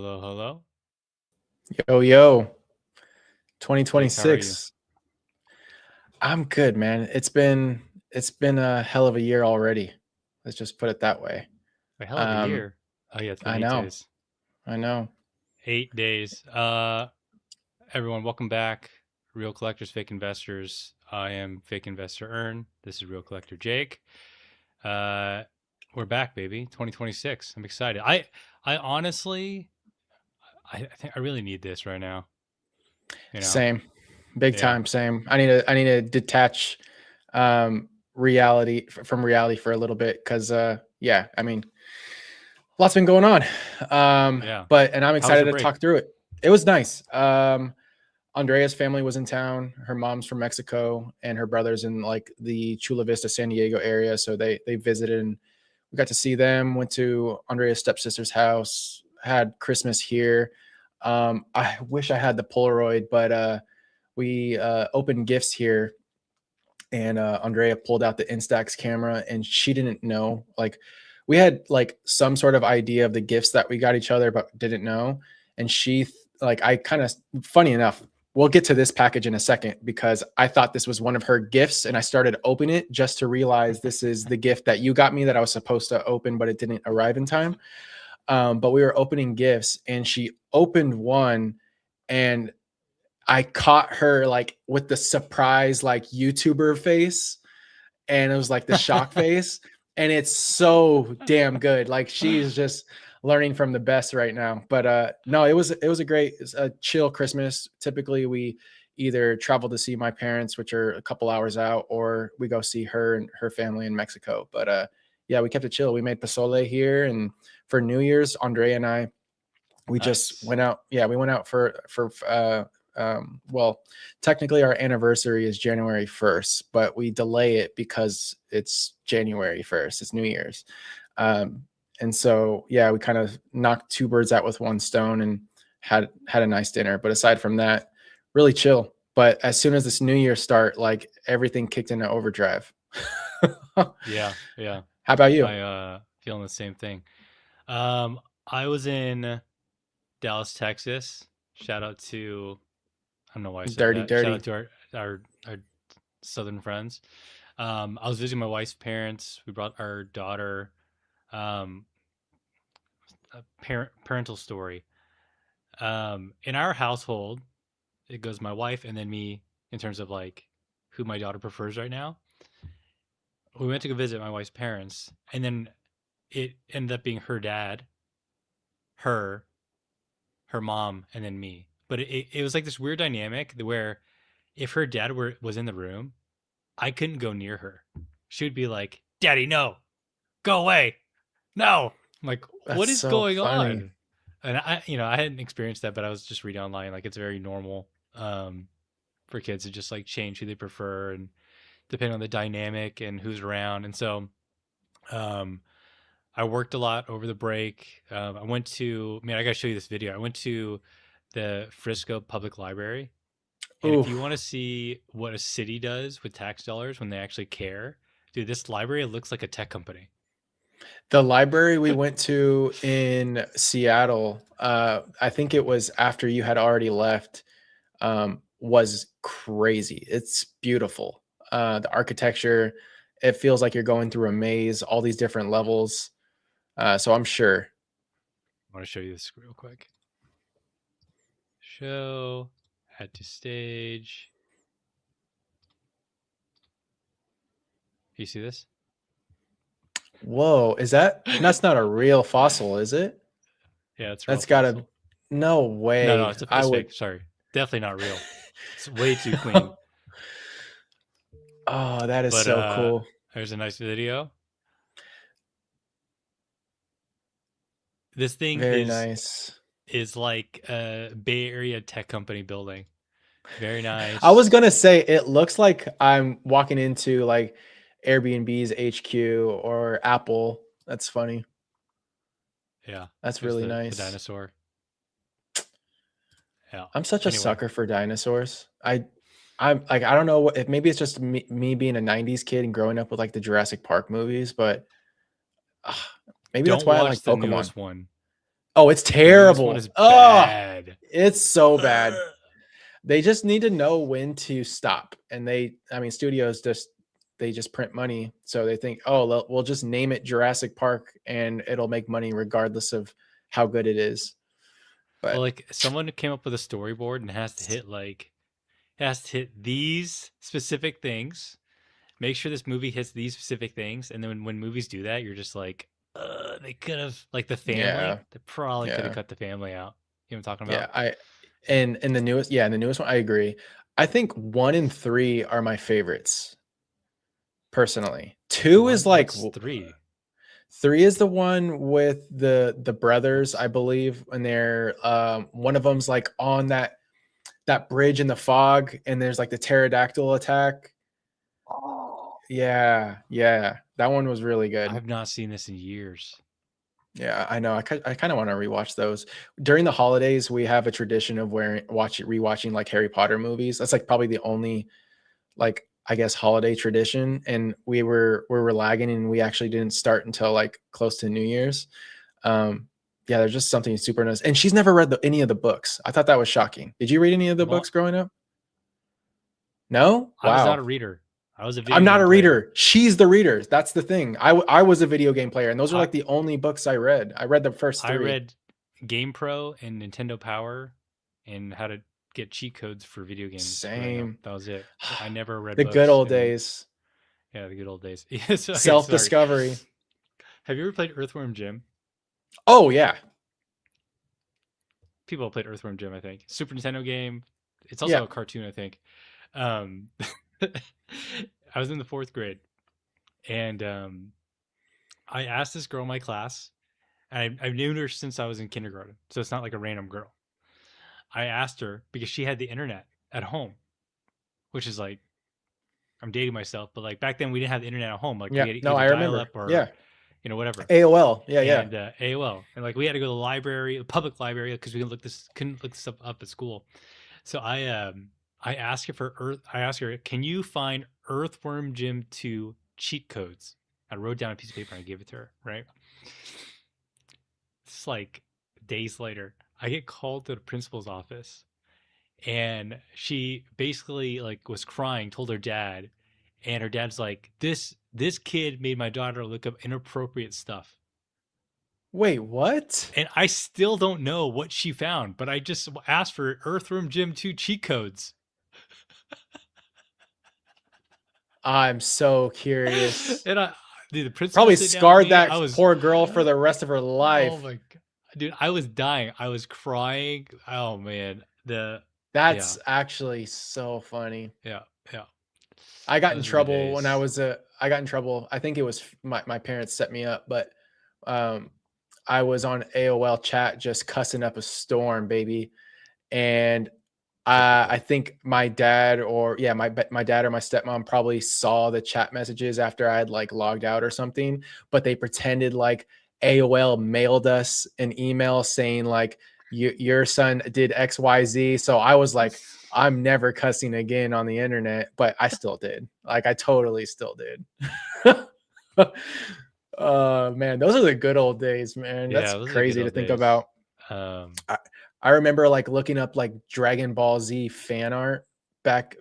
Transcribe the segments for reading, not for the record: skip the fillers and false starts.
hello. Yo, Jake, how are you? 2026. I'm good, man. It's been a hell of a year already. Let's just put it that way. A hell of a Um, year. Oh yeah, it's been I 8 know, days. I know. 8 days. Everyone, welcome back. Real Collectors, Fake Investors. I am Fake Investor Ern. This is Real Collector Jake. Uh, we're back, baby. 2026. I'm excited. I honestly, I think I really need this right now. You know? Same, big Yeah. time. Same. I need to detach reality from reality for a little bit because yeah, I mean, lots been going on. Yeah. But I'm How was excited your to break? talk through it. It was nice. Andrea's family was in town. Her mom's from Mexico, and her brother's in like the Chula Vista, San Diego area. So they visited, and we got to see them. Went to Andrea's stepsister's house. Had Christmas here. I wish I had the Polaroid, but we opened gifts here, and Andrea pulled out the Instax camera, and she didn't know. Like, we had like some sort of idea of the gifts that we got each other, but didn't know. And like, I kind of, funny enough, we'll get to this package in a second because I thought this was one of her gifts, and I started opening it just to realize this is the gift that you got me that I was supposed to open, but it didn't arrive in time. But we were opening gifts, and she opened one, and I caught her like with the surprise, like YouTuber face, and it was like the shock face. And it's so damn good. Like, she's just learning from the best right now. But no, it was a great, chill Christmas. Typically, we either travel to see my parents, which are a couple hours out, or we go see her and her family in Mexico. But yeah, we kept it chill. We made pozole here, and for New Year's, Andre and I, we just Nice. went out. Yeah, we went out for well, technically our anniversary is January 1st, but we delay it because it's January 1st. It's New Year's. And so, yeah, we kind of knocked two birds out with one stone and had a nice dinner. But aside from that, really chill. But as soon as this new year start, like, everything kicked into overdrive. Yeah. Yeah. How about you? I feeling the same thing. I was in Dallas, Texas. Shout out to I don't know why I said Dirty, that. Shout out dirty. to our southern friends. I was visiting my wife's parents. We brought our daughter. Um, a parental story. In our household, it goes my wife and then me in terms of like who my daughter prefers right now. We went to go visit my wife's parents, and then it ended up being her dad, her, her mom, and then me. But it was like this weird dynamic where if her dad was in the room, I couldn't go near her. She would be like, "Daddy, no, go away, no." I'm like, That's what is so going funny. on? And I hadn't experienced that, but I was just reading online. Like, it's very normal for kids to just like change who they prefer and depending on the dynamic and who's around. And so, um, I worked a lot over the break. I went to, man, I got to show you this video. I went to the Frisco Public Library. And if Ooh. you want to see what a city does with tax dollars when they actually care, dude, this library looks like a tech company. The library we went to in Seattle, I think it was after you had already left, was crazy. It's beautiful. The architecture, it feels like you're going through a maze, all these different levels. So I'm sure. I want to show you this real quick. Show, add to stage. You see this? Whoa, that's not a real fossil, is it? Yeah, it's a real That's gotta, fossil. no No, way. I it's would. fake. Sorry, definitely not real. It's way too clean. Oh, that is But so cool. there's a nice video. This thing Very nice. is like a Bay Area tech company building. Very I was nice. gonna say it looks like I'm walking into like Airbnb's HQ or Apple. That's funny. Yeah, That's there's really the nice. dinosaur. Yeah. I'm such a Anyway, sucker for dinosaurs. I'm like, I don't know if maybe it's just me being a 90s kid and growing up with like the Jurassic Park movies, but uh, maybe that's don't why I watch like the Pokemon. newest one. Oh, it's The newest one terrible. is Oh, bad. it's so bad. Ugh. They just need to know when to stop. And I mean, studios they just print money. So they think, oh, we'll just name it Jurassic Park and it'll make money regardless of how good it is. Well, But like someone came up with a storyboard and has to hit these specific things. Make sure this movie hits these specific things, and then when movies do that, you're just like, they could have like the yeah, family. They probably could have yeah, cut the family out. You know what I'm talking yeah. about? And in the newest, in the newest one, I agree. I think 1 and 3 are my favorites personally. Two is What? like What's three? 3 is the one with the brothers, I believe, and they're one of them's like on that bridge in the fog, and there's like the pterodactyl attack. Oh, Yeah, yeah, that one was really good. I've not seen this in years. Yeah, I know. I kind of want to rewatch those during the holidays. We have a tradition of rewatching like Harry Potter movies. That's like probably the only like I guess holiday tradition, and we were lagging, and we actually didn't start until like close to New Year's. Um, yeah, there's just something super nice. And she's never read any of the books. I thought that was shocking. Did you read any of the Well, books growing up? No? I was not Wow. a reader. I was a I'm video not game a player. reader. She's the reader. That's the thing. I was a video game player, and those are I like the only books I read. I read the first I 3. read Game Pro and Nintendo Power and how to get cheat codes for video games growing up. Same. That was it. I never read The good books old and days. yeah, the good old days. Yes. Okay. Sorry. Self-discovery. Have you ever played Earthworm Jim? Oh yeah. People have played Earthworm Jim. I think Super Nintendo game. It's also Yeah. a cartoon. I think. Um, I was in the fourth grade, and I asked this girl in my class. And I've known her since I was in kindergarten, so it's not like a random girl. I asked her because she had the internet at home, which is like I'm dating myself, but like back then we didn't have the internet at home. Like we Yeah. had No, either I dial remember. up or Yeah. whatever, AOL. Yeah, yeah. and AOL, and like we had to go to the library, the public library, because we couldn't look this stuff up at school. So I asked her for Earth. I asked her, can you find Earthworm Jim 2 cheat codes? I wrote down a piece of paper and I gave it to her. Right. It's like days later, I get called to the principal's office, and she basically like was crying, told her dad, and her dad's like, this kid made my daughter look up inappropriate stuff. Wait, what? And I still don't know what she found, but I just asked for Earthworm Jim 2 cheat codes. I'm so curious. And dude, the principal Probably sit down with scarred me. that poor girl for the rest of her Oh life. my god, dude, I was dying. I was crying. Oh man, yeah, That's actually so funny. yeah, yeah. I got in Those were the trouble when days. I got in trouble. I think it was my parents set me up, but um I was on AOL chat just cussing up a storm, baby. And I Typical. think my dad or yeah, my dad or my stepmom probably saw the chat messages after I had like logged out or something, but they pretended like AOL mailed us an email saying like your son did XYZ. So I was like, I'm never cussing again on the internet, but I still did. Like I totally still did. Man, those are the good old days, man. Yeah, That's those are the good crazy to old think days. about. Um, I remember like looking up like Dragon Ball Z fan art back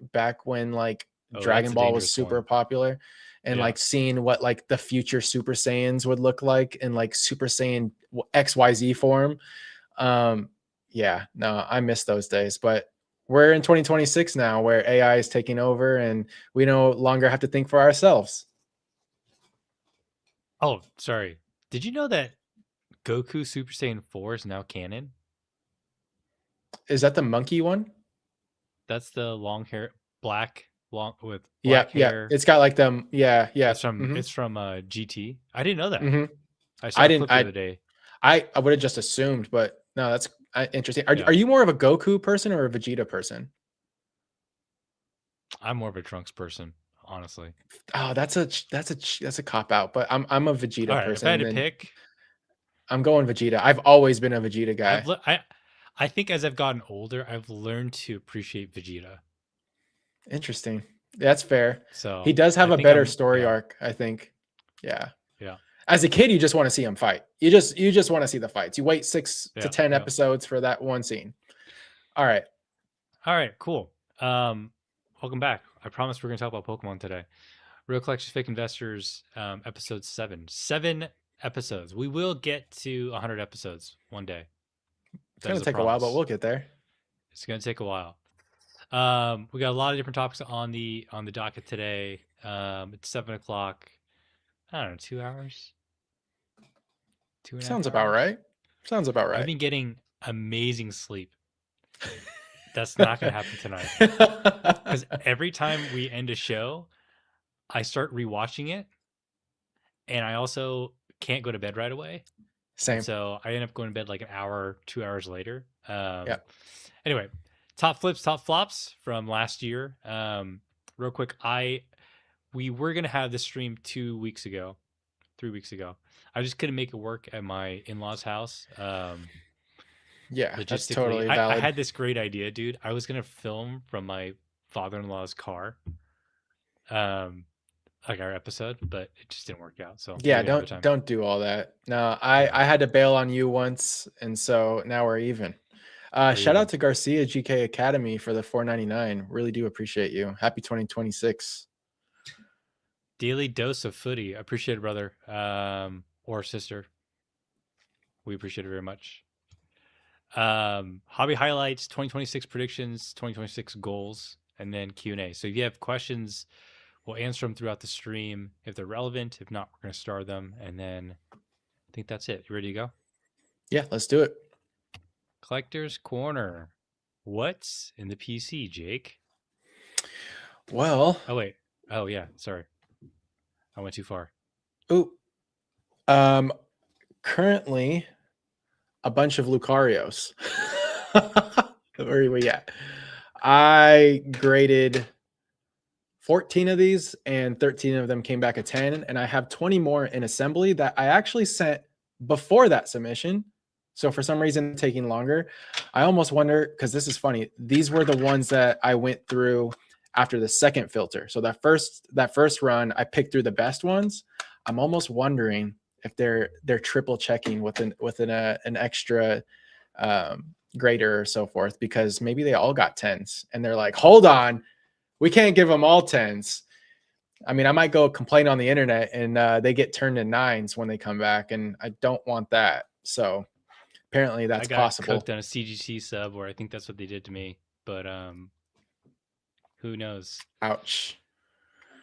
when like oh, that's Dragon a Ball was dangerous super one. popular, and Yeah. like seeing what like the future Super Saiyans would look like in like Super Saiyan XYZ form. Um yeah, no, I miss those days, but we're in 2026 now where AI is taking over and we no longer have to think for ourselves. Oh, sorry. Did you know that Goku Super Saiyan 4 is now canon? Is that the monkey one? That's the long hair, black, long with Yeah, black yeah. hair. It's got like them. Yeah, yeah. It's from GT. I didn't know that. Hmm. I saw I a didn't. clip the other day. I would have just assumed, but no, that's interesting. Are Yeah, you more of a Goku person or a Vegeta person? I'm more of a Trunks person, honestly. Oh, that's a cop out, but I'm a All Vegeta right, if I person, had and to then pick, I'm going Vegeta. I've always been a Vegeta I've guy. le- I think as I've gotten older, I've learned to appreciate Vegeta. Interesting. That's fair. He So does I have a think better I'm story yeah, arc, I think. Yeah. yeah. As a kid, you just want to see them fight. You just want to see the fights. You wait 6 to 10 Yeah. episodes for that one scene. All right. All right, cool. Welcome back. I promise we're going to talk about Pokemon today. Real Collectors Fake Investors, episode 7. 7 episodes. We will get to 100 episodes one day. It's That gonna is a take a while, but promise. we'll get there. It's going to take a while. We got a lot of different topics on the docket today. It's 7 o'clock. I don't know, 2 hours, two and a half Sounds about hours. right. Sounds about I've right. been getting amazing sleep. That's not going to happen tonight because every time we end a show, I start rewatching it, and I also can't go to bed right away, and Same. so I end up going to bed like an hour, 2 hours later. Yeah. Anyway, top flips, top flops from last year. Real quick, we were gonna have this stream 2 weeks ago, 3 weeks ago. I just couldn't make it work at my in-laws' house. Yeah, that's Logistically, totally I valid. had this great idea, dude. I was gonna film from my father-in-law's car, um, like our episode, but it just didn't work out. So Yeah, maybe another don't time. don't do all that. No, Yeah, I had to bail on you once, and so now we're even. we're Shout out even. to Garcia GK Academy for the 4.99. Really do appreciate you. Happy 2026. Daily dose of footy. I appreciate it, brother, or sister. We appreciate it very much. Hobby highlights, 2026 predictions, 2026 goals, and then Q&A. So if you have questions, we'll answer them throughout the stream if they're relevant. If not, we're going to star them. And then I think that's it. You ready to go? Yeah, let's do it. Collector's Corner. What's in the PC, Jake? Well, Oh, wait. Oh, yeah. Sorry. I went too far. ooh, currently a bunch of Lucarios. Where are we at? I graded 14 of these and 13 of them came back a 10. And I have 20 more in assembly that I actually sent before that submission. So for some reason, taking longer. I almost wonder, because this is funny, these were the ones that I went through after the second filter. So that first run, I picked through the best ones. I'm almost wondering if they're triple checking with an extra grader or so forth, because maybe they all got 10s and they're like, hold on, we can't give them all 10s. I mean, I might go complain on the internet and they get turned in 9s when they come back, and I don't want that. So apparently I that's got cooked possible. on a CGC sub, or I think that's what they did to me. But who knows? Ouch.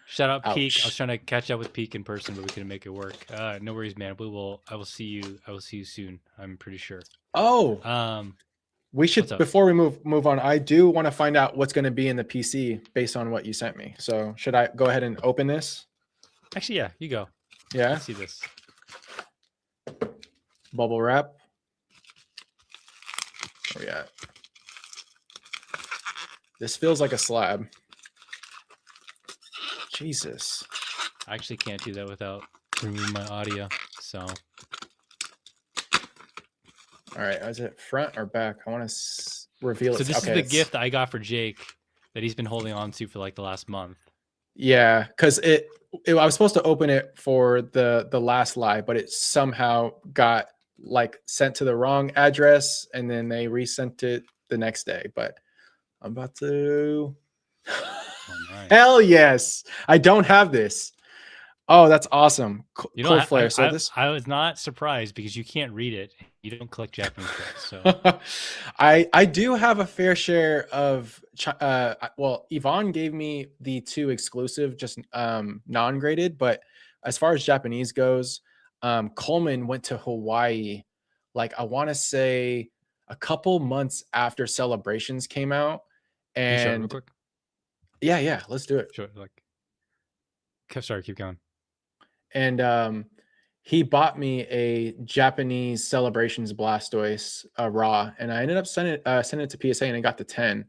Shout out Peak. I was Ouch. trying to catch up with Peak in person, but we couldn't make it work. No worries, man. I will see you. I will see you soon. I'm pretty sure. Oh, Um, we what's should, up? before we move on, I do want to find out what's going to be in the PC based on what you sent me. So should I go ahead and open this? Actually, yeah, you go. Yeah. Let's see this. Bubble wrap. Where we at? This feels like a slab. Jesus. I actually can't do that without removing my audio. So All right. Is it front or back? I want to reveal it. this is Okay. the gift I got for Jake that he's been holding on to for like the last month. Yeah, because I was supposed to open it for the last live, but it somehow got like sent to the wrong address, and then they resent it the next day. But I'm about to. Oh, nice. Hell yes! I don't have this. Oh, that's awesome. You know, Cold flare. So this. I was not surprised because you can't read it. You don't collect Japanese books, so I do have a fair share of well, Yvonne gave me the 2 exclusive, just non-graded, but as far as Japanese goes, Coleman went to Hawaii, like I want to say a couple months after Celebrations came out. can you show it real And quick? yeah, let's do it. Show it like. Sorry, keep going. And he bought me a Japanese Celebrations Blastoise raw, and I ended up sending it to PSA, and I got the 10.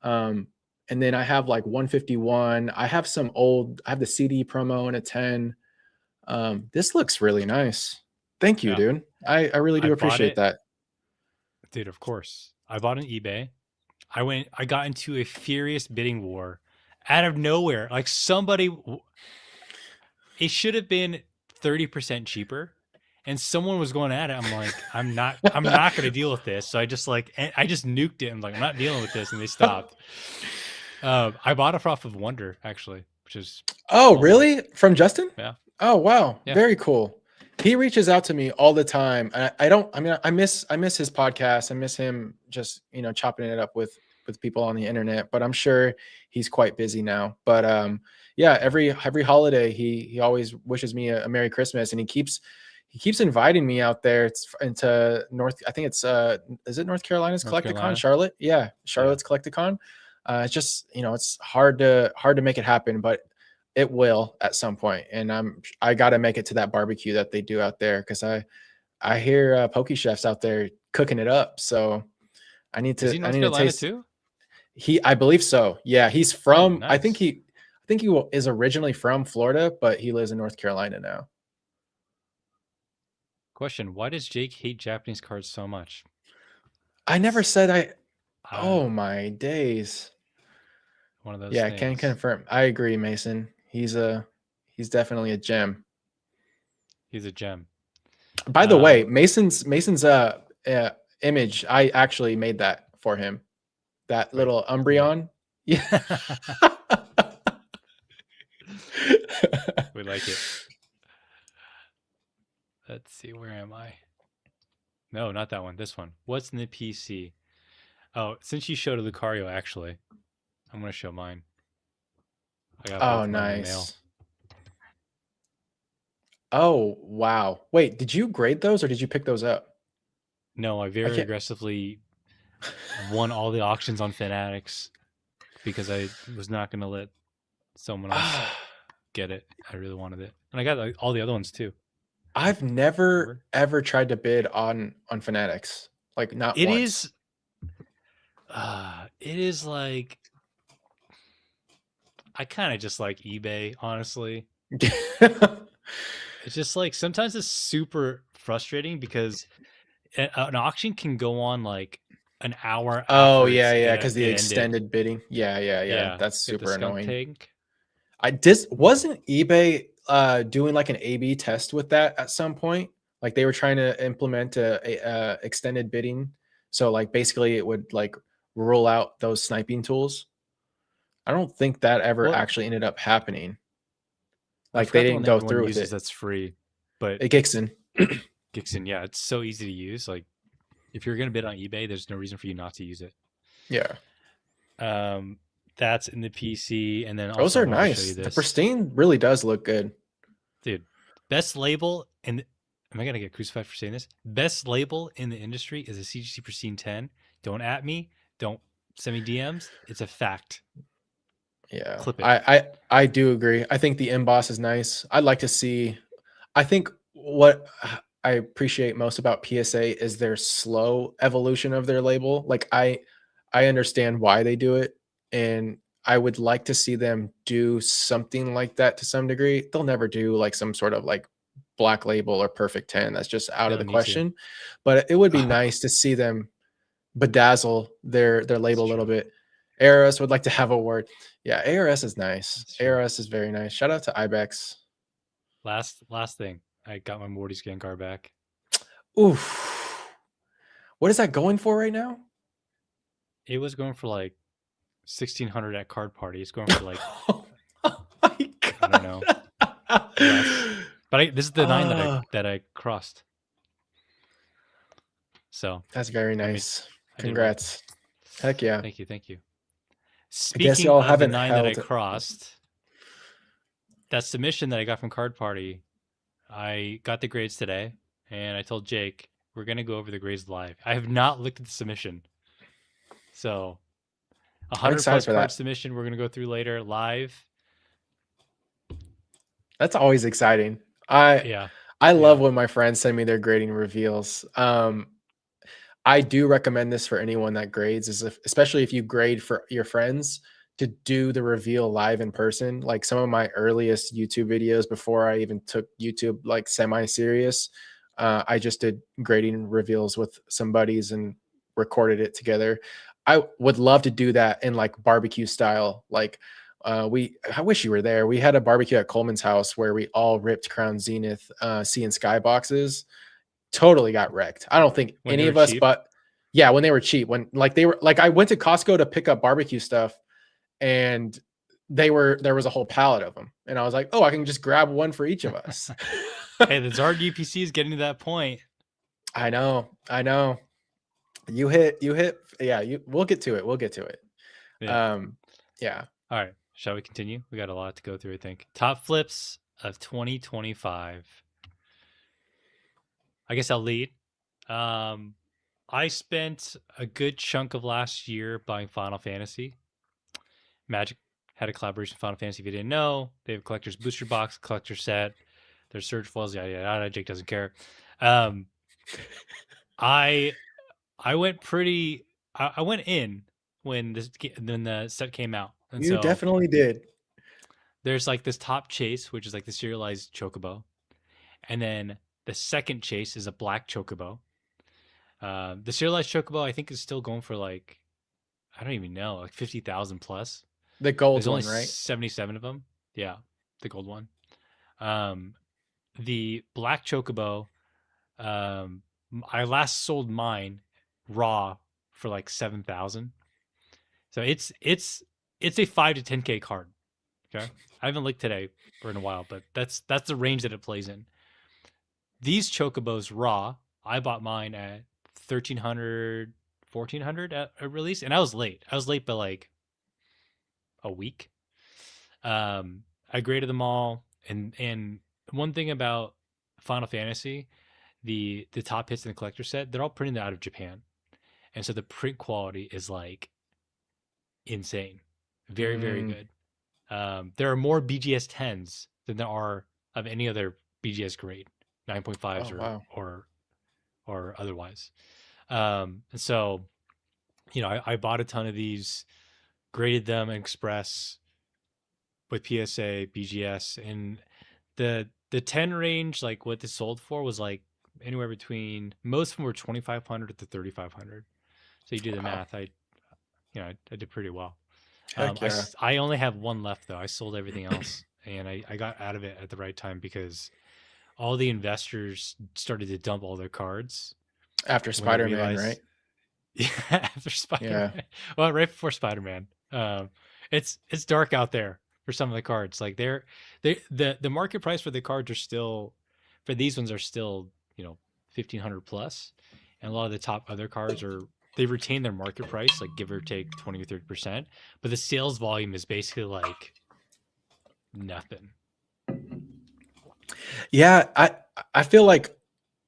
And then I have like 151. I have the CD promo and a 10. This looks really nice. Thank you, Yeah, dude. I really I do bought appreciate it, that. dude. Of course, I bought on eBay. I got into a furious bidding war out of nowhere. Like it should have been 30% cheaper. And someone was going at it. I'm like, I'm not going to deal with this. So I just nuked it. I'm like, I'm not dealing with this. And they stopped. I bought it off of Wonder actually, which is Oh, small world. really? From Justin? Yeah. Oh, wow. Yeah. Very cool. He reaches out to me all the time. I don't, I mean, I miss his podcast. I miss him just, chopping it up with people on the internet, but I'm sure he's quite busy now. But yeah, every holiday he always wishes me a Merry Christmas, and he keeps inviting me out there. It's into I think it's is it North Carolina's North Collecticon? Carolina. Charlotte? Yeah, Yeah. Charlotte's Collecticon. It's just, it's hard to make it happen, but it will at some point. And I got to make it to that barbecue that they do out there, because I hear Poke Chefs out there cooking it up. So Is he I North need to Carolina taste. too? I believe so. Yeah, he's Oh, from. nice. I think he is originally from Florida, but he lives in North Carolina now. Question: why does Jake hate Japanese cards so much? I never said I. Uh, Oh my days. one of those Yeah, I can things. confirm. I agree, Mason. He's definitely a gem. He's a gem. By the way, Mason's image, I actually made that for him. That Wait, little wait. Umbreon. Yeah. We like it. Let's see. Where am I? No, not that one. This one. What's in the PC? Oh, since you showed Lucario, actually, I'm gonna show mine. I got both Oh, of mine in the mail. nice. Oh, wow. Wait, did you grade those or did you pick those up? No, I I very can't. aggressively won all the auctions on Fanatics because I was not gonna let someone else get it. I really wanted it, and I got like, all the other ones too. I've never Remember? ever tried to bid on Fanatics. Like, not It once. is. It is like I kind of just like eBay, honestly. It's just like sometimes it's super frustrating because an auction can go on like an hour Oh, after yeah, it's yeah, because the it ended. extended bidding. Yeah, yeah, yeah. Yeah, That's get the super skunk annoying. tank. Wasn't eBay doing like an A/B test with that at some point? Like they were trying to implement a extended bidding, so like basically it would like rule out those sniping tools. I don't think that ever Well, actually ended up happening. I Like they forgot the one didn't that go everyone through with uses it. that's free, but Gixon. Gixon, yeah, it's so easy to use. Like if you're gonna bid on eBay, there's no reason for you not to use it. Yeah, Um, that's in the PC, and then those also I are wanted to show you nice. The this, pristine really does look good. dude. Best label and am I gonna get crucified for saying this? Best label in the industry is a CGC Pristine 10. Don't at me. Don't send me DMs. It's a fact. Yeah, Clip it. I do agree. I think the emboss is nice. I'd like to see. I think what I appreciate most about PSA is their slow evolution of their label. Like I understand why they do it, and I would like to see them do something like that to some degree. They'll never do like some sort of like black label or perfect 10. That's just out They of the don't need to. question. But it would be nice to see them bedazzle their That's label a little true. bit. ARS would like to have a word. Yeah, ARS is nice. That's true. ARS is very nice. Shout out to Ibex. Last thing. I got my Morty's Gengar back. Oof. What is that going for right now? It was going for like 1,600 at Card Party. It's going for like Oh my I don't know god. less. But this is the 9 Ah, that I crossed. So that's very I mean nice. I did well. Congrats. Heck yeah. Thank you. Thank you. I guess Speaking y'all of the haven't 9 that I held. crossed, that submission that I got from Card Party, I got the grades today, and I told Jake we're gonna go over the grades live. I have not looked at the submission, so a I'm 100 excited plus for card that. submission we're gonna go through later live. That's always exciting. I Yeah, I love yeah. when my friends send me their grading reveals. I do recommend this for anyone that grades, especially if you grade for your friends, to do the reveal live in person. Like some of my earliest YouTube videos before I even took YouTube like semi serious, I just did grading reveals with some buddies and recorded it together. I would love to do that in like barbecue style, like I wish you were there. We had a barbecue at Coleman's house where we all ripped Crown Zenith Sea and Sky boxes. Totally got wrecked. I don't think When they any were of us, cheap. but yeah, when they were cheap, when like they were like, I went to Costco to pick up barbecue stuff, and there was a whole pallet of them, and I was like, oh, I can just grab one for each of us. Hey, the Zard UPC is getting to that point. I know. You hit. Yeah, we'll get to it. We'll get to it. Yeah. Um, yeah. All right. Shall we continue? We got a lot to go through, I think. Top flips of 2025. I guess I'll lead. I spent a good chunk of last year buying Final Fantasy. Magic had a collaboration with Final Fantasy. If you didn't know, they have a collector's booster box, collector set. There's surge foils, yada yada yada. Jake doesn't care. Um, I I went pretty. I went in when the set came out, and You so definitely did. there's like this top chase, which is like the serialized chocobo, and then the second chase is a black chocobo. The serialized chocobo I think is still going for like, I don't even know, like 50,000 plus. The gold There's only one, right? 77 of them. Yeah, the gold one. Um, the black chocobo, um, I last sold mine raw for like 7,000. So it's a 5 to 10K card. Okay, I haven't looked today or in a while, but that's the range that it plays in. These chocobos raw, I bought mine at 1,300, 1,400 at a release, and I was late. I was late by like a week. I graded them all, and one thing about Final Fantasy, the top hits in the collector set, they're all printed out of Japan, and so the print quality is like insane, very very Mm. good. There are more BGS 10s than there are of any other BGS grade, 9.5s Oh wow. or otherwise. And so, I bought a ton of these, graded them in Express with PSA, BGS, and the 10 range, like what this sold for, was like anywhere between, most of them were 2,500 to 3,500. So you do the Wow. math. I did pretty well. Heck yeah. I only have one left though. I sold everything else, and I got out of it at the right time because all the investors started to dump all their cards After when they Spider-Man, right? realized, yeah, after Spider Yeah. Man. Well, right before Spider Man. It's dark out there for some of the cards. Like the market price for the cards are still, for these ones, are still 1,500 plus, and a lot of the top other cards are, they retain their market price, like give or take 20 or 30%, but the sales volume is basically like nothing. Yeah, I feel like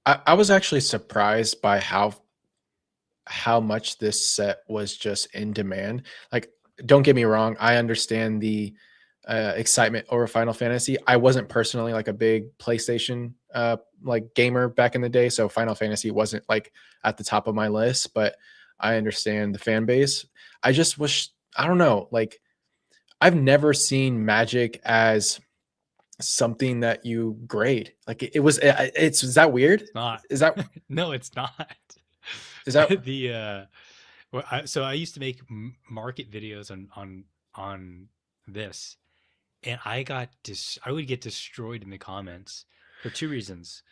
I was actually surprised by how much this set was just in demand. Like, don't get me wrong, I understand the excitement over Final Fantasy. I wasn't personally like a big PlayStation like gamer back in the day, so Final Fantasy wasn't like at the top of my list, but I understand the fan base. I just wish, I don't know, like I've never seen Magic as something that you grade. Like it was it's is that weird? It's not. Is that No, it's not. is that the well, so I used to make market videos on this, and I would get destroyed in the comments for two reasons.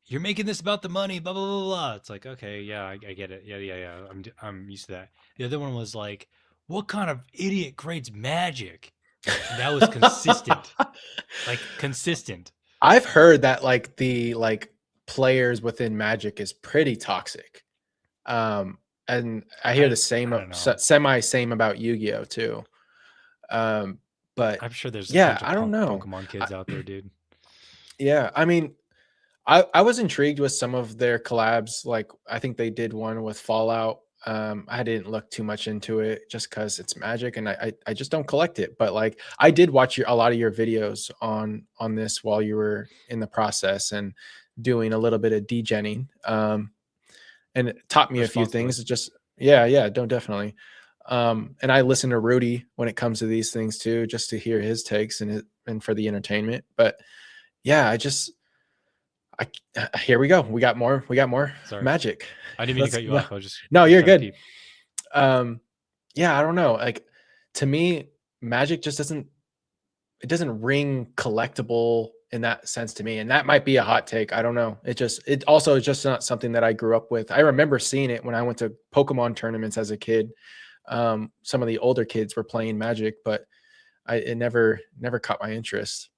You're making this about the money, blah blah blah blah. It's like, okay, yeah, I get it, yeah yeah yeah. I'm used to that. The other one was like, what kind of idiot grades Magic? And that was consistent, like consistent. I've heard that like the like players within Magic is pretty toxic. Um and I hear I the same I don't know. semi same about Yu-Gi-Oh too. Um but I'm sure there's a yeah, bunch of I don't know. Pokemon I, kids out there, dude. yeah, I mean, I was intrigued with some of their collabs. Like I think they did one with Fallout. I didn't look too much into it just because it's Magic and I just don't collect it. But like I did watch a lot of your videos on this while you were in the process and doing a little bit of degenning. And it taught me a few Responsibly. things. It's just yeah, don't definitely. And I listen to Rudy when it comes to these things too, just to hear his takes and for the entertainment. But yeah, here we go. We got more. We got more Sorry, Magic. I didn't mean to Let's cut you no, off. I was just no, you're trying to good. peep. Yeah, I don't know. Like to me, Magic just doesn't, it doesn't ring collectible in that sense to me. And that might be a hot take. I don't know. It also is just not something that I grew up with. I remember seeing it when I went to Pokemon tournaments as a kid. Some of the older kids were playing Magic, but it never caught my interest.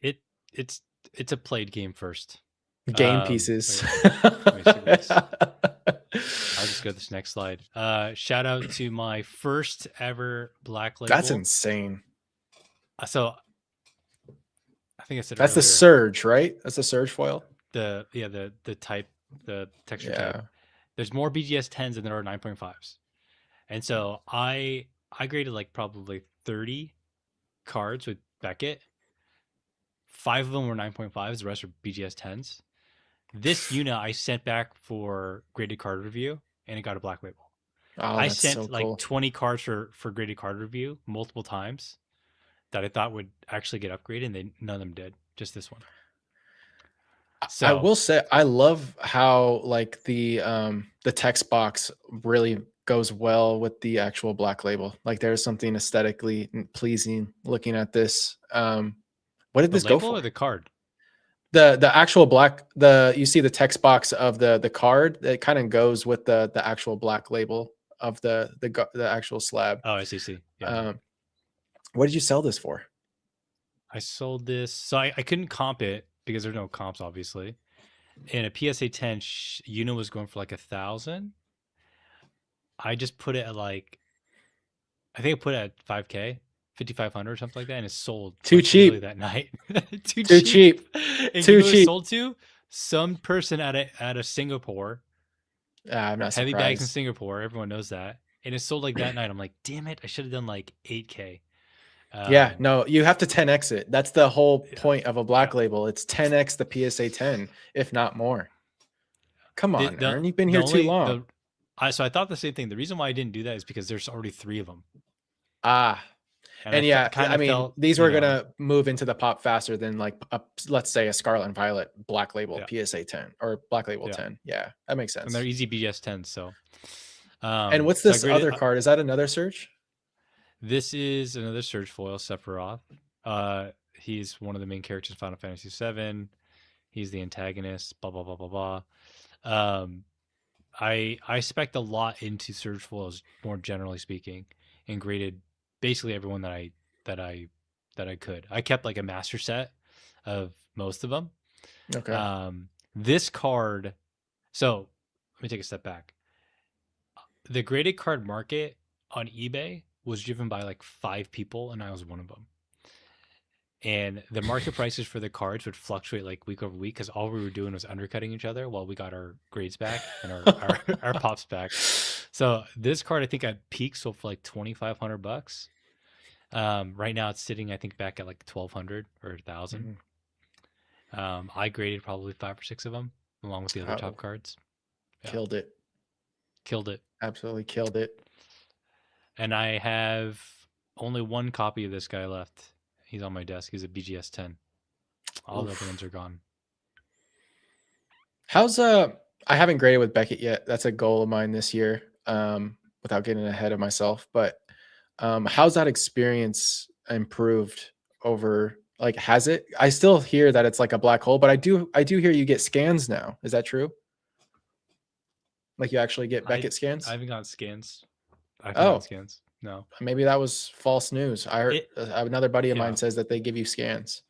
It it's it's a played game first. Game pieces. Let me see this. I'll just go to this next slide. Shout out to my first ever black label. That's insane. So I think I said that's earlier, the Surge, right? That's the Surge foil. The type, the texture type. There's more BGS 10s than there are 9.5s, and so I graded like probably 30 cards with Beckett. 5 of them were 9.5s. The rest were BGS 10s. This unit I sent back for graded card review, and it got a black label. Oh, I that's sent so like cool. 20 cards for graded card review multiple times that I thought would actually get upgraded, and none of them did. Just this one. So I will say I love how like the text box really goes well with the actual black label. Like there's something aesthetically pleasing looking at this. What did the this go label for? or the card? The actual black, you see the text box of the card that kind of goes with the actual black label of the actual slab. Oh, I see. Yeah. What did you sell this for? I sold this. So I couldn't comp it because there's no comps, obviously. And a PSA 10 unit was going for like 1,000. I just put it at like, I think I put it at 5K, 5,500 or something like that, and it sold Too like literally cheap. that night. Too Too cheap. cheap. And Too you know who it cheap. sold to? Some person at a Singapore. I'm not Heavy bags in surprised. Singapore. Everyone knows that. And it sold like that night. I'm like, damn it! I should have done like 8K. Yeah, no, you have to 10x it. That's the whole Yeah, point of a black yeah. label. It's 10x the PSA 10, if not more. Come The on, the Ern, you've been the here too only long. the so I thought the same thing. The reason why I didn't do that is because there's already 3 of them, Ah, and and yeah, kind I of mean, felt, these were gonna move into the pop faster than like let's say a Scarlet and Violet black label yeah, PSA 10 or black label yeah, 10. Yeah, that makes and they're sense. easy BS 10s. And what's So I this graded. other card? Is that another Surge? This is another Surge foil, Sephiroth. He's one of the main characters in Final Fantasy 7. He's the antagonist. Blah blah blah blah blah. Um, I spec a lot into Surge foils, more generally speaking, and graded basically everyone that I that I could. I kept like a master set of most of them. Okay. This card. So let me take a step back. The graded card market on eBay was driven by like 5 people, and I was one of them. And the market prices for the cards would fluctuate like week over week because all we were doing was undercutting each other while we got our grades back and our pops back. So this card, I think at peak sold for like $2,500. Right now it's sitting, I think, back at like 1,200 or 1,000. Mhm. I graded probably 5 or 6 of them along with the other top Oh, cards. Yeah, killed it. killed it. Absolutely killed it. And I have only one copy of this guy left. He's on my desk. He's a BGS 10. All the other ones are gone. How's I haven't graded with Beckett yet. That's a goal of mine this year. Without getting ahead of myself, but how's that experience improved over, like, has it? I still hear that it's like a black hole, but I do hear you get scans now. Is that true? Like you actually get I Beckett scans? I haven't gotten scans. I haven't gotten Oh, scans. No. maybe that was false news. I heard It another buddy of mine yeah. says that they give you scans.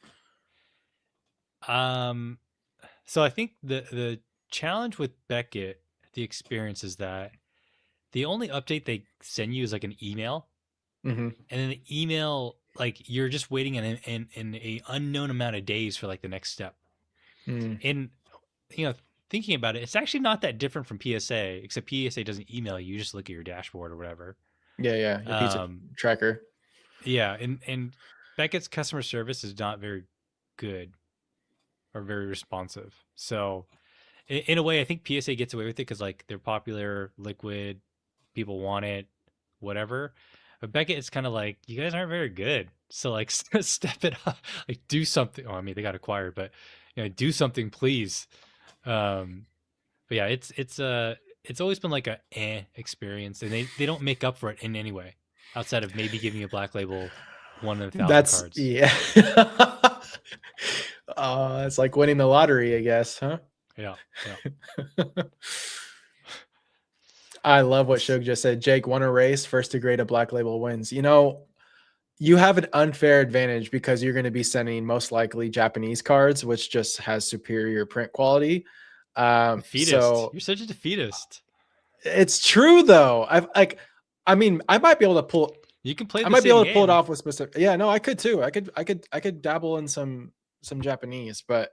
Um so I think the challenge with Beckett, the experience is that the only update they send you is like an email, Mm-hmm. and then the email, like, you're just waiting in a unknown amount of days for like the next step. Mm. And thinking about it, it's actually not that different from PSA, except PSA doesn't email you, you just look at your dashboard or whatever. Yeah, your pizza Um tracker. yeah, and Beckett's customer service is not very good or very responsive. So in a way, I think PSA gets away with it because like they're popular, liquid, people want it, whatever. But Beckett is kind of like, you guys aren't very good, so like step it up, like do something. Oh, I mean they got acquired, but do something, please. But yeah, it's always been like a experience, and they don't make up for it in any way. outside of maybe giving a black label 1 in 1,000 That's cards. yeah. It's like winning the lottery, I guess, huh? Yeah, yeah. I love what Shug just said. Jake won a race, first to grade a black label wins. You know, you have an unfair advantage because you're going to be sending most likely Japanese cards, which just has superior print quality. Defeatist. So You're such a defeatist. it's true though. I mean, I might be able to pull. You can play I the might be same able to pull it game. off with specific. Yeah, no, I could too. I could dabble in some Japanese, but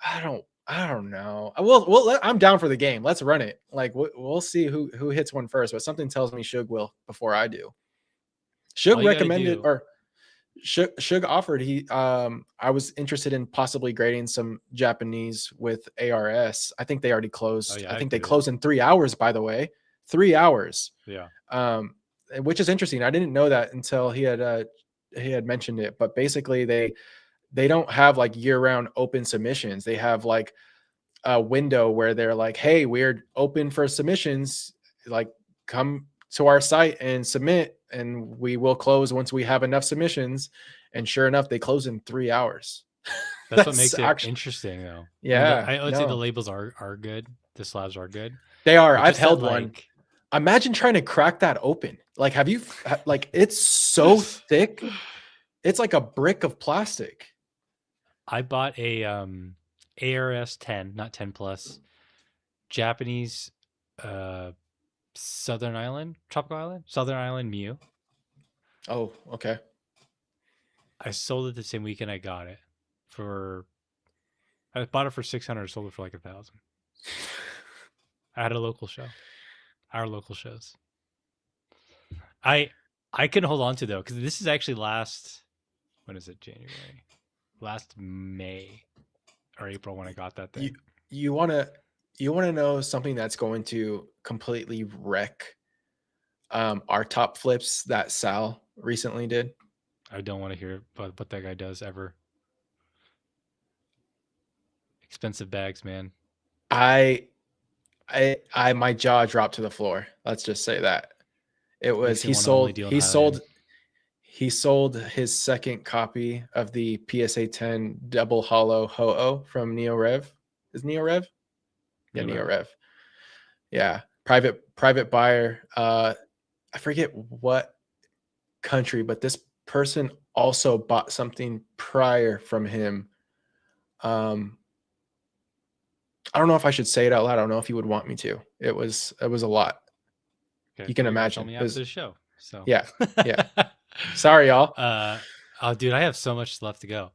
I don't know. I'm down for the game. Let's run it. Like we'll see who hits one first, but something tells me Shug will before I do. All Shug you got to recommended do. or Shug offered I was interested in possibly grading some Japanese with ARS. I think they already Oh closed. yeah, I I'd think they do it. closed in 3 hours, by the way. 3 hours. Yeah. Which is interesting. I didn't know that until he had mentioned it. But basically they don't have like year-round open submissions. They have like a window where they're like, hey, we're open for submissions. Like, come to our site and submit, and we will close once we have enough submissions. And sure enough, they close in 3 hours. That's what That's makes it actually, interesting, though. I mean, yeah, I would say the no, labels are good. The slabs are good, they are. but I've just that held one. like, Imagine trying to crack that open. Like, have you, like, it's so thick. It's like a brick of plastic. I bought a ARS 10, not 10 plus, Japanese tropical island, Southern Island Mew. Oh, okay. I sold it the same weekend I got it for. I bought it for 600. Sold it for like 1,000. I had a local show. Our local shows. I I can hold on to though because this is actually last. When is it? January. Last May or April when I got that You thing. you want to you want to know something that's going to completely wreck our top flips that Sal recently did? I don't want to hear what that guy does ever. Expensive bags, man. I my jaw dropped to the floor. Let's just say that. It was Makes me want to only deal in Highland. he sold his second copy of the PSA 10 double hollow Ho-Oh from Neo Rev. Is Neo Rev? Yeah, Neo Rev. Yeah, private buyer. I forget what country, but this person also bought something prior from him. I don't know if I should say it out loud. I don't know if you would want me to. It was a lot. Okay, You can well, you're gonna tell imagine. me It after was the show. So, yeah, yeah. Sorry, y'all. oh, dude, I have so much left to go.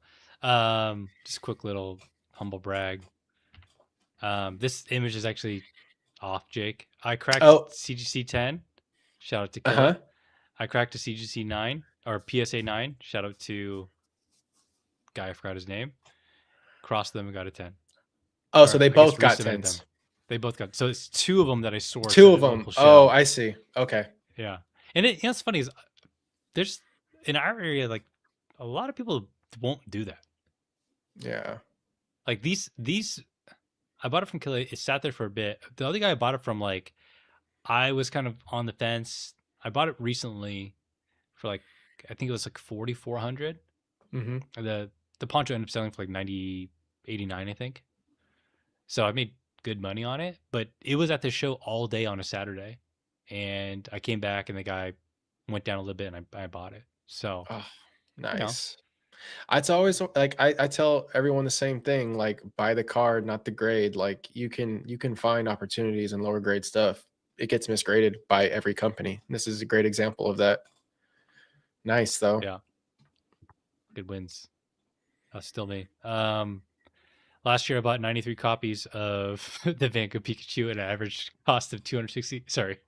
Just a quick little humble brag. This image is actually off, Jake. I cracked Oh, CGC 10. Shout out to uh-huh. Killer. I cracked a CGC 9 or PSA 9. Shout out to guy I forgot his name. Crossed them and got a 10. Oh, so Or they I guess both got resubmitted them. tens. They both got, so it's two of them that I sourced Two at of a them. local Oh, show. I see. Okay. Yeah. And it, you know, what's funny is there's in our area, like a lot of people won't do that. Yeah. Like these, I bought it from Killer. It sat there for a bit. The other guy I bought it from, like, I was kind of on the fence. I bought it recently for like, I think it was like 4,400. Mm-hmm. The poncho ended up selling for like 90, 89, I think. So I made good money on it, but it was at the show all day on a Saturday. And I came back and the guy went down a little bit and I bought it. So, Oh, you know, nice. It's always like I tell everyone the same thing, like buy the card, not the grade. Like you can find opportunities in lower grade stuff. It gets misgraded by every company. This is a great example of that. Nice though. yeah, good wins. Still me. Last year I bought 93 copies of the Van Gogh Pikachu at an average cost of 260. Sorry,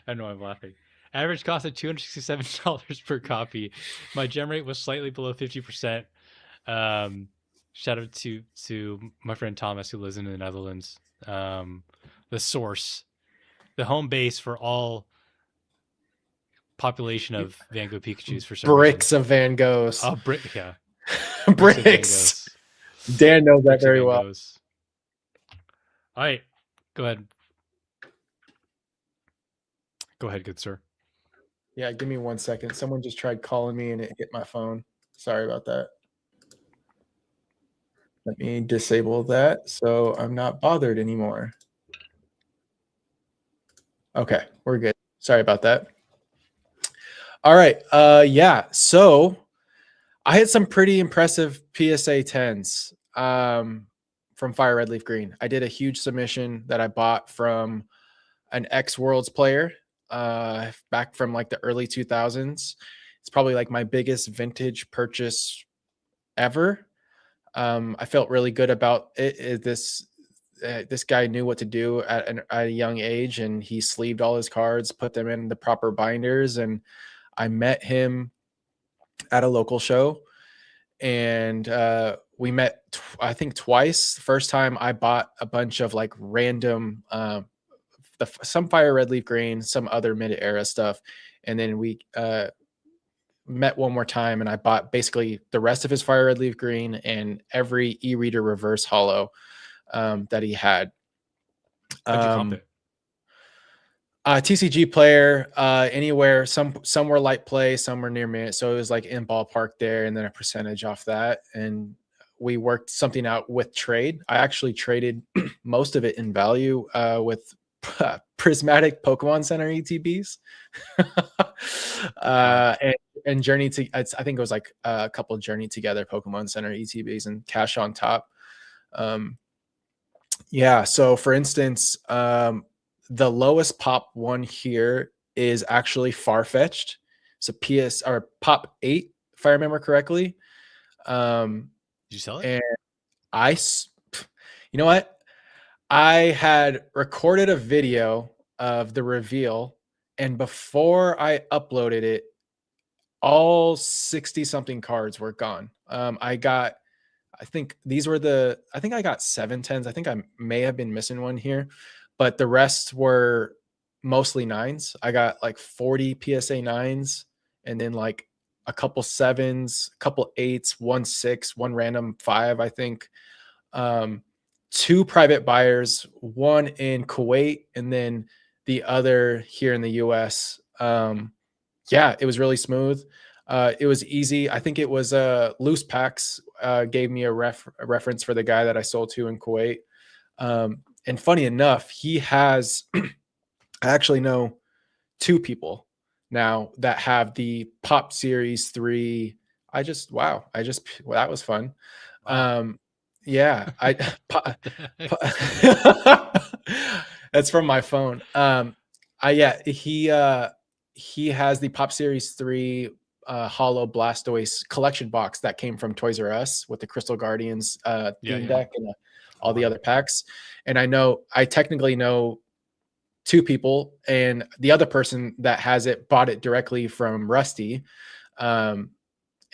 I know I'm laughing. Average cost of $267 per copy. My gem rate was slightly below 50%. Shout out to my friend Thomas who lives in the Netherlands. The source, the home base for all population of Van Gogh Pikachus for some reason. Bricks of Van Goghs. Oh, yeah, bricks of Van Bricks. Goghs. Dan knows that Bricks of very Van well. Goghs. All right, go ahead. Go ahead, good sir. Yeah, give me 1 second. Someone just tried calling me and it hit my phone. Sorry about that. Let me disable that so I'm not bothered anymore. Okay, we're good. Sorry about that. All right. Yeah. So I had some pretty impressive PSA 10s from Fire Red Leaf Green. I did a huge submission that I bought from an ex Worlds player back from like the early 2000s. It's probably like my biggest vintage purchase ever. I felt really good about it. This guy knew what to do at a young age, and he sleeved all his cards, put them in the proper binders, and I met him at a local show, and we met I think twice. The first time I bought a bunch of like random some Fire Red Leaf Green, some other mid era stuff, and then we met one more time, and I bought basically the rest of his Fire Red Leaf Green and every e-reader reverse hollow that he had. How'd you comp it? TCG player, anywhere. Some were light play, some were near mint, so it was like in ballpark there, and then a percentage off that. And we worked something out with trade. I actually traded most of it in value with prismatic Pokemon Center ETBs, Wow. and Journey to. I think it was like a couple Journey Together Pokemon Center ETBs and cash on top. Yeah. So for instance, the lowest pop one here is actually far-fetched. It's a PS or pop 8, if I remember correctly. Did you sell it? And you know what? I had recorded a video of the reveal, and before I uploaded it, all 60 something cards were gone. I think I think I got 7 10s. I think I may have been missing one here, but the rest were mostly nines. I got like 40 PSA nines, and then like a couple sevens, a couple eights, 1 6, one random 5, I think. Um, Two private buyers, one in Kuwait, and then the other here in the US. Yeah, it was really smooth. It was easy. I think it was Loose Packs gave me a reference for the guy that I sold to in Kuwait. And funny enough, he has, I actually know 2 people now that have the Pop Series 3. Wow, well, that was fun. Wow. Yeah, that's from my phone. Yeah, he has the Pop Series 3 Hollow Blastoise collection box that came from Toys R Us with the Crystal Guardians Yeah, theme yeah. deck and I all the want other it. packs. And I technically know 2 people, and the other person that has it bought it directly from Rusty. Um,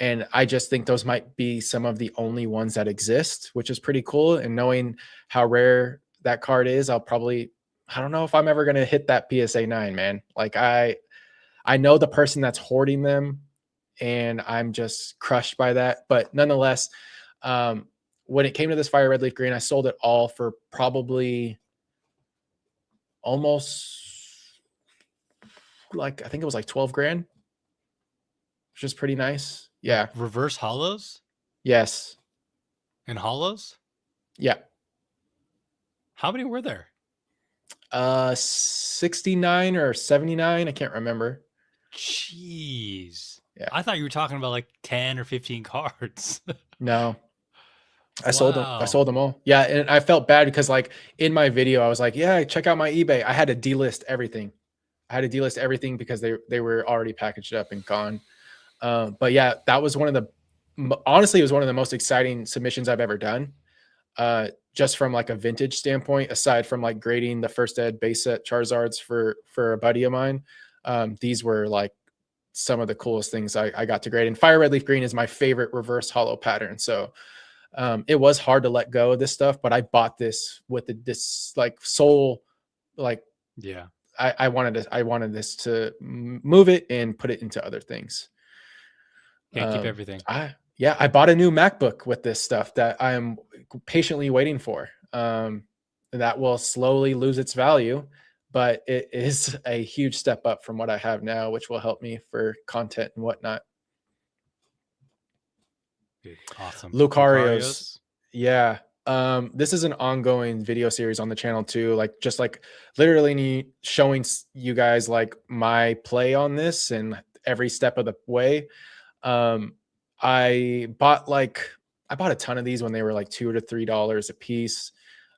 and I just think those might be some of the only ones that exist, which is pretty cool. And knowing how rare that card is, I don't know if I'm ever going to hit that PSA 9, man. Like I know the person that's hoarding them, and I'm just crushed by that. But nonetheless, um, when it came to this Fire Red Leaf Green, I sold it all for probably almost like, I think it was like 12 grand, which is pretty nice. Like Yeah. reverse hollows Yes. and hollows? Yeah. How many were there? 69 or 79. I can't remember. Jeez. Yeah. I thought you were talking about like 10 or 15 cards. No, I sold them. I Wow. sold them all. Yeah. And I felt bad because like in my video, I was like, yeah, check out my eBay. I had to delist everything. I had to delist everything because they were already packaged up and gone. But yeah, that was honestly, it was one of the most exciting submissions I've ever done. Just from like a vintage standpoint, aside from like grading the first ed base set Charizards for a buddy of mine. These were like some of the coolest things I got to grade. And Fire Red Leaf Green is my favorite reverse hollow pattern. So it was hard to let go of this stuff, but I bought this with this like soul, like Yeah. I wanted this to move it and put it into other things. Can't keep everything. I bought a new MacBook with this stuff that I am patiently waiting for. That will slowly lose its value. but it is a huge step up from what I have now, which will help me for content and whatnot. Dude, awesome. Lucarios, Lucarios. yeah. This is an ongoing video series on the channel too, like just like literally showing you guys like my play on this and every step of the way. Um, I bought a ton of these when they were like $2 to $3 a piece.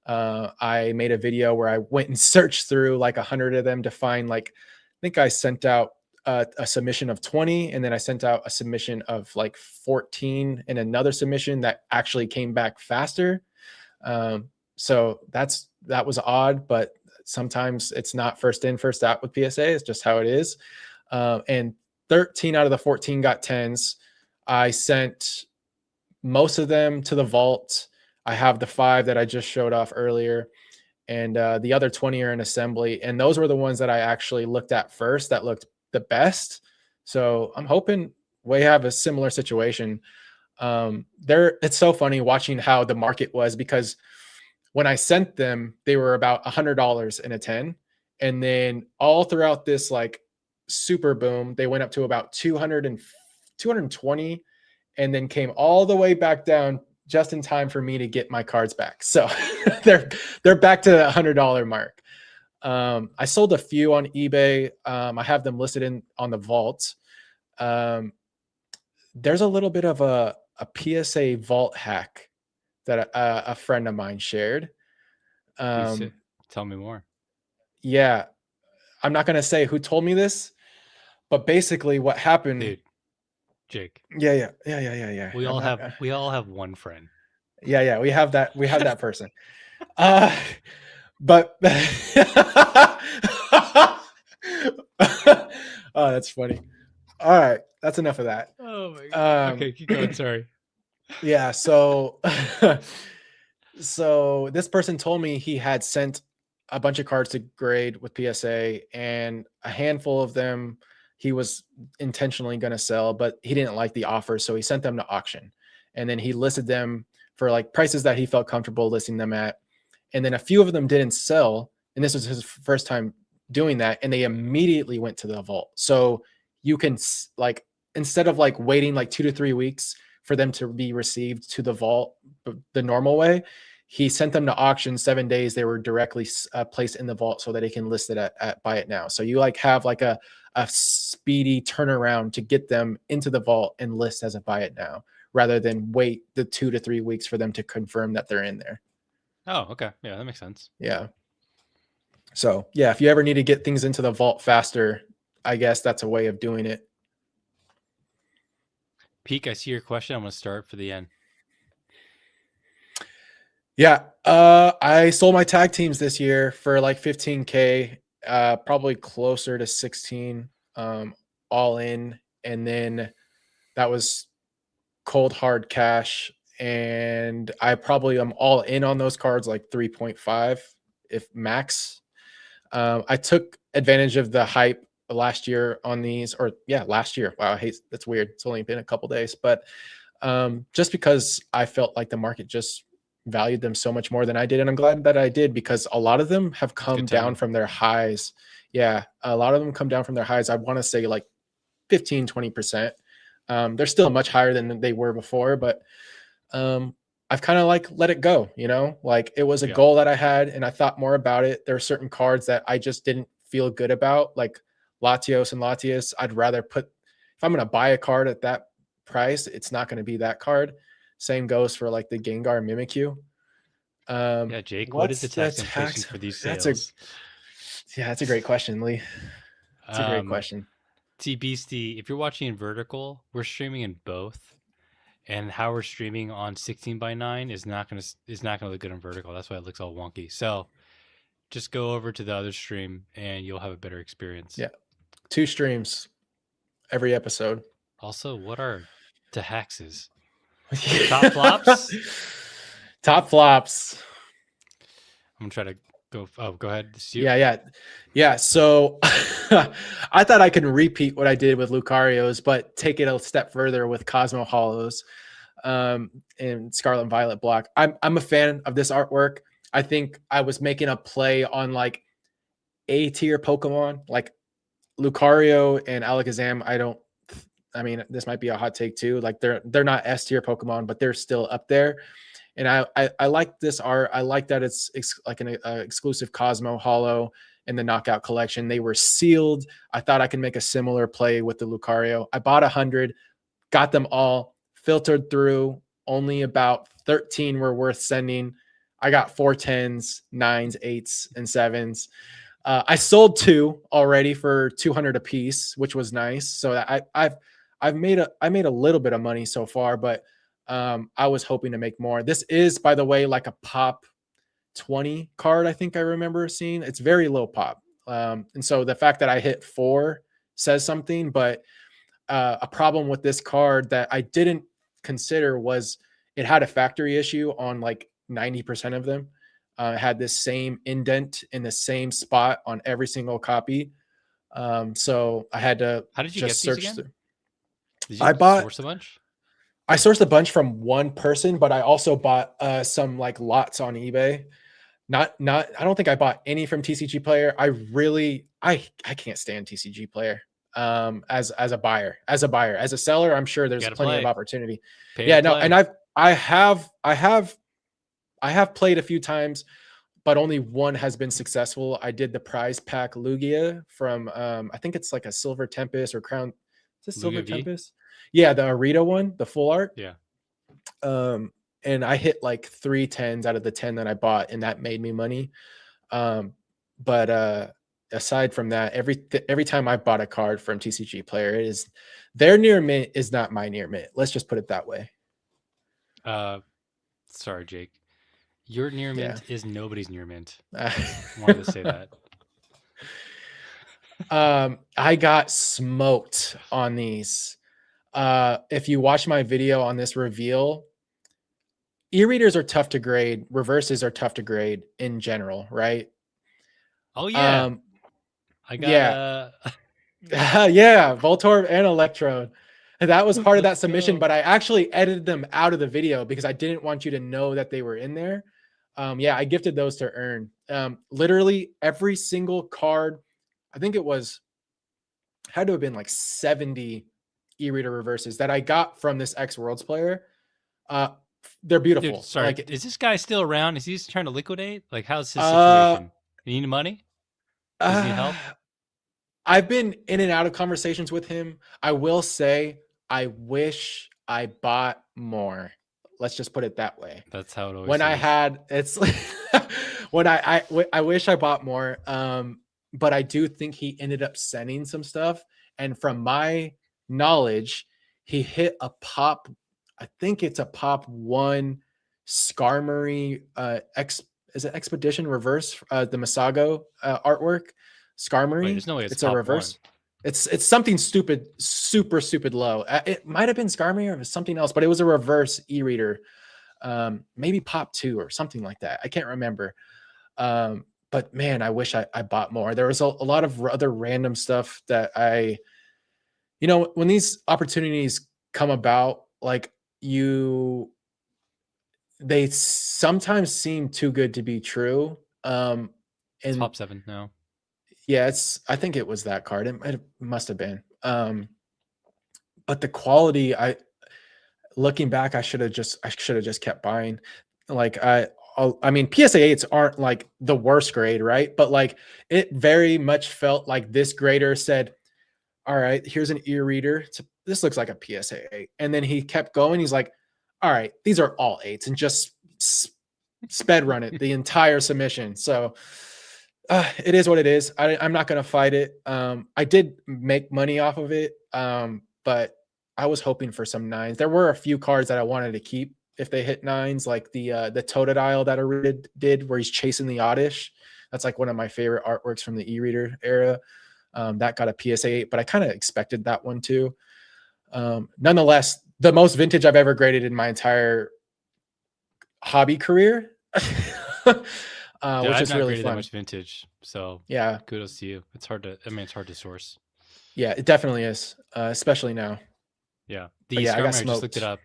I made a video where I went and searched through like 100 of them to find like, I think I sent out a submission of 20, and then I sent out a submission of like 14 and another submission that actually came back faster. So that was odd, but sometimes it's not first in, first out with PSA. It's just how it is. And 13 out of the 14 got 10s. I sent most of them to the vault. I have the 5 that I just showed off earlier, and the other 20 are in assembly. And those were the ones that I actually looked at first that looked the best. So I'm hoping we have a similar situation. It's so funny watching how the market was, because when I sent them, they were about $100 in a 10. And then all throughout this like super boom, they went up to about 220, and then came all the way back down just in time for me to get my cards back. So they're back to the $100 mark. I sold a few on eBay. I have them listed on the vault. There's a little bit of a PSA vault hack that a friend of mine shared. Please Um, tell me more. yeah, I'm not gonna say who told me this, but basically what happened. Dude, Jake. Yeah. We I'm all not. have one friend. Yeah. We have that. We have that person. But oh, that's funny. All right, that's enough of that. Oh my god. Okay, keep going. Sorry. Yeah. So, so this person told me he had sent a bunch of cards to grade with PSA, and a handful of them he was intentionally going to sell, but he didn't like the offer, so he sent them to auction, and then he listed them for like prices that he felt comfortable listing them at. And then a few of them didn't sell, and this was his first time doing that, and they immediately went to the vault. So you can like, instead of like waiting like 2 to 3 weeks for them to be received to the vault the normal way, he sent them to auction 7 days. They were directly placed in the vault so that he can list it at buy it now. So you like have like a speedy turnaround to get them into the vault and list as a buy it now, rather than wait the 2 to 3 weeks for them to confirm that they're in there. Oh, okay. Yeah, that makes sense. Yeah. So yeah, if you ever need to get things into the vault faster, I guess that's a way of doing it. Peak, I see your question. I'm going to start for the end. Yeah. I sold my tag teams this year for like 15K, probably closer to 16, all in. And then that was cold hard cash. And I probably am all in on those cards, like 3.5, if max. I took advantage of the hype last year on these, or yeah, last year. Wow, I hate, that's weird. It's only been a couple days, but just because I felt like the market just valued them so much more than I did. And I'm glad that I did, because a lot of them have come down from their highs. Yeah, a lot of them come down from their highs. I want to say like 15, 20%. They're still much higher than they were before, but I've kind of like let it go, like it was a goal that I had and I thought more about it. There are certain cards that I just didn't feel good about, like Latios and Latias. I'd rather put, if I'm going to buy a card at that price, it's not going to be that card. Same goes for like the Gengar Mimikyu. Yeah, Jake, what is the tax implication for these sales? That's a great question, Lee. It's a great question. T Beastie, if you're watching in vertical, we're streaming in both. And how we're streaming on 16:9 is not gonna look good in vertical. That's why it looks all wonky. So just go over to the other stream and you'll have a better experience. Yeah, 2 streams every episode. Also, what are taxes? Top flops? Top flops. I'm gonna try to go. Oh, go ahead. Yeah. So I thought I could repeat what I did with Lucarios, but take it a step further with Cosmo Hollows and Scarlet and Violet block. I'm a fan of this artwork. I think I was making a play on like A tier Pokemon like Lucario and Alakazam. I mean, this might be a hot take too. Like they're not S tier Pokemon, but they're still up there. And I like this art. I like that it's like an exclusive Cosmo Holo in the Knockout collection. They were sealed. I thought I could make a similar play with the Lucario. I bought 100, got them all filtered through. Only about 13 were worth sending. I got 4 10s, 9s, 8s, and 7s. I sold 2 already for 200 a piece, which was nice. So I've made a little bit of money so far, but I was hoping to make more. This is, by the way, like a pop 20 card. I think I remember seeing. It's very low pop, and so the fact that I hit 4 says something. But a problem with this card that I didn't consider was it had a factory issue on like 90% of them. It had this same indent in the same spot on every single copy. So I had to How did you get just these search again? through. Did I you bought source a bunch? I sourced a bunch from one person, but I also bought some like lots on eBay. Not I don't think I bought any from TCG Player. I can't stand TCG Player as a buyer. As a seller, I'm sure You there's got to plenty of play. opportunity. Pay to Yeah, no, and play. I have played a few times, but only one has been successful. I did the prize pack Lugia from I think it's like a Silver Tempest or Crown. Is it Silver Lugia V? Tempest? Yeah, the Arita one, the full art. Yeah. Um, and I hit like 3 10s out of the 10 that I bought, and that made me money. But aside from that, every time I bought a card from TCG Player, it is their near mint is not my near mint. Let's just put it that way. Sorry, Jake. Your near Yeah. mint is nobody's near mint. Uh, Wanted to say that. I got smoked on these. If you watch my video on this reveal, e-readers are tough to grade. Reverses are tough to grade in general, right? Oh yeah. Um, I got yeah, a yeah, Voltorb and Electrode. And that was part of that let's submission, go. but I actually edited them out of the video because I didn't want you to know that they were in there. Yeah, I gifted those to Earn. Literally every single card, I think it was had to have been like 70 e-reader reverses that I got from this X Worlds player. Uh, they're Dude, beautiful. sorry. Like, Is this guy still around? Is he just trying to liquidate? Like, how's his uh, situation? You need money? Does he need uh, help? I've been in and out of conversations with him. I will say, I wish I bought more. Let's just put it that way. That's how it always When I is. had, it's when I wish I bought more. But I do think he ended up sending some stuff. And from my knowledge, he hit a pop. I think it's a pop 1 Skarmory is it Expedition Reverse, the Masago artwork. Wait, Skarmory. there's no way it's It's a pop one. reverse. It's something stupid, super stupid low. It might have been Skarmory or it was something else, but it was a reverse e-reader. Maybe pop 2 or something like that. I can't remember. But man, I wish I bought more. There was a lot of other random stuff that when these opportunities come about, like they sometimes seem too good to be true. It's And pop 7 now. yeah, I think it was that card. It must have been. But the quality, looking back, I should have just kept buying. Like I mean, PSA 8s aren't like the worst grade, right? But like it very much felt like this grader said, all right, here's an e-reader. This looks like a PSA 8. And then he kept going. He's like, all right, these are all 8s, and just sped run it the entire submission. So it is what it is. I'm not going to fight it. I did make money off of it, but I was hoping for some 9s. There were a few cards that I wanted to keep if they hit 9s, like the Totodile that I did where he's chasing the Oddish. That's like one of my favorite artworks from the e-reader era. That got a PSA 8, but I kind of expected that one too. Nonetheless, the most vintage I've ever graded in my entire hobby career, Dude, which I've is not really graded that fun. much vintage, so Yeah, kudos to you. It's hard to. I mean, it's hard to source. yeah, it definitely is, especially now. Yeah, But the yeah, I got Skarmory, I just looked it smoked. up.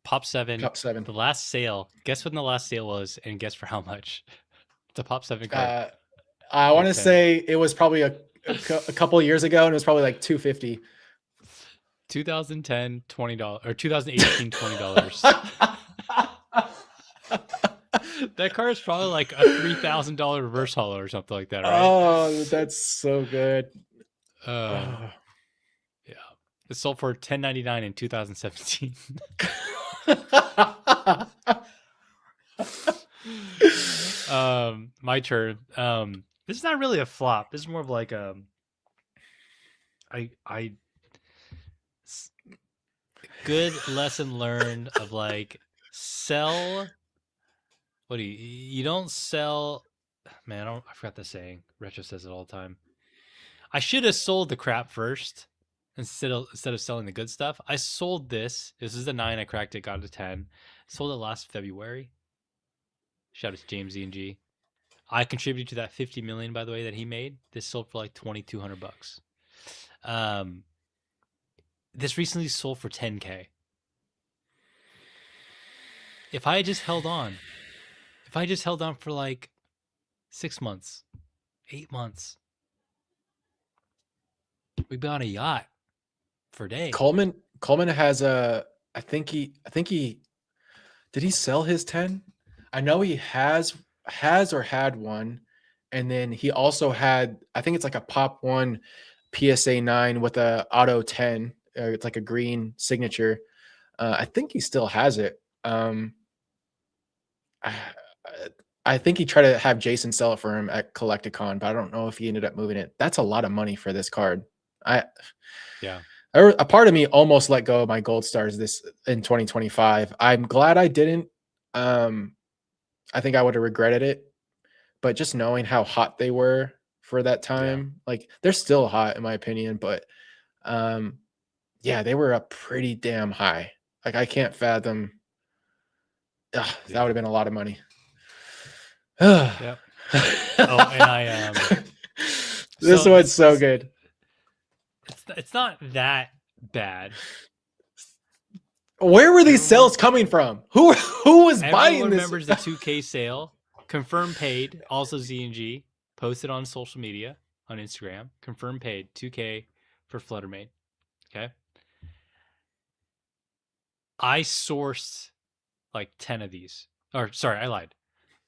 Pop 7, Pop 7. the last sale. Guess when the last sale was, and guess for how much? It's a pop 7 card. Uh, I want Like to 10. say it was probably a couple of years ago, and it was probably like 250. 2010 $20 or 2018 $20. That car is probably like a $3,000 reverse holo or something like that, right? Oh, that's so good. Uh, Oh. yeah. It sold for $10.99 in 2017. My turn. This is not really a flop. This is more of like I good lesson learned of like sell. What do you don't sell? Man, I forgot the saying. Retro says it all the time. I should have sold the crap first instead of selling the good stuff. I sold this. This is a 9. I cracked it, got it a 10. Sold it last February. Shout out to James E and G. I contributed to that 50 million, by the way, that he made. This sold for like $2,200. This recently sold for 10K. If I had just held on, for like 6 months, 8 months, we'd be on a yacht for days. Coleman has a. I think he did he sell his 10? I know he has or had one, and then he also had. I think it's like a Pop One PSA 9 with a Auto 10. It's like a green signature. I think he still has it. I, I think he tried to have Jason sell it for him at Collecticon, but I don't know if he ended up moving it. That's a lot of money for this card. I Yeah. A part of me almost let go of my gold stars this in 2025. I'm glad I didn't. I think I would have regretted it, but just knowing how hot they were for that Yeah. time, like they're still hot in my opinion, but yeah, they were up pretty damn high. Like I can't fathom. That would Yeah. have been a lot of money. Yep. Oh, and I This so one's this so this good. it's not that bad. Where were these Everyone sales coming from? Who was buying everyone this? remembers the 2K sale. Confirm paid. Also Z&G posted on social media on Instagram. Confirm paid 2K for Fluttermane. Okay. I sourced like 10 of these. Or sorry, I lied.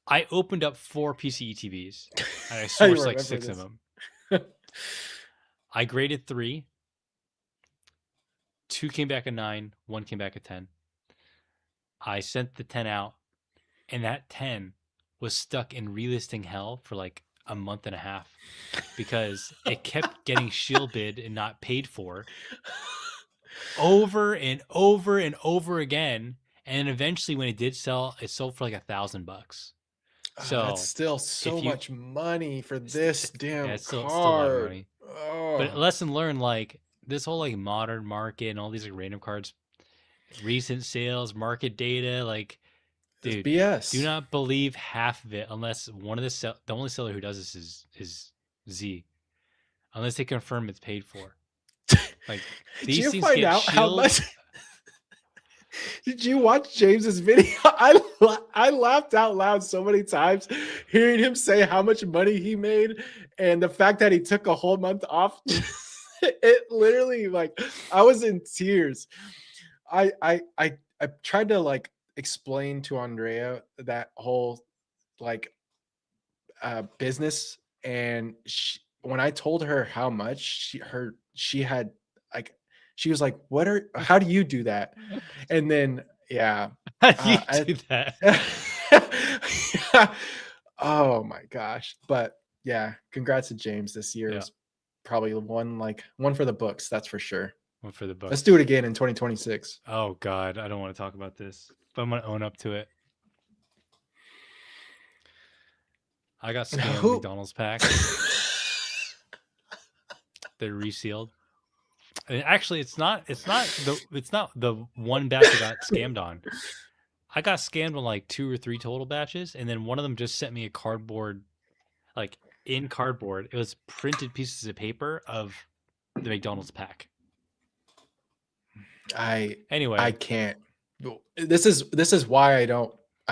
I opened up 4 PCE and I I sourced like remember 6 of this. them. I graded 3. 2 came back a 9, 1 came back a 10. I sent the 10 out, and that 10 was stuck in relisting hell for like a month and a half because it kept getting shield bid and not paid for over and over and over again. And eventually, when it did sell, it sold for like $1,000. That's So still so if you, much money for this yeah, damn it's still a lot of card. money. But Oh, lesson learned, like this whole like modern market and all these like random cards, recent sales, market data, like it's dude, do BS. not believe half of it unless one of the only seller who does this is Z. Unless they confirm it's paid for. Like Did these you things find get out how shield. much? Did you watch James's video? I laughed out loud so many times hearing him say how much money he made and the fact that he took a whole month off. It literally like I was in tears. I tried to like explain to Andrea that whole like business, and when I told her how much she had like she was like, "What are? How do you do that?" And then yeah, How do you I, do that? oh my gosh! But yeah, congrats to James. This year Yeah, was probably one for the books. That's for sure. one for the Let's do it books. again in 2026. Oh God, I don't want to talk about this, but I'm gonna own up to it. I got scammed Who? McDonald's packs. They're resealed. And actually, it's not the one batch I got scammed on. I got scammed on like 2 or 3 total batches, and then one of them just sent me a cardboard, like in cardboard. It was printed pieces of paper of the McDonald's pack. I Anyway, can't. This is why I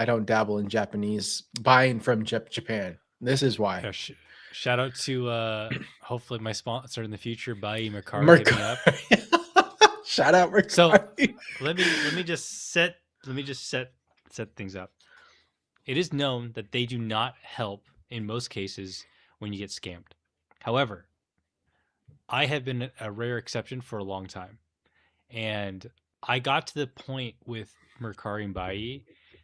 don't dabble in Japanese buying from Japan. This is why. yeah, Shout out to hopefully my sponsor in the future, Bai Mercari, hit me up. Mercari. Shout out So Mercari. let me just set things up. It is known that they do not help in most cases when you get scammed. However, I have been a rare exception for a long time. And I got to the point with Mercari and Bai.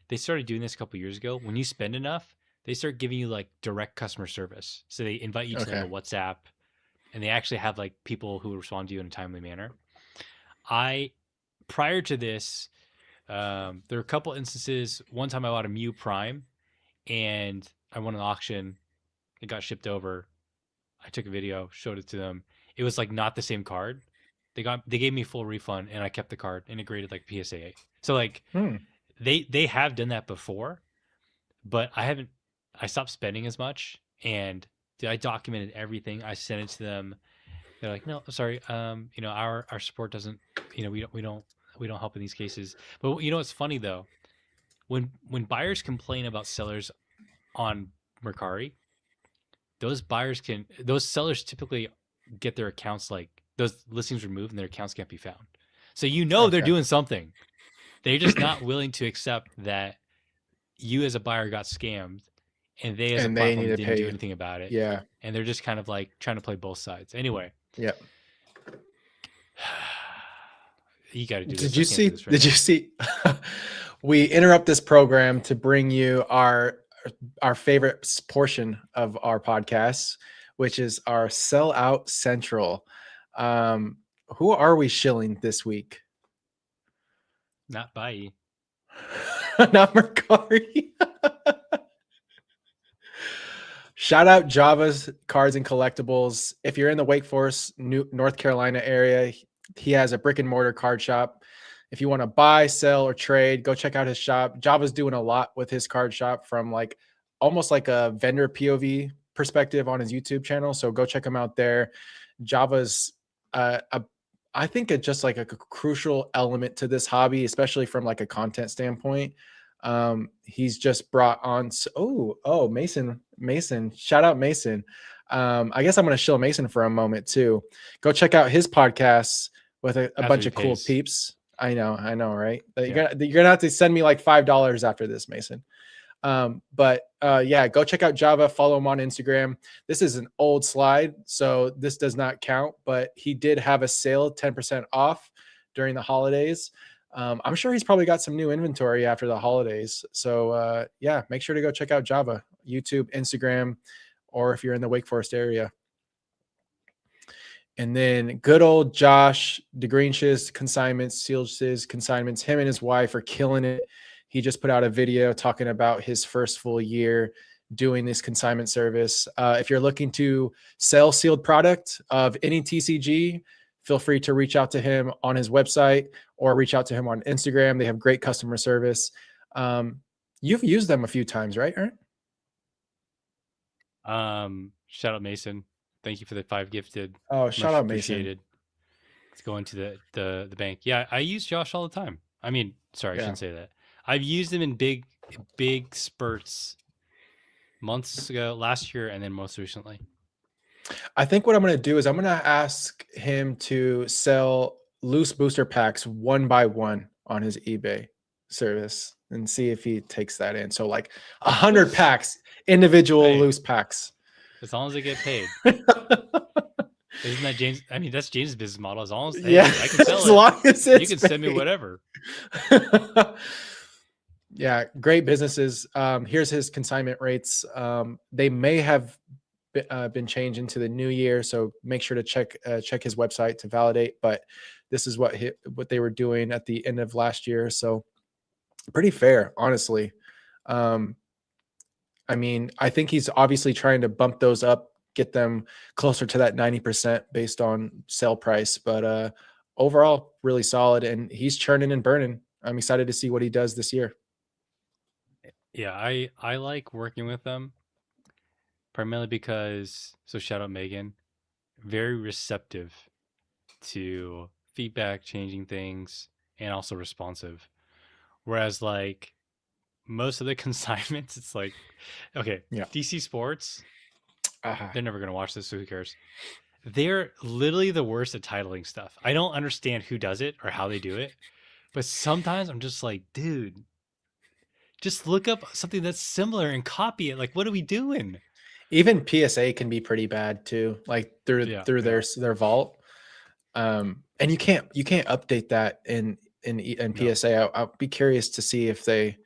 They started doing this a couple years ago. When you spend enough, they start giving you like direct customer service. So they invite you to like Okay. a WhatsApp, and they actually have like people who respond to you in a timely manner. I Prior to this, there were a couple instances. One time I bought a Mew Prime, and I won an auction. It got shipped over. I took a video, showed it to them. It was like not the same card. They gave me full refund, and I kept the card integrated like PSA. So like Hmm. they have done that before, but I haven't. I stopped spending as much, and I documented everything. I sent it to them. They're like, no, sorry, our support doesn't, we don't help in these cases. But you know what's funny though? When buyers complain about sellers on Mercari, those sellers typically get their accounts, like those listings removed and their accounts can't be found. So they're Okay. doing something. They're just not willing to accept that you as a buyer got scammed and they as a And they need platform to didn't pay do you. anything about it. Yeah. And they're just kind of like trying to play both sides. Anyway, Yeah. you got to do Did this. I you can't do see? this right Did you now. see? We interrupt this program to bring you our favorite portion of our podcast, which is our Sellout Central. Um, who are we shilling this week? Not bye. Not Mercari. Shout out Java's Cards and Collectibles. If you're in the Wake Forest, North Carolina area, he has a brick and mortar card shop. If you want to buy, sell, or trade, go check out his shop. Java's doing a lot with his card shop from like almost like a vendor POV perspective on his YouTube channel. So go check him out there. Java's I think it's just like a crucial element to this hobby, especially from like a content standpoint. He's just brought on Mason, shout out Mason. I guess I'm going to shill Mason for a moment too. Go check out his podcasts with a After bunch he of cool pays. peeps. I know, right? Yeah. You're gonna have to send me like $5 after this, Mason. Yeah, go check out Java, follow him on Instagram. This is an old slide, so this does not count, but he did have a sale 10% off during the holidays. I'm sure he's probably got some new inventory after the holidays. So yeah, make sure to go check out Java, YouTube, Instagram, or if you're in the Wake Forest area. And then good old Josh DeGreensh's consignments, Seals's consignments. Him and his wife are killing it. He just put out a video talking about his first full year doing this consignment service. If you're looking to sell sealed product of any TCG, feel free to reach out to him on his website or reach out to him on Instagram. They have great customer service. You've used them a few times, right, Ern? Shout out Mason. Thank you for the 5 gifted. Oh, shout Much out Mason. appreciated. It's going to the bank. Yeah, I use Josh all the time. I mean, sorry, I Yeah. shouldn't say that. I've used him in big spurts months ago, last year, and then most recently. I think what I'm going to do is I'm going to ask him to sell loose booster packs one by one on his eBay service and see if he takes that in. So like 100 packs, individual Hey, loose packs. as long as they get paid. Isn't that James? I mean, that's James' business model. As long as Yeah, I can sell as it, long as you it's can send me paid. whatever. Yeah, great businesses. Here's his consignment rates. They may have been changed into the new year, so make sure to check his website to validate. But this is what they were doing at the end of last year, so pretty fair, honestly. I mean, I think he's obviously trying to bump those up, get them closer to that 90% based on sale price. But overall, really solid, and he's churning and burning. I'm excited to see what he does this year. Yeah, I like working with them primarily because, so shout out Megan, very receptive to feedback, changing things, and also responsive. Whereas like most of the consignments, it's like, okay, Yeah. DC Sports, Uh-huh. They're never going to watch this, so who cares? They're literally the worst at titling stuff. I don't understand who does it or how they do it, but sometimes I'm just like, dude, just look up something that's similar and copy it. Like, what are we doing? Even PSA can be pretty bad too, like Yeah, through yeah. their vault. And you can't update that in No. PSA. I'll be curious to see if they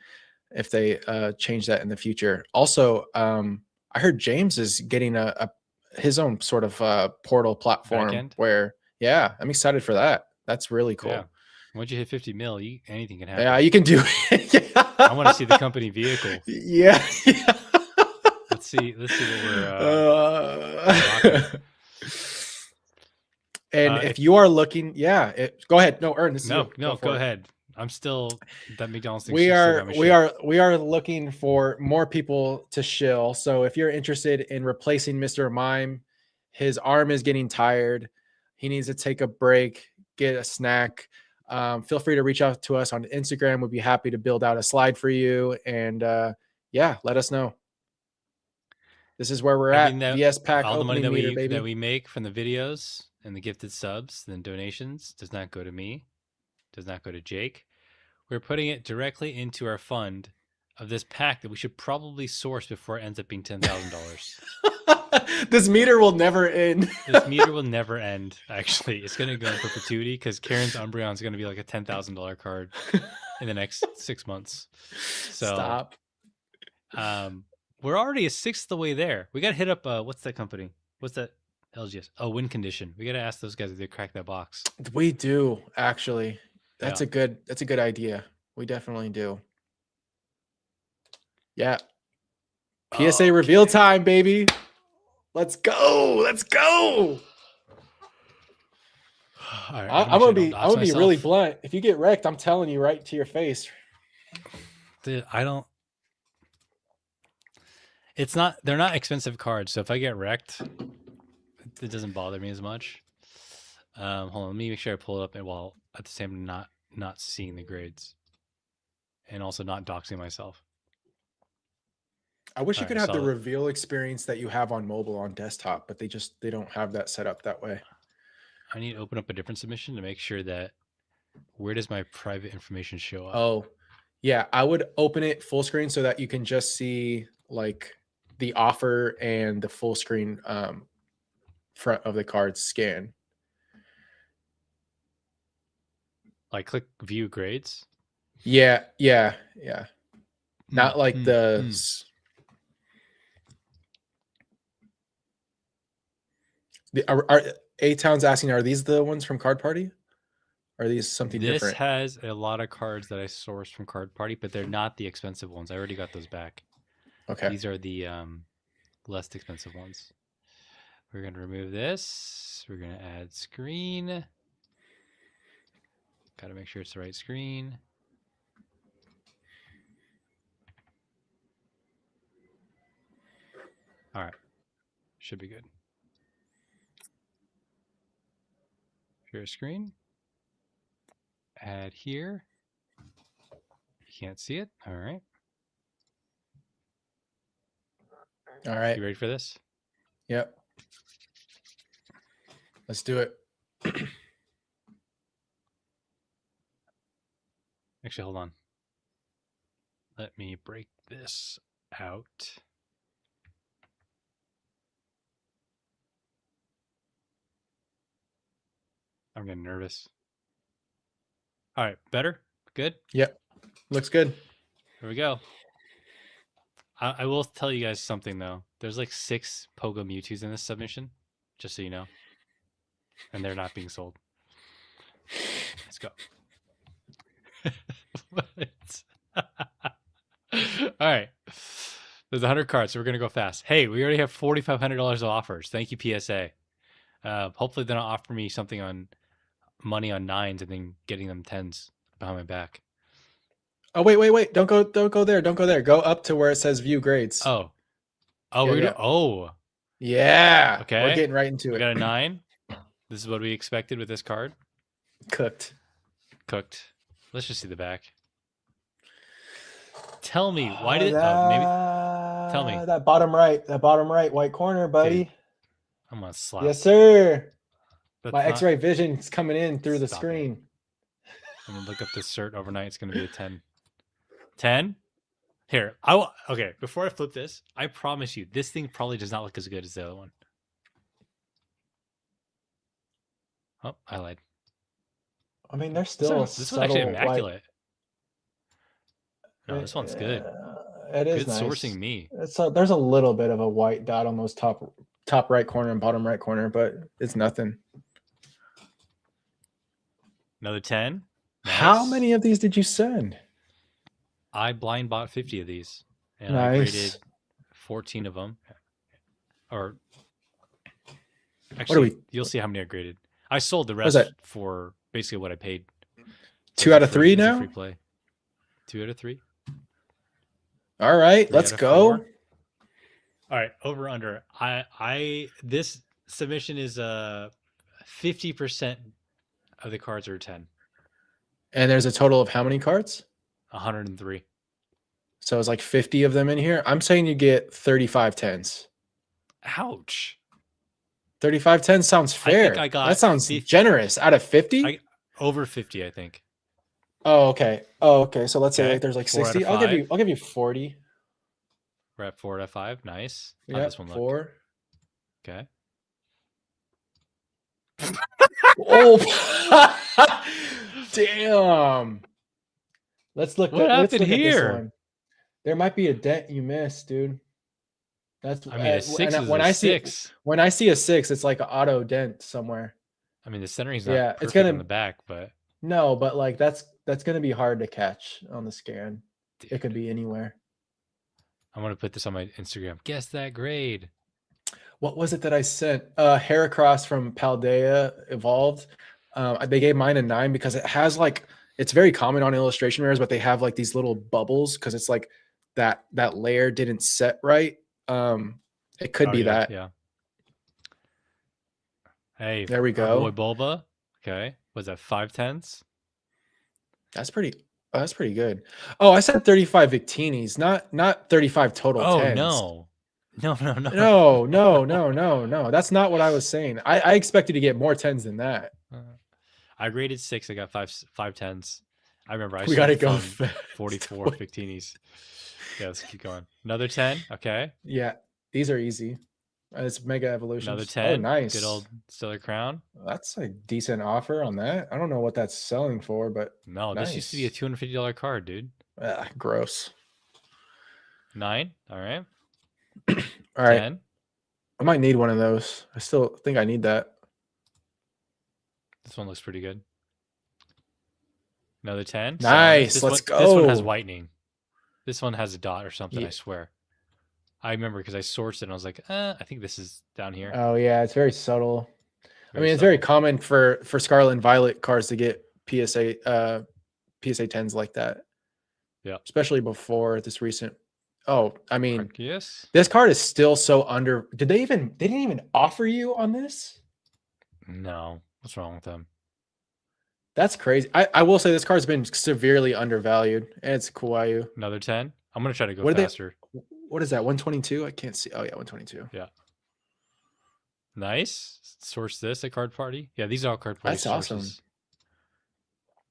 change that in the future. Also, I heard James is getting a his own sort of portal Back platform end? where, yeah, I'm excited for that. That's really Yeah. cool. Once you hit 50 mil, anything can Yeah, happen. you can do it. I want to see the company vehicle. Yeah. Yeah. Let's see. Let's see what we're rocking. Uh, and if If you are looking, yeah, go ahead. No, Ern, this is you. Go no, go for it. ahead. I'm still that McDonald's thing We should still are got me we shook. are we are looking for more people to shill. So if you're interested in replacing Mr. Mime, his arm is getting tired. He needs to take a break, get a snack. Feel free to reach out to us on Instagram. We'd be happy to build out a slide for you. And yeah, let us know. This is where we're Everything at. that VS Pack all the money opening meter, that baby. we make from the videos and the gifted subs and donations does not go to me, does not go to Jake. We're putting it directly into our fund of this pack that we should probably source before it ends up being $10,000. This meter will never end. This meter will never end. Actually, it's going to go in perpetuity because Karen's Umbreon is going to be like a $10,000 card in the next 6 months. So, Stop. we're already a sixth of the way there. We got to hit up. What's that company? What's that? LGS. Oh, Win Condition. We got to ask those guys if they crack that box. We do actually. Yeah. That's a good idea. We definitely do. Yeah. PSA reveal time, baby. Let's go. Let's go. All right, I'm sure gonna I don't be dox really myself. blunt. If you get wrecked, I'm telling you right to your face. Dude, I don't. It's not. They're not expensive cards, so if I get wrecked, it doesn't bother me as much. Hold on, let me make sure I pull it up, and while at the same time not seeing the grades, and also not doxing myself. I wish you All could right, have the so reveal experience that you have on mobile on desktop, but they don't have that set up that way. I need to open up a different submission to make sure that where does my private information show up? Oh, yeah. I would open it full screen so that you can just see like the offer and the full screen front of the card scan. Like click view grades. Yeah, yeah, yeah. Not like Mm. are A Town's asking, are these the ones from Card Party? Or are these something This different? has a lot of cards that I sourced from Card Party, but they're not the expensive ones. I already got those back. Okay. These are the less expensive ones. We're going to remove this. We're going to add screen. Got to make sure it's the right screen. All right. Should be good. Share screen. Add here. You can't see it. All right. All right. You ready for this? Yep. Let's do it. Actually, hold on. Let me break this out. I'm getting nervous. All right. Better? Good? Yep. Looks good. Here we go. I will tell you guys something, though. There's like 6 Pogo Mewtwo's in this submission, just so you know. And they're not being sold. Let's go. All right. There's 100 cards, so we're going to go fast. Hey, we already have $4,500 of offers. Thank you, PSA. Hopefully, they don't offer me something on money on 9s and then getting them 10s behind my back. Oh, wait. Don't go there. Don't go there. Go up to where it says view grades. Oh, Yeah, we're yeah. gonna. Oh, Yeah. okay. We're getting right into We it. got a 9. This is what we expected with this card. Cooked. Let's just see the back. Tell me why did maybe Tell me. That bottom right, white corner, Dude, buddy. I'm gonna slap. Yes, sir. That's My not. X-ray vision's coming in through the Stop it. screen. I'm gonna look up this cert overnight. It's gonna be a 10. 10? Here. Okay, before I flip this, I promise you, this thing probably does not look as good as the other one. Oh, I lied. I mean, there's still This one's actually subtle white. immaculate. No, this one's good. It is Good nice. sourcing me. There's a little bit of a white dot on those top right corner and bottom right corner, but it's nothing. Another 10. Nice. How many of these did you send? I blind bought 50 of these, and Nice. I graded 14 of them. Or actually, you'll see how many I graded. I sold the rest for basically what I paid. 2 out of 3 now? Free play. 2 out of 3. All right, let's go. 4. All right, over under. This submission is 50% of the cards are 10. And there's a total of how many cards? 103. So it's like 50 of them in here. I'm saying you get 35 10s. Ouch. 35 10s sounds fair. That sounds 50. Generous. Out of 50? Over 50, I think. Oh, okay. So let's say like there's like 60. I'll give you 40. We're at 4 out of 5. Nice. Yeah, this one 4. Okay. Oh, damn. Let's look. What happened at here? This one. There might be a dent you missed, dude. That's. I mean, a 6 is a 6. When I see a 6, it's like an auto dent somewhere. I mean, the centering's not perfect on the back, but no, but like that's gonna be hard to catch on the scan. Dude. It could be anywhere. I'm gonna put this on my Instagram. Guess that grade. What was it that I sent? Heracross from Paldea Evolved. They gave mine a 9 because it has like, it's very common on illustration rares, but they have like these little bubbles because it's like that layer didn't set right. It could be that. Yeah. Hey, there we go. Boy Bulba. Okay. Was that 5 10s? That's pretty good. Oh, I said 35 Victinis, not 35 total 10s. No. No. That's not what I was saying. I expected to get more 10s than that. I graded 6. I got 5 10s. I remember we gotta go 44 Victinis. Yeah, let's keep going. Another 10. Okay. Yeah, these are easy. It's Mega Evolution. Another 10. Oh, nice. Good old Stellar Crown. That's a decent offer on that. I don't know what that's selling for, but no, nice. This used to be a $250 card, dude. Gross. 9. All right. All right. 10. I might need one of those. I still think I need that. This one looks pretty good. Another 10. Nice. Let's go. This one has whitening. This one has a dot or something, yeah. I swear. I remember because I sourced it and I was like, I think this is down here. Oh, yeah. It's very subtle. It's very common for Scarlet and Violet cards to get PSA 10s like that. Yeah. Especially before this recent. Oh, I mean, yes. This card is still so under. They didn't even offer you on this? No. What's wrong with them? That's crazy. I will say this card's been severely undervalued, and it's Kawaii. Another 10. I'm gonna try to go faster. What is that? 122? I can't see. Oh yeah, 122. Yeah. Nice. Source this at Card Party. Yeah, these are all Card Party. That's awesome.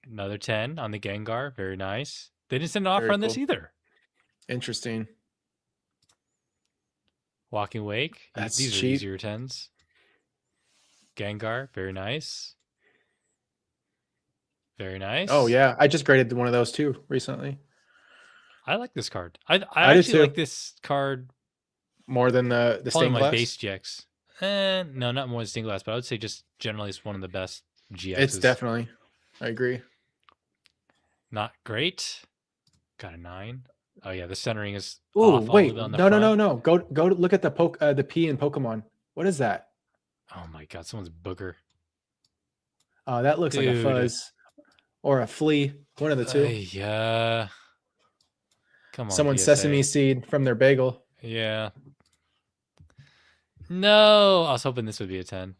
Another 10 on the Gengar. Very nice. They didn't send an offer on this either. Interesting. Walking Wake. That's these cheap. Are easier 10s. Gengar. Very nice. Very nice. Oh yeah, I just graded one of those too recently. I like this card. I actually like this card more than the stained glass. My base GX. No, not more than stained glass, but I would say just generally it's one of the best GXs. It's definitely. I agree. Not great. Got a 9. Oh yeah, the centering is. Oh wait, no. Go look at the P in Pokemon. What is that? Oh my god, someone's booger. Oh, that looks like a fuzz or a flea. One of the two. Yeah. Come on. Someone's sesame seed from their bagel. Yeah. No, I was hoping this would be a 10.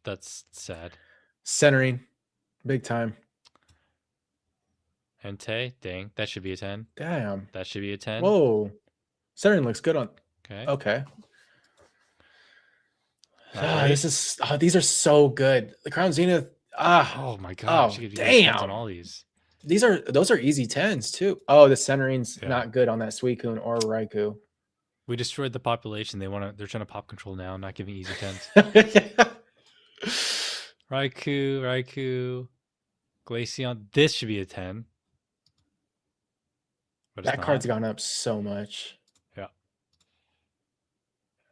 That's sad. Centering, big time. Entei. Dang. That should be a 10. Damn. That should be a 10. Whoa. Centering looks good on. Okay. Okay. Not great. These are so good. The Crown Zenith. Oh my gosh. Oh, You could get 10s on damn. all these. Those are easy 10s too. Oh, the centering's Yeah. not good on that Suicune or Raikou. We destroyed the population. They're trying to pop control now, not giving easy 10s. Raikou. Glaceon. This should be a 10. But it's That not. card's gone up so much. Yeah.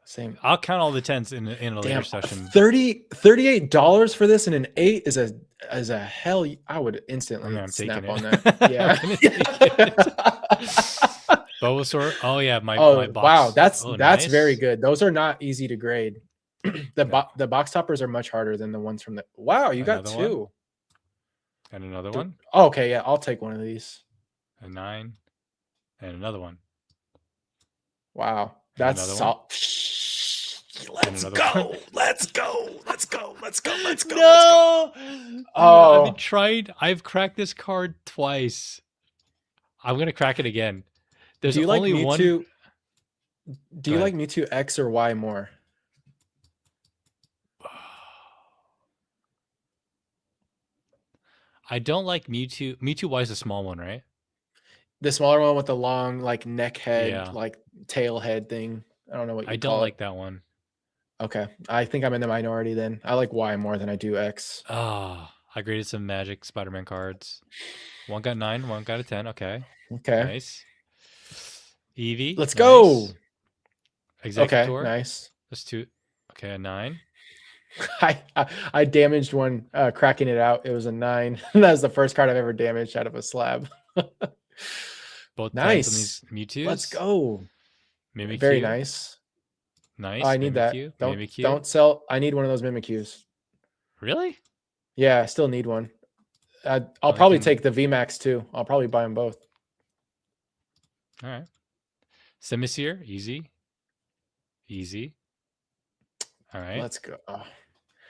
Same. I'll count all the 10s in a later session. $38 for this and an 8 is a hell. I would instantly snap on that. Yeah. Bulbasaur. Oh yeah, my box. Wow, that's nice. very good. Those are not easy to grade. The box toppers are much harder than the ones from the. Wow, you got two. One. And another one. Oh, okay, yeah, I'll take one of these. A 9, and another one. Wow, that's solid. Let's go. Let's go. Let's go. Let's go. Let's go. No. Oh, I've cracked this card twice. I'm gonna crack it again. There's only like one. Do you like Mewtwo X or Y more? I don't like Mewtwo. Mewtwo Y is a small one, right? The smaller one with the long like neck head, Yeah. like tail head thing. I don't know what you I call don't it. like that one. Okay, I think I'm in the minority then. I like Y more than I do X. Ah, I graded some Magic Spider-Man cards. One got 9, one got a 10. Okay. Okay. Nice. Eevee. Let's go. Executor. Okay, nice. That's 2. Okay, a 9. I damaged one cracking it out. It was a 9. That was the first card I've ever damaged out of a slab. Both nice. On these Mewtwo's. Let's go. Mimikyu. Very nice. Nice. Oh, I need Mimikyu. that. Don't sell. I need one of those Mimikyus. Really? Yeah, I still need one. I'll probably take the VMAX too. I'll probably buy them both. All right. Simisear, easy. Easy. All right. Let's go. Oh.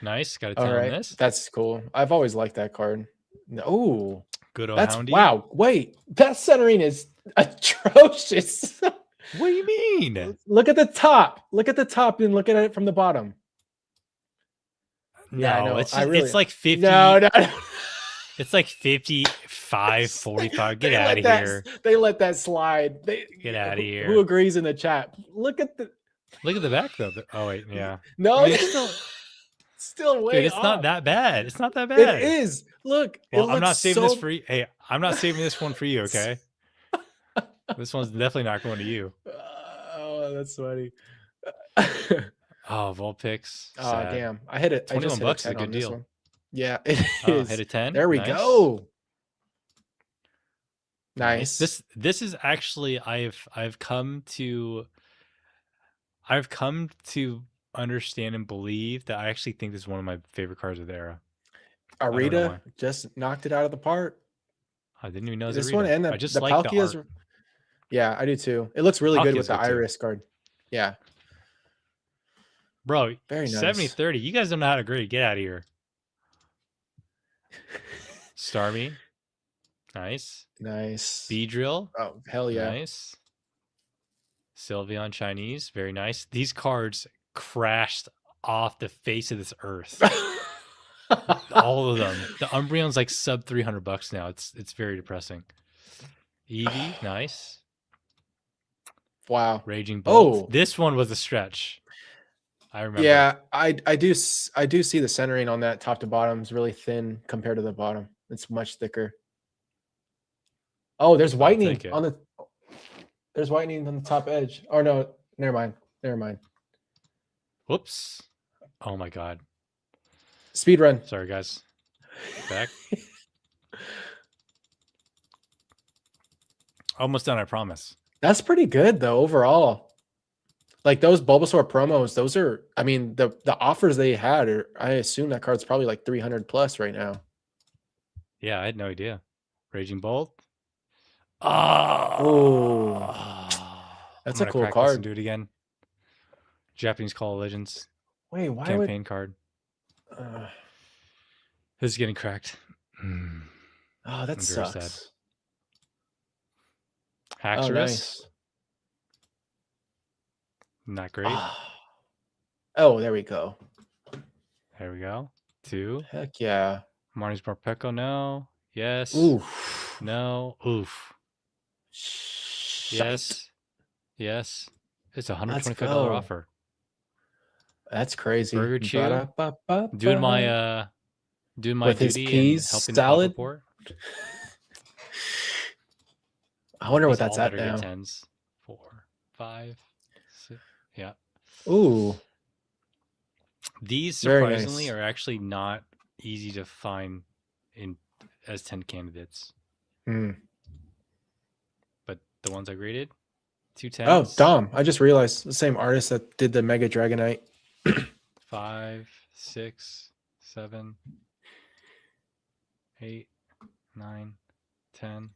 Nice. Got a 10 on this. That's cool. I've always liked that card. Oh, good old Houndy. Wow. Wait, that centering is atrocious. What do you mean? Look at the top. Look at the top and look at it from the bottom. No, yeah, no, it's like 50. No. It's like 55, 45. Get out of here. They let that slide. Get out of here. Who agrees in the chat? Look at the back though. Oh wait, yeah. No, I mean, still way. Dude, it's not that bad. It's not that bad. It is. Look. Well, I'm not saving this for you. Hey, I'm not saving this one for you. Okay. This one's definitely not going to you. Oh, that's funny. Oh, Vulpix. Oh, damn. I hit it. $21 is a good deal. Yeah, it is. Hit a 10. There we go. Nice. This is actually I've come to understand and believe that I actually think this is one of my favorite cards of the era. Arita just knocked it out of the park. I didn't even know this one and I just like Palkia's. The art. Yeah, I do too. It looks really good with the Iris card. Yeah. Bro, very nice. 70-30. You guys don't know how to grade. Get out of here. Starmie. Nice. Nice. Beedrill. Oh, hell yeah. Nice. Sylveon Chinese. Very nice. These cards crashed off the face of this earth. All of them. The Umbreon's like sub $300 now. It's very depressing. Eevee. Nice. Wow. Raging Bolt. Oh. This one was a stretch. I remember. Yeah, I do see the centering on that top to bottom is really thin compared to the bottom. It's much thicker. Oh, there's whitening on the. There's whitening on the top edge. Oh no, never mind. Whoops! Oh my god. Speed run. Sorry guys. Back. Almost done. I promise. That's pretty good though overall. Like those Bulbasaur promos, those are. I mean, the offers they had are. I assume that card's probably like 300 plus right now. Yeah, I had no idea. Raging Bolt. Oh, that's a cool card. Do it again. Japanese Call of Legends. Wait, why campaign card? This is getting cracked. Oh, that sucks. Sad. Oh, Haxorus, nice. not great. Ah. Oh, there we go. There we go. 2. Heck yeah. Marnie's Morpeko, no. Yes. Ooh. No. Oof. Shite. Yes. Yes. It's a Let's $125 go. offer. That's crazy. Burger Chew, doing my Ba-da-ba-ba-ba. doing my With his duty and peas helping the pop salad. report. I wonder what These that's all at better get now. 10s. 4, 5, 6. Yeah. Ooh, These very surprisingly nice. are actually not easy to find in as 10 candidates. Mm. But the ones I graded, 2 Oh, 10s, Dom. I just realized the same artist that did the Mega Dragonite. 5, 6, 7, 8, 9, 10.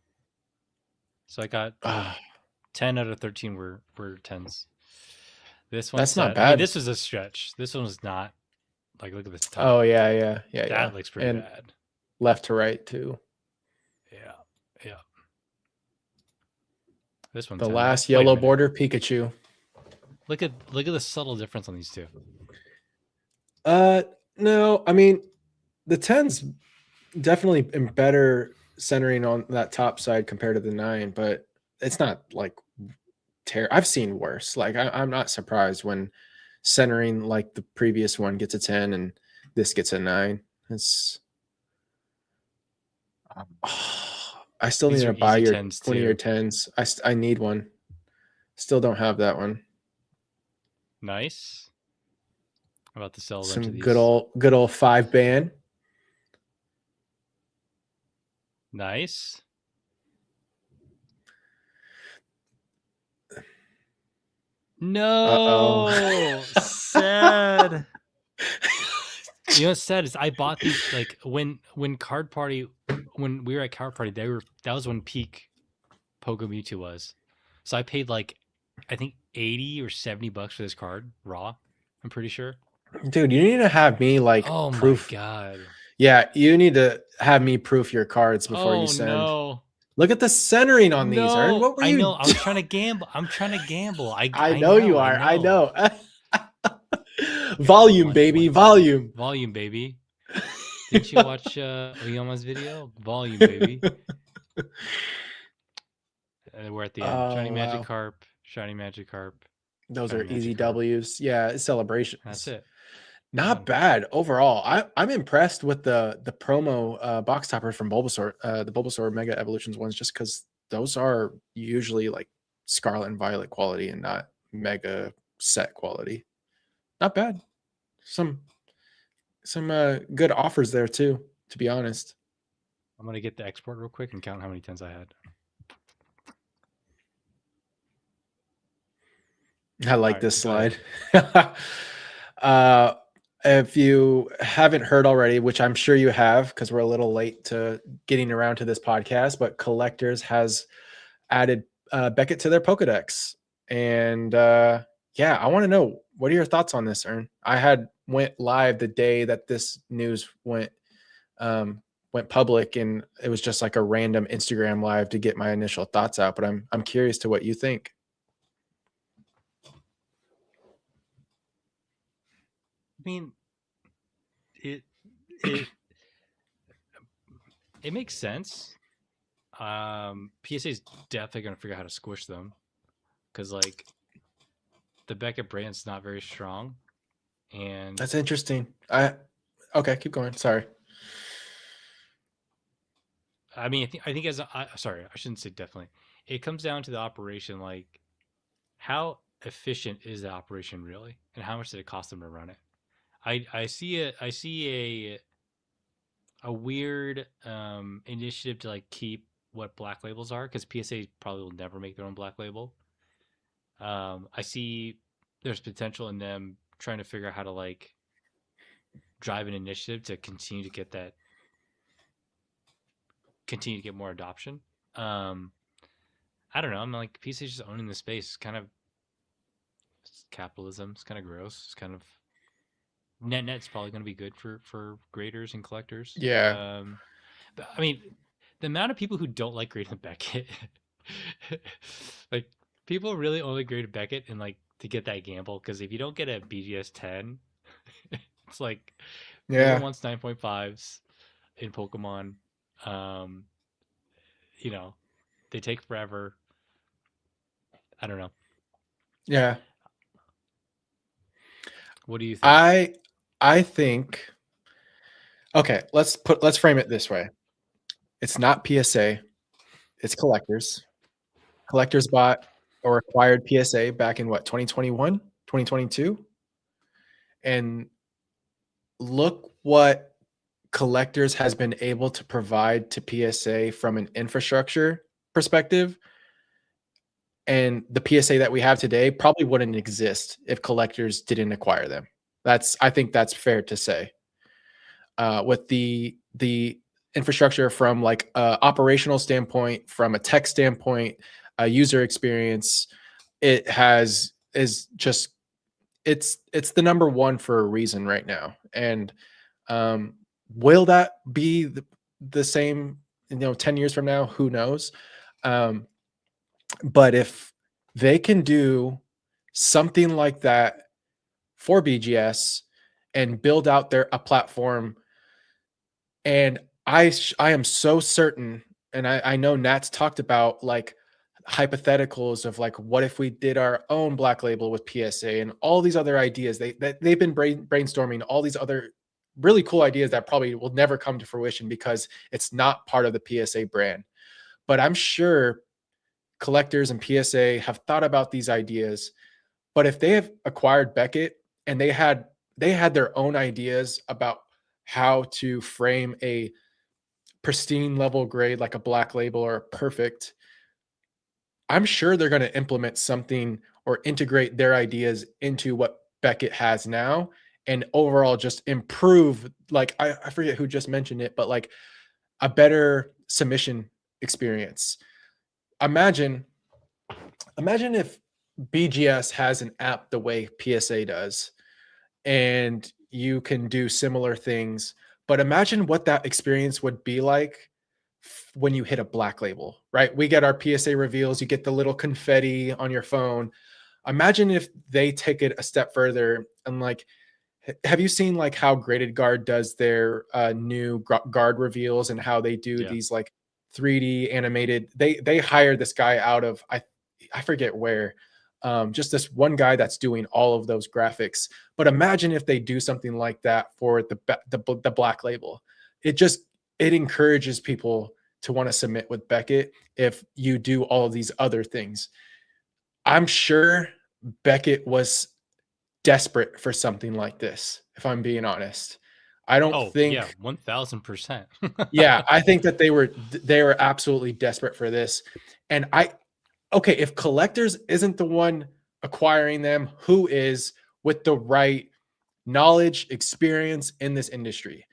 So I got Ah, 10 out of 13 were 10s. This one that's not said, I mean, bad. this was a stretch. This one was not like, look at this top. Oh yeah, yeah, yeah, yeah. That looks pretty And bad. left to right too. Yeah. Yeah. This one The 10 though. last Wait a yellow minute. border Pikachu. Look at the subtle difference on these two. No, I mean the tens definitely better centering on that top side compared to the 9, but it's not like I've seen worse. Like I'm not surprised when centering like the previous one gets a 10 and this gets a 9. It's I still need These are to buy easy your 10s one of your too. 10s. I need one. Still don't have that one. Nice. I'm about to sell a bunch of Some these. good old 5 band. Nice. Uh-oh. No. Sad. You know what's sad is I bought these like when Card Party, when we were at Card Party, that was when peak Pogo Mewtwo was. So I paid like I think 80 or $70 for this card raw. I'm pretty sure. Dude, you need to have me like Oh my proof. god. Yeah, you need to have me proof your cards before you Oh send. no. Look at the centering on these, Ern. No, What were I you know. I doing? was trying to gamble. I'm trying to gamble. I I know you know. I are. I know. know. Okay, Volume, baby. Volume. Volume, baby. Didn't you watch Oyama's video? Volume, baby. We're at the end. Oh, wow. Shiny Magikarp, Those Shiny are easy Magikarp. W's. Yeah, it's That's celebrations. it. Not Done. bad overall. I'm impressed with the promo box topper from Bulbasaur, the Bulbasaur Mega Evolutions ones, just because those are usually like Scarlet and Violet quality and not Mega set quality. Not bad. Some good offers there too, to be honest. I'm gonna get the export real quick and count how many 10s I had. I All like right, this go ahead. slide. uh, if you haven't heard already, which I'm sure you have, because we're a little late to getting around to this podcast, but Collectors has added Beckett to their Pokedex, and yeah, I want to know, what are your thoughts on this, Ern? I had went live the day that this news went public, and it was just like a random Instagram live to get my initial thoughts out. But I'm curious to what you think. I mean, it it it makes sense. PSA is definitely gonna figure out how to squish them because like the Beckett brand's not very strong, and That's interesting. Okay, keep going. Sorry. I mean, I think sorry, I shouldn't say definitely. It comes down to the operation, like how efficient is the operation really, and how much did it cost them to run it? I see a weird initiative to like keep what black labels are because PSA probably will never make their own black label. I see there's potential in them trying to figure out how to like drive an initiative to continue to get more adoption. Um, I don't know. I'm like PC's just owning the space. It's kind of capitalism. It's kind of gross. It's kind of net's probably going to be good for graders and collectors. Yeah. But I mean, the amount of people who don't like grading Beckett Like people really only grade Beckett and like to get that gamble because if you don't get a BGS 10, it's like everyone Yeah. wants 9.5s in Pokemon. Um, you know, they take forever. I don't know. Yeah. What do you think? I I think okay, let's frame it this way. It's not PSA, it's collectors. Collectors bought or acquired PSA back in what, 2021, 2022? And look what collectors has been able to provide to PSA from an infrastructure perspective. And the PSA that we have today probably wouldn't exist if collectors didn't acquire them. I think that's fair to say. With the infrastructure from like a operational standpoint, from a tech standpoint, a user experience, it has is just it's the number one for a reason right now. And um, will that be the same, 10 years from now? Who knows? Um, but if they can do something like that for BGS and build out a platform, and I am so certain, and I know Nat's talked about like hypotheticals of like what if we did our own black label with PSA and all these other ideas. They've been brainstorming all these other really cool ideas that probably will never come to fruition because it's not part of the PSA brand. But I'm sure collectors and PSA have thought about these ideas. But if they have acquired Beckett and they had their own ideas about how to frame a pristine level grade like a black label or a perfect, I'm sure they're going to implement something or integrate their ideas into what Beckett has now and overall just improve. Like, I forget who just mentioned it, but like a better submission experience. Imagine, imagine if BGS has an app the way PSA does and you can do similar things. But imagine what that experience would be like when you hit a black label, right? We get our PSA reveals, you get the little confetti on your phone. Imagine if they take it a step further and like, have you seen like how Graded Guard does their new guard reveals and how they do Yeah. these like 3D animated? They hired this guy out of I forget where, just this one guy that's doing all of those graphics. But imagine if they do something like that for the black label. It just it encourages people to want to submit with Beckett if you do all of these other things. I'm sure Beckett was desperate for something like this, if I'm being honest. I don't Oh yeah, think 1000%. yeah, I think that they were absolutely desperate for this. And okay, if collectors isn't the one acquiring them, who is with the right knowledge, experience in this industry?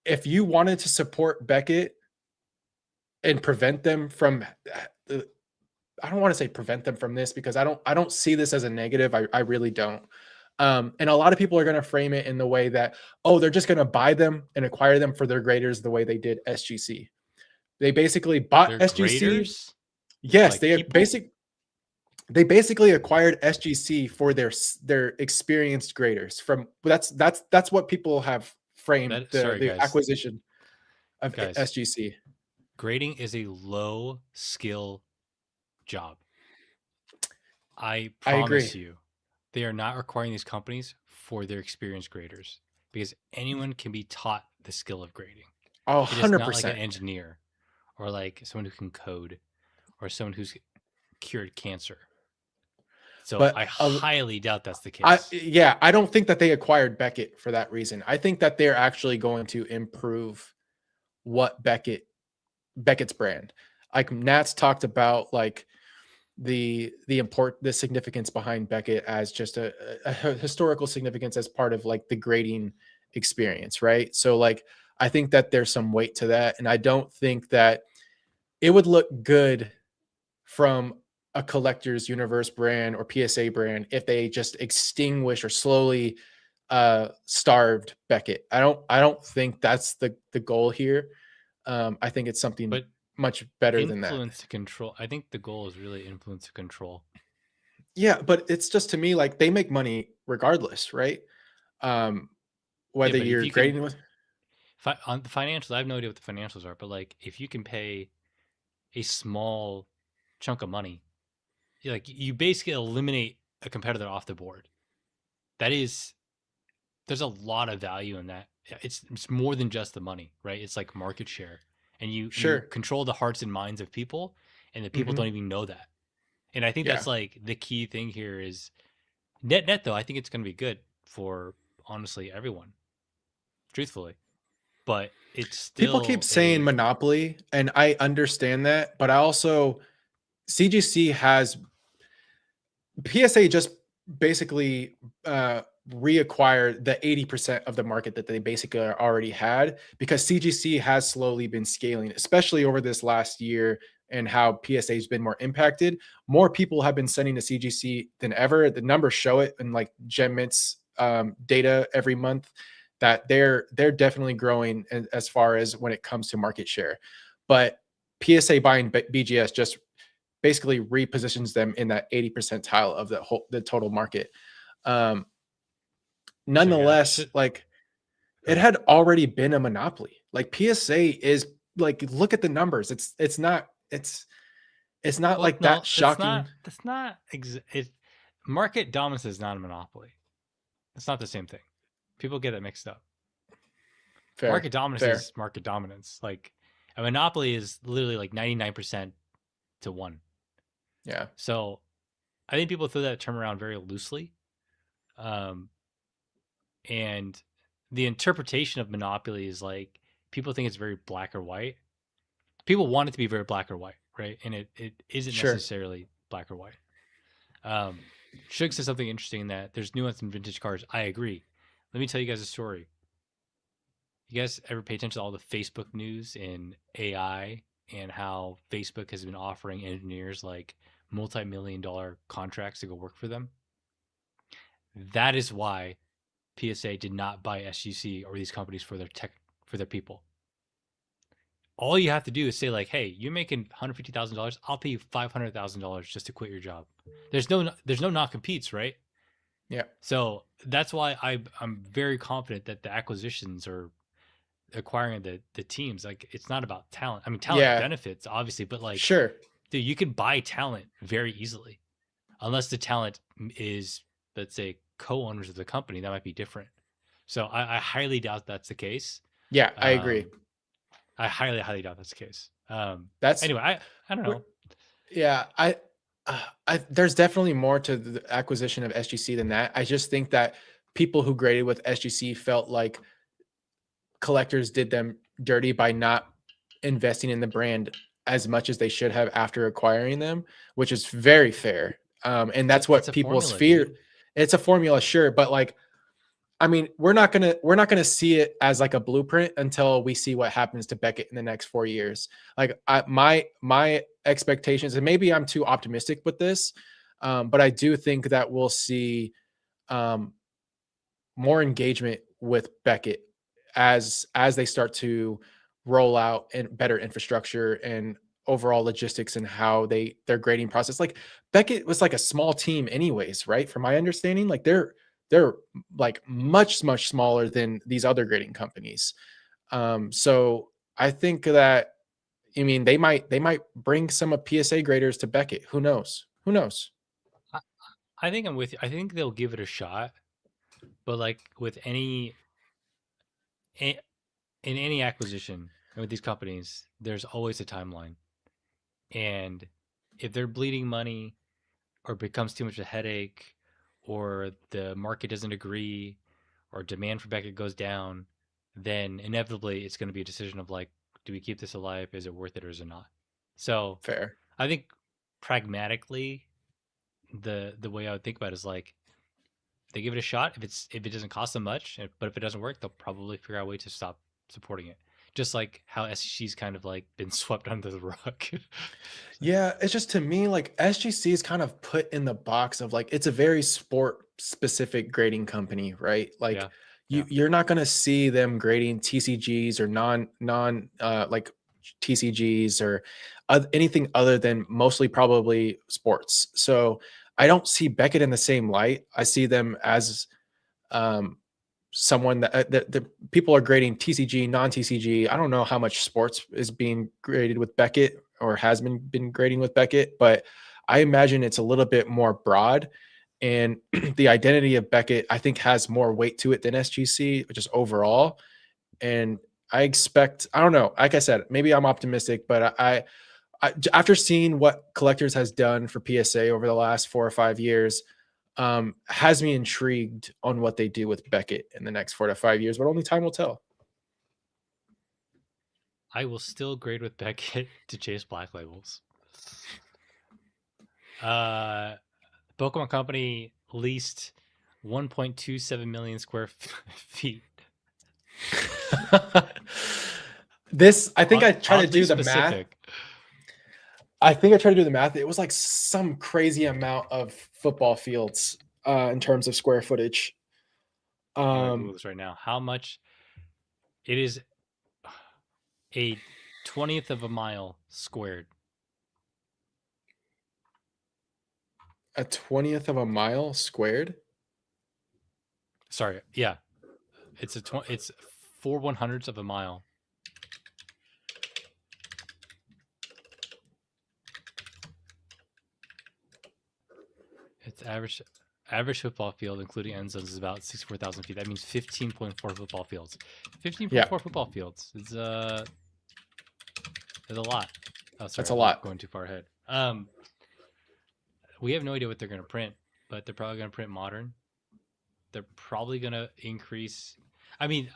If you wanted to support Beckett and prevent them from I don't want to say prevent them from this because I don't see this as a negative. I really don't. And a lot of people are going to frame it in the way that, oh, they're just going to buy them and acquire them for their graders the way they did SGC. They basically bought They're SGC. graders, Yes, like people. they basically acquired SGC for their experienced graders. From that's what people have framed That the sorry the guys, acquisition of guys. SGC. Grading is a low skill job. I I agree. promise you, they are not requiring these companies for their experienced graders because anyone can be taught the skill of grading. Oh, It is not like an 100%. engineer or like someone who can code or someone who's cured cancer. So I But highly doubt that's the case. I don't think that they acquired Beckett for that reason. I think that they're actually going to improve what Beckett's brand. Like Nat's talked about like the significance behind Beckett as just a historical significance as part of like the grading experience, right? So like I think that there's some weight to that, and I don't think that it would look good from a collector's universe brand or PSA brand if they just extinguish or slowly starved Beckett. I don't think that's the goal here. I think it's something But much better than that. Influence to control. I think the goal is really influence to control. Yeah, but it's just to me like they make money regardless, right? Um, Yeah, whether but if you're you can, grading with on the financials, I have no idea what the financials are, but like if you can pay a small chunk of money, like you basically eliminate a competitor off the board. That is, there's a lot of value in that. It's more than just the money, right? It's like market share, and you sure. control the hearts and minds of people, and the people don't Hmm. even know that. And I think Yeah. that's like the key thing here is net though. I think it's going to be good for honestly everyone, truthfully, but it's People keep still saying a monopoly, and I understand that, but I also CGC has PSA just basically reacquired the 80% of the market that they basically already had because CGC has slowly been scaling, especially over this last year and how PSA has been more impacted. More people have been sending to CGC than ever. The numbers show it in like GenMint's data every month that they're definitely growing as far as when it comes to market share. But PSA buying BGS just basically repositions them in that 80 percentile of the total market. Um, so yeah. Nonetheless, Should like go it ahead. had already been a monopoly. Like PSA is like look at the numbers. It's not Well, like that no, it's shocking. not. That's not. It market dominance is not a monopoly. It's not the same thing. People get it mixed up. Fair, Market dominance fair. is market dominance. Like a monopoly is literally like 99% to one. Yeah, So I think people throw that term around very loosely. Um, and the interpretation of monopoly is like people think it's very black or white. People want it to be very black or white, right? And it isn't sure. necessarily black or white. Um, Shug said something interesting that there's nuance in vintage cars. I agree. Let me tell you guys a story. You guys ever pay attention to all the Facebook news in AI and how Facebook has been offering engineers like multi-million dollar contracts to go work for them? That is why PSA did not buy SGC or these companies for their tech for their people. All you have to do is say like, "Hey, you're making $150,000. I'll pay you $500,000 just to quit your job." There's no not competes, right? Yeah, So that's why I'm very confident that the acquisitions or acquiring the teams, like it's not about talent. I mean, talent yeah, benefits obviously, but like, sure. dude, you can buy talent very easily, unless the talent is, let's say, co-owners of the company. That might be different. So I highly doubt that's the case. Yeah, I agree. Um, I highly doubt that's the case. That's Anyway, I don't we're, know. yeah. There's definitely more to the acquisition of SGC than that. I just think that people who graded with SGC felt like collectors did them dirty by not investing in the brand as much as they should have after acquiring them, which is very fair. And that's It's what a people's formula, fear. dude. It's a formula, sure, but like, I mean, we're not gonna see it as like a blueprint until we see what happens to Beckett in the next 4 years. Like, my expectations, and maybe I'm too optimistic with this, but I do think that we'll see um, more engagement with Beckett as they start to roll out and better infrastructure and overall logistics and how their grading process. Like Beckett was like a small team anyways, right? From my understanding, like they're like much smaller than these other grading companies. So I think that I mean they might bring some of PSA graders to Beckett. Who knows? Who knows? I, I think I'm with you. I think they'll give it a shot, but like with in any acquisition with these companies, there's always a timeline. And if they're bleeding money or becomes too much of a headache or the market doesn't agree or demand for Beckett goes down, then inevitably it's going to be a decision of like, do we keep this alive? Is it worth it or is it not? So Fair. I think pragmatically, the way I would think about it is like they give it a shot if it doesn't cost them much, but if it doesn't work, they'll probably figure out a way to stop supporting it. Just like how SEC's kind of like been swept under the rug. So, Yeah, it's just to me like SGC is kind of put in the box of like it's a very sport specific grading company, right? Like yeah, yeah. you're not going to see them grading TCGs or non like TCGs or anything other than mostly probably sports. So I don't see Beckett in the same light. I see them as um, someone that the people are grading TCG, non-TCG. I don't know how much sports is being graded with Beckett or has been grading with Beckett, but I imagine it's a little bit more broad. And the identity of Beckett, I think, has more weight to it than SGC, just overall. And I expect, I don't know, like I said, maybe I'm optimistic, but after seeing what Collectors has done for PSA over the last 4 or 5 years, has me intrigued on what they do with Beckett in the next 4 to 5 years, but only time will tell. I will still grade with Beckett to chase black labels. Pokemon Company leased 1.27 million square feet. This, I think I tried to do the specific. math. I think I tried to do the math. It was like some crazy amount of football fields in terms of square footage. I'm gonna Google this right now. How much? It is a 20th of a mile squared. A 20th of a mile squared? Sorry, yeah. It's it's 4/100ths of a mile. Its average football field, including end zones, is about 64,000 feet. That means 15.4 football fields. 15.4 football fields is a lot. Oh, sorry, that's a lot. Going too far ahead. We have no idea what they're going to print, but they're probably going to print modern. They're probably going to increase. I mean,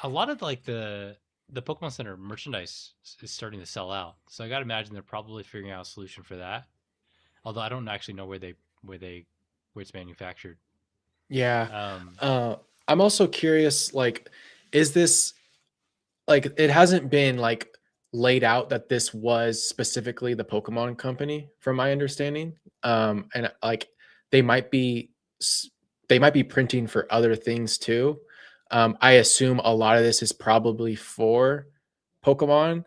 a lot of like the Pokemon Center merchandise is starting to sell out, so I got to imagine they're probably figuring out a solution for that. Although I don't actually know where it's manufactured. Yeah. I'm also curious, like, is this like, it hasn't been like laid out that this was specifically the Pokemon company, from my understanding. And like they might be printing for other things too. I assume a lot of this is probably for Pokemon.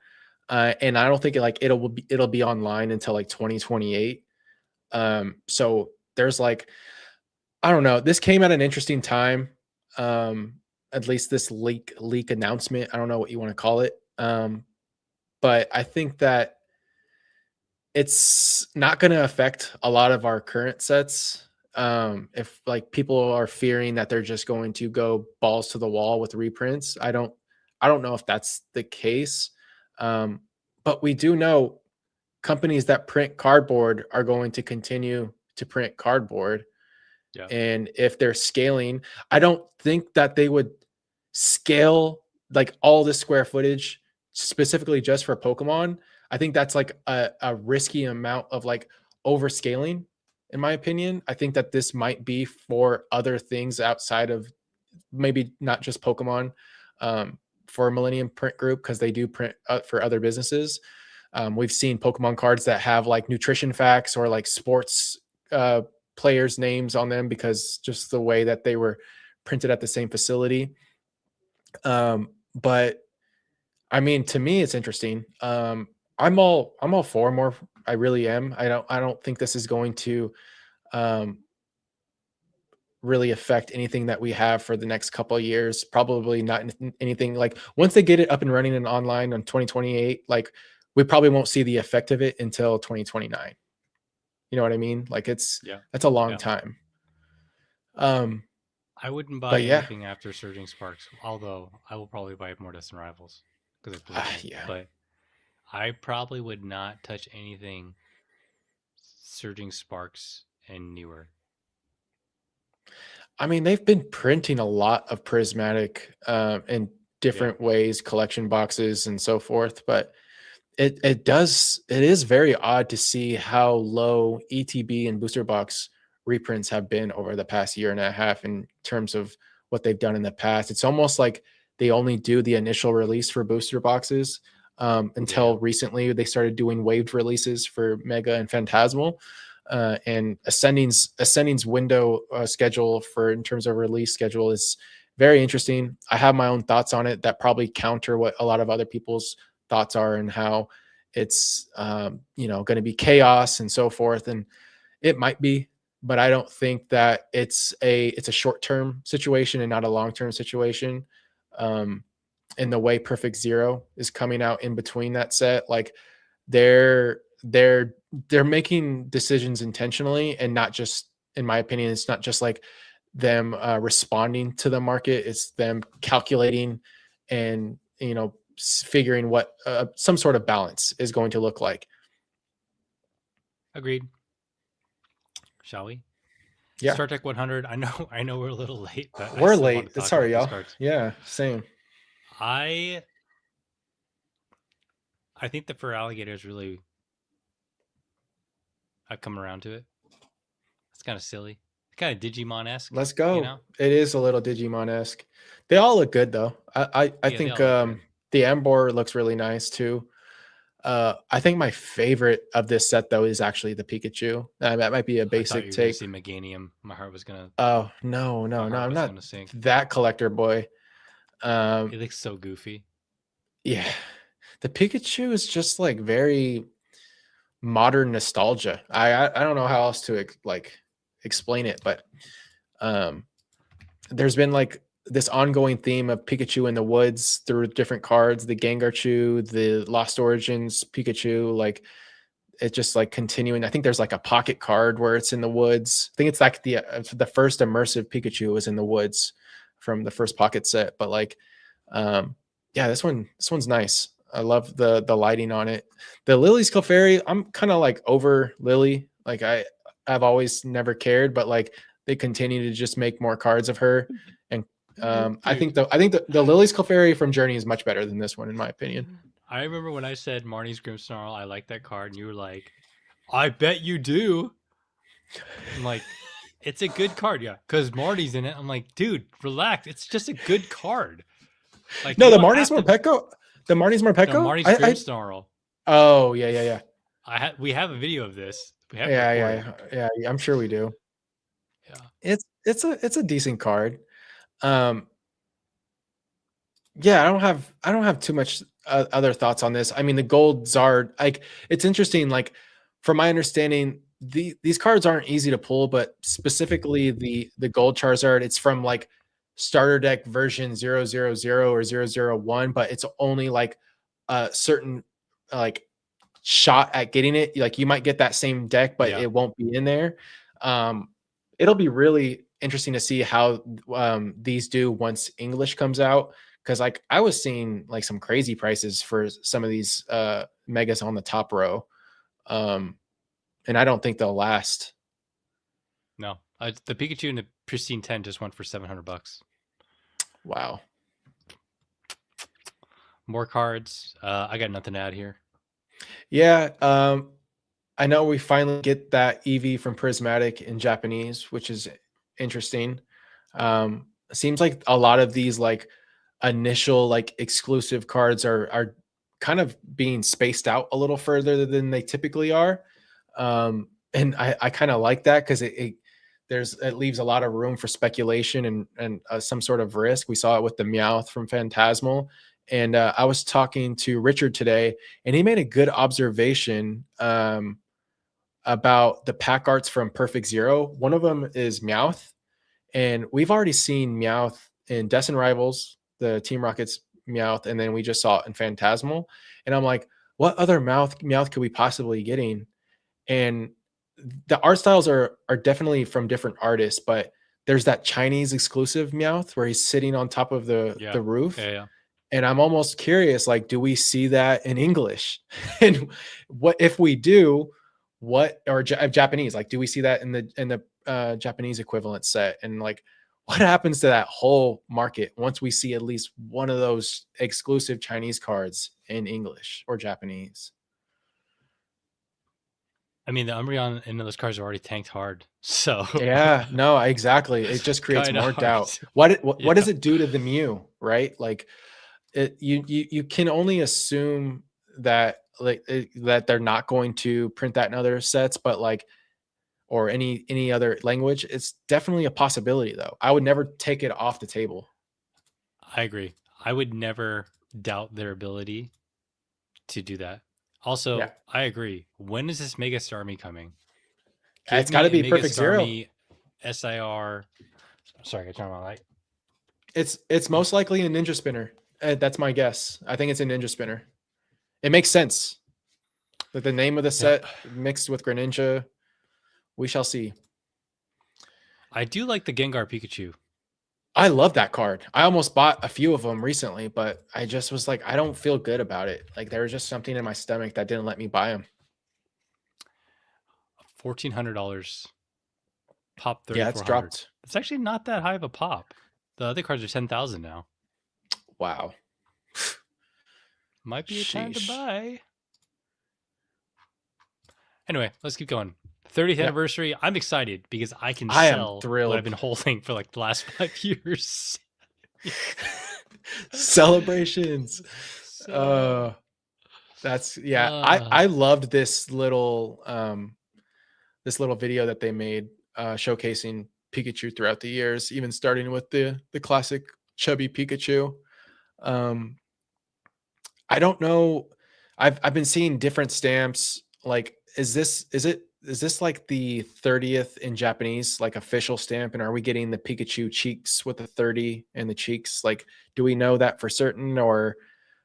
And I don't think it'll be online until like 2028. So there's like, I don't know. This came at an interesting time. At least this leak announcement. I don't know what you want to call it. But I think that it's not going to affect a lot of our current sets. If like people are fearing that they're just going to go balls to the wall with reprints, I don't know if that's the case. But we do know companies that print cardboard are going to continue to print cardboard. Yeah. And if they're scaling, I don't think that they would scale like all this square footage specifically just for Pokemon. I think that's like a risky amount of like overscaling, in my opinion. I think that this might be for other things outside of maybe not just Pokemon, for Millennium Print Group, because they do print for other businesses. We've seen Pokemon cards that have like nutrition facts or like sports players' names on them because just the way that they were printed at the same facility. But I mean, to me, it's interesting. I'm all for more. I really am. I don't think this is going to really affect anything that we have for the next couple of years. Probably not anything like once they get it up and running and online on 2028, like we probably won't see the effect of it until 2029. You know what I mean? Like that's a long time. I wouldn't buy anything after Surging Sparks, although I will probably buy more Distant Rivals because it's but I probably would not touch anything Surging Sparks and newer. I mean, they've been printing a lot of prismatic in different ways, collection boxes and so forth, but it is very odd to see how low ETB and booster box reprints have been over the past year and a half in terms of what they've done in the past. It's almost like they only do the initial release for booster boxes until recently they started doing waived releases for Mega and Phantasmal. And Ascending's window schedule for in terms of release schedule is very interesting. I have my own thoughts on it that probably counter what a lot of other people's thoughts are and how it's going to be chaos and so forth. And it might be, but I don't think that it's a short term situation and not a long term situation. Um, and the way Perfect Zero is coming out in between that set, like they're they're they're making decisions intentionally, and not just, in my opinion, it's not just like them responding to the market. It's them calculating and figuring what some sort of balance is going to look like. Agreed. Shall we? Yeah, Star Trek 100. I know we're a little late, but I we're still want late. to talk Sorry, about these y'all. cards. Yeah, same. I I think the fur alligators really have come around to it. It's kind of silly, kind of Digimon esque, Let's you go. know? It is a little Digimon esque. They all look good though. I Yeah, they think all look good. the Ambor looks really nice too. I think my favorite of this set though is actually the Pikachu. That might be a I thought basic you were gonna take. say Meganium. Oh no, My no, no! heart I'm was not gonna sink. that collector boy. Um, It looks so goofy. yeah, the Pikachu is just like very modern nostalgia. I don't know how else to like explain it, but um, there's been like this ongoing theme of Pikachu in the woods through different cards, the Gengarchu, the Lost Origins Pikachu, like it's just like continuing. I think there's like a pocket card where it's in the woods. I think it's like the first immersive Pikachu was in the woods from the first pocket set. But like, yeah, this one's nice. I love the lighting on it. The Lily's Clefairy, I'm kind of like over Lily. Like I've always never cared, but like they continue to just make more cards of her. And I Dude, think the Lily's Clefairy from Journey is much better than this one in my opinion. I remember when I said Marnie's Grimmsnarl, I like that card, and you were like, I bet you do. I'm like, it's a good card, yeah, because Marty's in it. I'm like, dude, relax. It's just a good card. Like, No, you the don't Marty's have to. Morpeko, the Marty's No, Morpeko. Marty's I Grimmsnarl. Oh yeah, yeah, yeah, We have a video of this. We have it yeah, recorded. yeah, yeah. I'm sure we do. Yeah. It's a decent card. Um, yeah, I don't have too much other thoughts on this. I mean, the gold Zard, like it's interesting. Like from my understanding, these cards aren't easy to pull, but specifically the gold Charizard, it's from like starter deck version 000 or 001, but it's only like a certain like shot at getting it. Like you might get that same deck, but Yeah. it won't be in there. Um, it'll be really interesting to see how these do once English comes out. Because like I was seeing like some crazy prices for some of these megas on the top row, um, and I don't think they'll last. No. The Pikachu and the Pristine 10 just went for $700. Wow. More cards. I got nothing to add here. Yeah. I know we finally get that EV from Prismatic in Japanese, which is interesting. Seems like a lot of these like initial like exclusive cards are kind of being spaced out a little further than they typically are. And I kind of like that because it leaves a lot of room for speculation and some sort of risk. We saw it with the Meowth from Phantasmal. And I was talking to Richard today, and he made a good observation about the pack arts from Perfect Zero. One of them is Meowth, and we've already seen Meowth in Destin Rivals, the Team Rockets Meowth, and then we just saw it in Phantasmal. And I'm like, what other Meowth could we possibly getting? And the art styles are definitely from different artists, but there's that Chinese exclusive Meowth where he's sitting on top of Yeah. the roof. Yeah. Yeah. And I'm almost curious, like, do we see that in English? And what if we do? What or Japanese? Like, do we see that in the Japanese equivalent set? And like, what happens to that whole market once we see at least one of those exclusive Chinese cards in English or Japanese? I mean, the Umbreon and those cards are already tanked hard. So, Yeah, no, exactly. It just creates kind of more hard. doubt. What Yeah. does it do to the Mew, right? Like you can only assume that that they're not going to print that in other sets, but like or any other language, it's definitely a possibility though. I would never take it off the table. I agree. I would never doubt their ability. to do that. Yeah, Also, I agree. When is this Mega Starmie coming? Give it's got to me a be Mega perfect zero. Starmie SIR. Sorry, I turned my light. It's most likely a ninja spinner. That's my guess. I think it's a ninja spinner. It makes sense. That the name of the Yep. set mixed with Greninja. We shall see. I do like the Gengar Pikachu. I love that card. I almost bought a few of them recently, but I just was like, I don't feel good about it. Like there was just something in my stomach that didn't let me buy them. $1,400. Pop Yeah, it's 3,400. dropped. It's actually not that high of a pop. The other cards are 10,000 now. Wow. Might be a time to Sheesh. buy. Anyway, let's keep going. 30th Yep. anniversary. I'm excited because I can I am sell what I've thrilled. been holding for like the last 5 years. Celebrations. So, That's yeah. uh, I loved this little video that they made showcasing Pikachu throughout the years, even starting with the classic chubby Pikachu. Um, I don't know. I've been seeing different stamps. Like, is this like the 30th in Japanese, like official stamp? And are we getting the Pikachu cheeks with the 30 and the cheeks? Like, do we know that for certain, or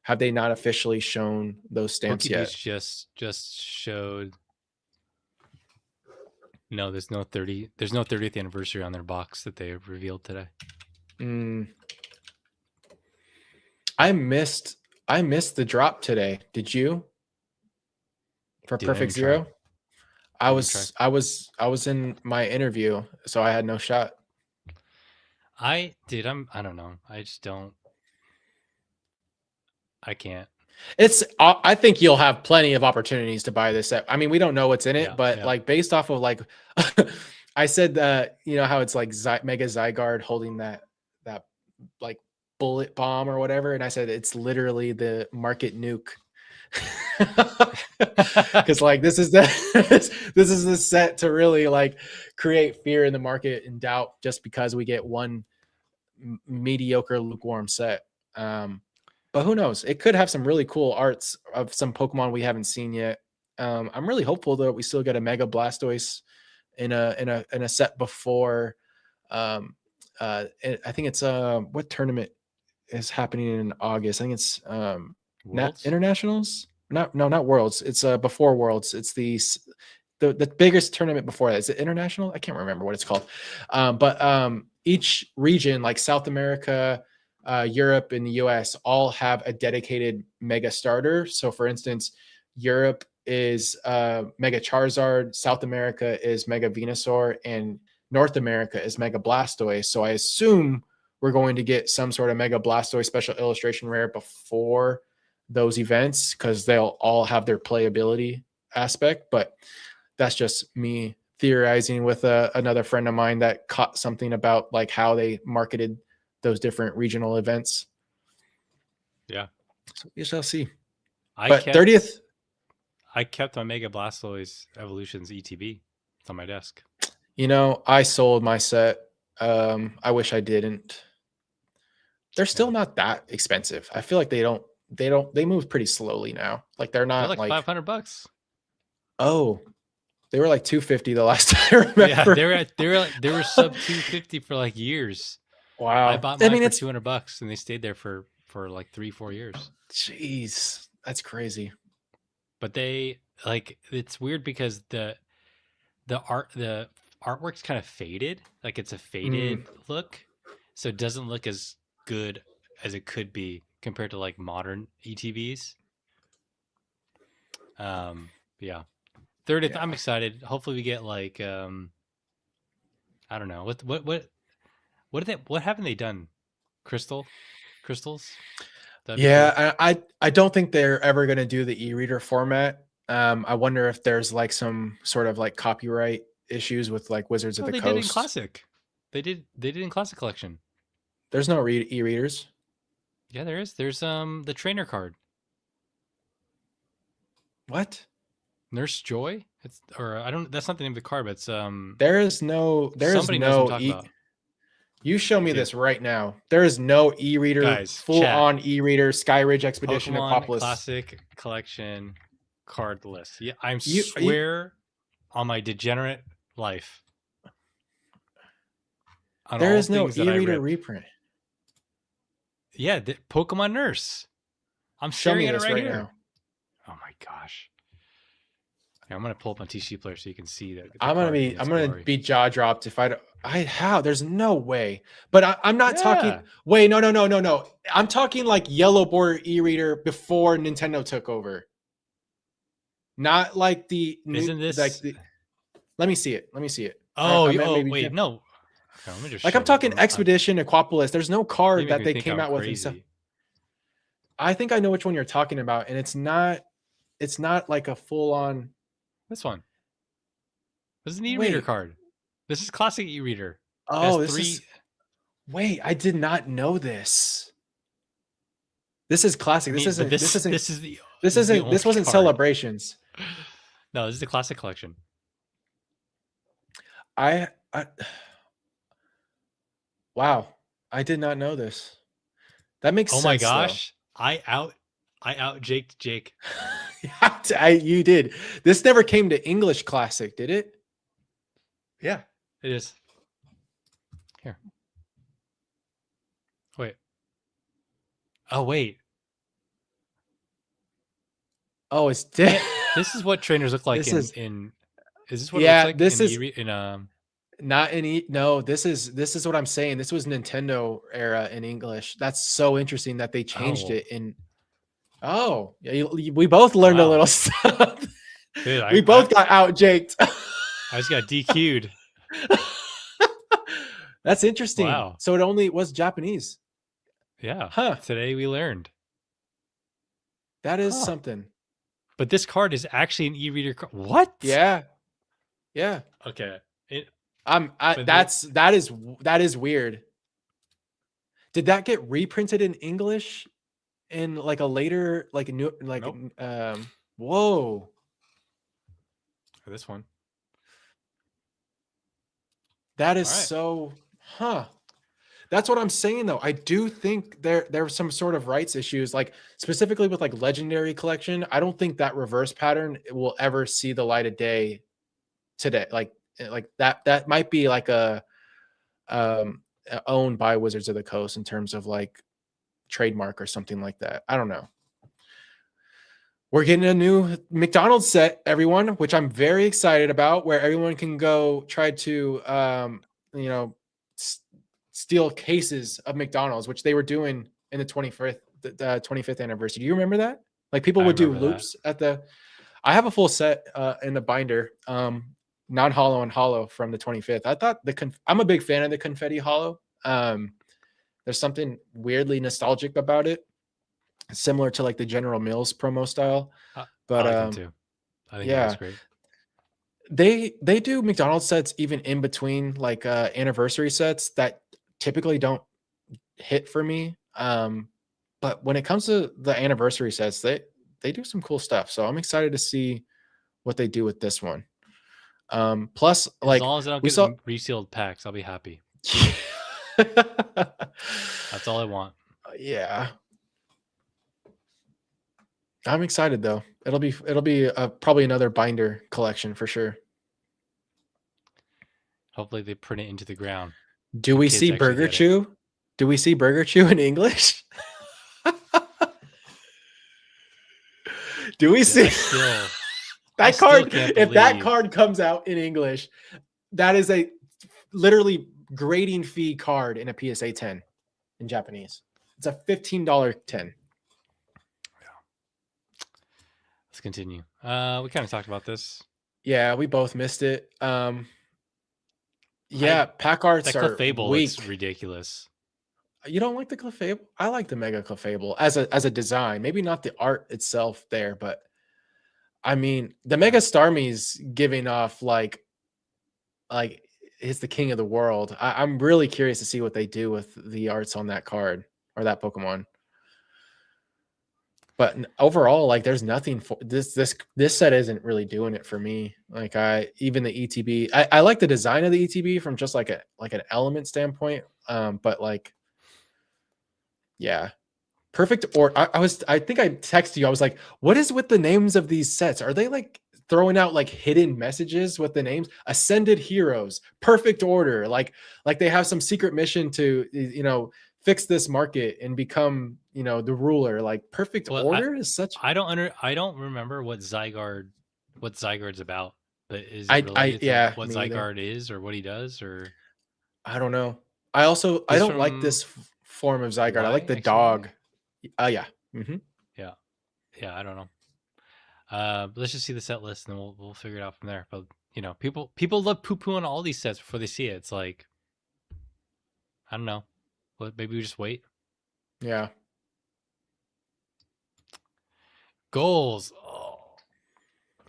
have they not officially shown those stamps yet? PokeDeach just showed. No, there's no 30. There's no 30th anniversary on their box that they revealed today. Mm, I missed I missed the drop today. Did you? For Didn't Perfect even try. Zero? Didn't even try. I was in my interview, so I had no shot. I don't know. I just don't. I can't. It's I think you'll have plenty of opportunities to buy this set. I mean, we don't know what's in it, Yeah, but yeah. like based off of like I said you know how it's like Mega Zygarde holding that like bullet bomb or whatever, and I said it's literally the market nuke. Because like this is the this is the set to really like create fear in the market and doubt just because we get one mediocre lukewarm set. But who knows? It could have some really cool arts of some Pokemon we haven't seen yet. I'm really hopeful that we still get a Mega Blastoise in a set before. I think it's what tournament is happening in August? I think it's not Worlds. internationals. Not no, not worlds. It's before worlds. It's the biggest tournament before that. Is it international? I can't remember what it's called. But each region, like South America, Europe, and the US, all have a dedicated mega starter. So, for instance, Europe is Mega Charizard, South America is Mega Venusaur, and North America is Mega Blastoise. So, I assume we're going to get some sort of Mega Blastoise special illustration rare before those events because they'll all have their playability aspect. But that's just me theorizing with another friend of mine that caught something about like how they marketed those different regional events. Yeah. So we shall see. I But kept 30th, I kept my Mega Blastoise Evolutions ETB. It's on my desk. you know, I sold my set. I wish I didn't. They're still Yeah. not that expensive. I feel like they move pretty slowly now. Like they're They're not like like, $500. oh, they were like 250 the last time I Yeah, remember. they were sub 250 for like years. I Wow. bought I mine mean, for it's $200 and they stayed there for like 3-4 years. jeez, that's crazy. But they like it's weird because the artwork's kind of faded. Like it's a Mm, faded look. So it doesn't look as good as it could be compared to like modern ETBs. Yeah. 30th, I'm yeah. excited. Hopefully we get like I don't know. What haven't they done? Crystals? That'd be cool. Yeah, I don't think they're ever going to do the e-reader format. I wonder if there's like some sort of like copyright issues with like Wizards of No, the they did it in Coast. classic. They did in classic collection. There's no e-readers. Yeah, there is. There's the trainer card. What? Nurse Joy? It's or I don't that's not the name of the card, but it's There is somebody knows what I'm no talking about. You show me Dude, this right now. There is no e-reader, guys, full chat. on e-reader, Skyridge Expedition, Pokemon Aquapolis. Classic Collection card list. Yeah, I You swear on my degenerate life on there all is no things that I e-reader rip. reprint. Yeah, Pokemon Nurse. I'm Show me staring at it this right right here. now. Oh my gosh. Yeah, I'm gonna pull up my TC player so you can see the I'm card in I'm its gonna glory. be jaw dropped if I don't. How? There's no way. But I'm not talking. Yeah. Wait, no. I'm talking like yellow border e-reader before Nintendo took over. Not like the new, Isn't like this? the. Let me see it. Let me see it. Oh, I meant oh maybe wait, no. Okay, let me just like I'm shove it. talking Expedition, Aquapolis. There's no You card make that me they think came I'm out with and stuff. crazy. I think I know which one you're talking about, and it's not. It's not like a full on. This one. This is an e-reader Wait. card. This is classic e-reader. It has Oh, this is. three. Wait, I did not know this. This is classic. I This mean, but isn't. This isn't. this is the This this is the isn't. only This wasn't card. celebrations. No, this is the classic collection. I. Wow, I did not know this. That makes Oh sense. my gosh. I out Jake. You did. This never came to English Classic, did it? Yeah, it is. Here. Wait. Oh wait. Oh, it's dead. This is what trainers look like This in is in. Is this what it looks yeah. like This in is in not in no. This is what I'm saying. This was Nintendo era in English. That's so interesting that they changed Oh it in. Oh, yeah, we both learned a wow, little stuff. dude! We both got out jaked. I just got DQ'd. That's interesting. Wow. So it only was Japanese. Yeah. Huh. Today we learned. That is Huh. something. But this card is actually an e-reader card. What? Yeah. Yeah. Okay. That is weird. Did that get reprinted in English in like a later like new like Nope. whoa. For this one. That is All right. so That's what I'm saying though. I do think there are some sort of rights issues, like specifically with like legendary collection. I don't think that reverse pattern will ever see the light of day today. Like that might be like a owned by Wizards of the Coast in terms of like trademark or something like that. I don't know. We're getting a new McDonald's set, everyone, which I'm very excited about, where everyone can go try to you know, steal cases of McDonald's, which they were doing in the 25th anniversary. Do you remember that? Like people I would do remember that. loops at the. I have a full set in the binder, non-hollow and hollow from the 25th. I thought I'm a big fan of the confetti hollow. There's something weirdly nostalgic about it, similar to like the General Mills promo style. But I like them too. I think yeah, that's great. they do McDonald's sets even in between like anniversary sets that typically don't hit for me. But when it comes to the anniversary sets, they do some cool stuff. So I'm excited to see what they do with this one. Plus, like as long as I don't we get saw resealed packs, I'll be happy. That's all I want. Yeah. I'm excited though. It'll be probably another binder collection for sure. Hopefully they print it into the ground. Do we see Burger Chew? Do we see Burger Chew in English? Do we see that card? If that card comes out in English, that is a literally grading fee card in a PSA 10 in Japanese. It's a $15 10. Let's continue. We kind of talked about this. Yeah, we both missed it. Yeah, pack arts are Clefable weak. looks ridiculous. You don't like the Clefable? I like the Mega Clefable as a design. Maybe not the art itself there, but I mean, the Mega Starmie's giving off like it's the king of the world. I'm really curious to see what they do with the arts on that card or that Pokemon. but overall, like there's nothing for this set isn't really doing it for me. Like even the ETB, I like the design of the ETB from just like an element standpoint. But like, yeah, perfect. Or I think I texted you. I was like, what is with the names of these sets? Are they like throwing out like hidden messages with the names? Ascended Heroes, Perfect Order, like they have some secret mission to fix this market and become the ruler. Like Perfect Well, Order is such. I don't remember what Zygarde's about. But is it I related to yeah, what me either. Zygarde is or what he does, or I don't know. I he's don't like from this form of Zygarde. I like the Y? dog. Yeah. Hmm. Yeah, yeah. I don't know. Let's just see the set list, and then we'll figure it out from there. But people love poo poo on all these sets before they see it. It's like, I don't know. Maybe we just wait. Yeah. Goals. Oh,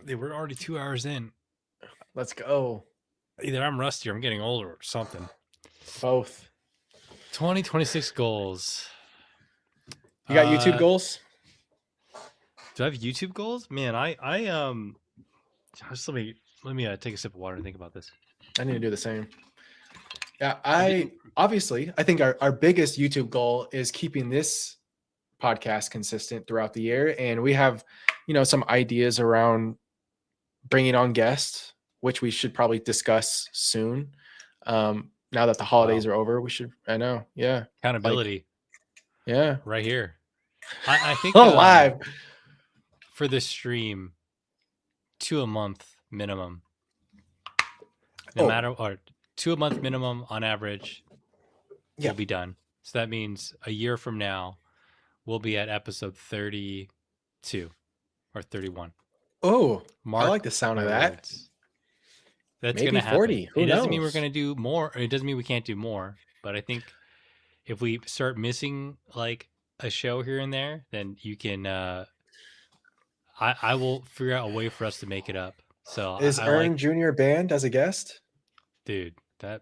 we're already 2 hours in. Let's go. Either I'm rusty or I'm getting older or something. Both. 2026 goals. You got YouTube goals? Do I have YouTube goals? Man, just let me take a sip of water and think about this. I need to do the same. Yeah, I think our biggest YouTube goal is keeping this podcast consistent throughout the year, and we have some ideas around bringing on guests, which we should probably discuss soon. Now that the holidays are over, we should. I know, yeah, Accountability, yeah, right here. I think live for this stream, 2 a month minimum. No matter, or 2 a month minimum on average, we'll be done. So that means a year from now, we'll be at episode 32 or 31. Oh, I like the sound of that. Words. That's Maybe gonna 40. happen. Who It doesn't mean knows? we're gonna do more. It doesn't mean we can't do more. But I think if we start missing like a show here and there, then you can. I will figure out a way for us to make it up. So Is I Ern like, Jr. banned as a guest? dude. That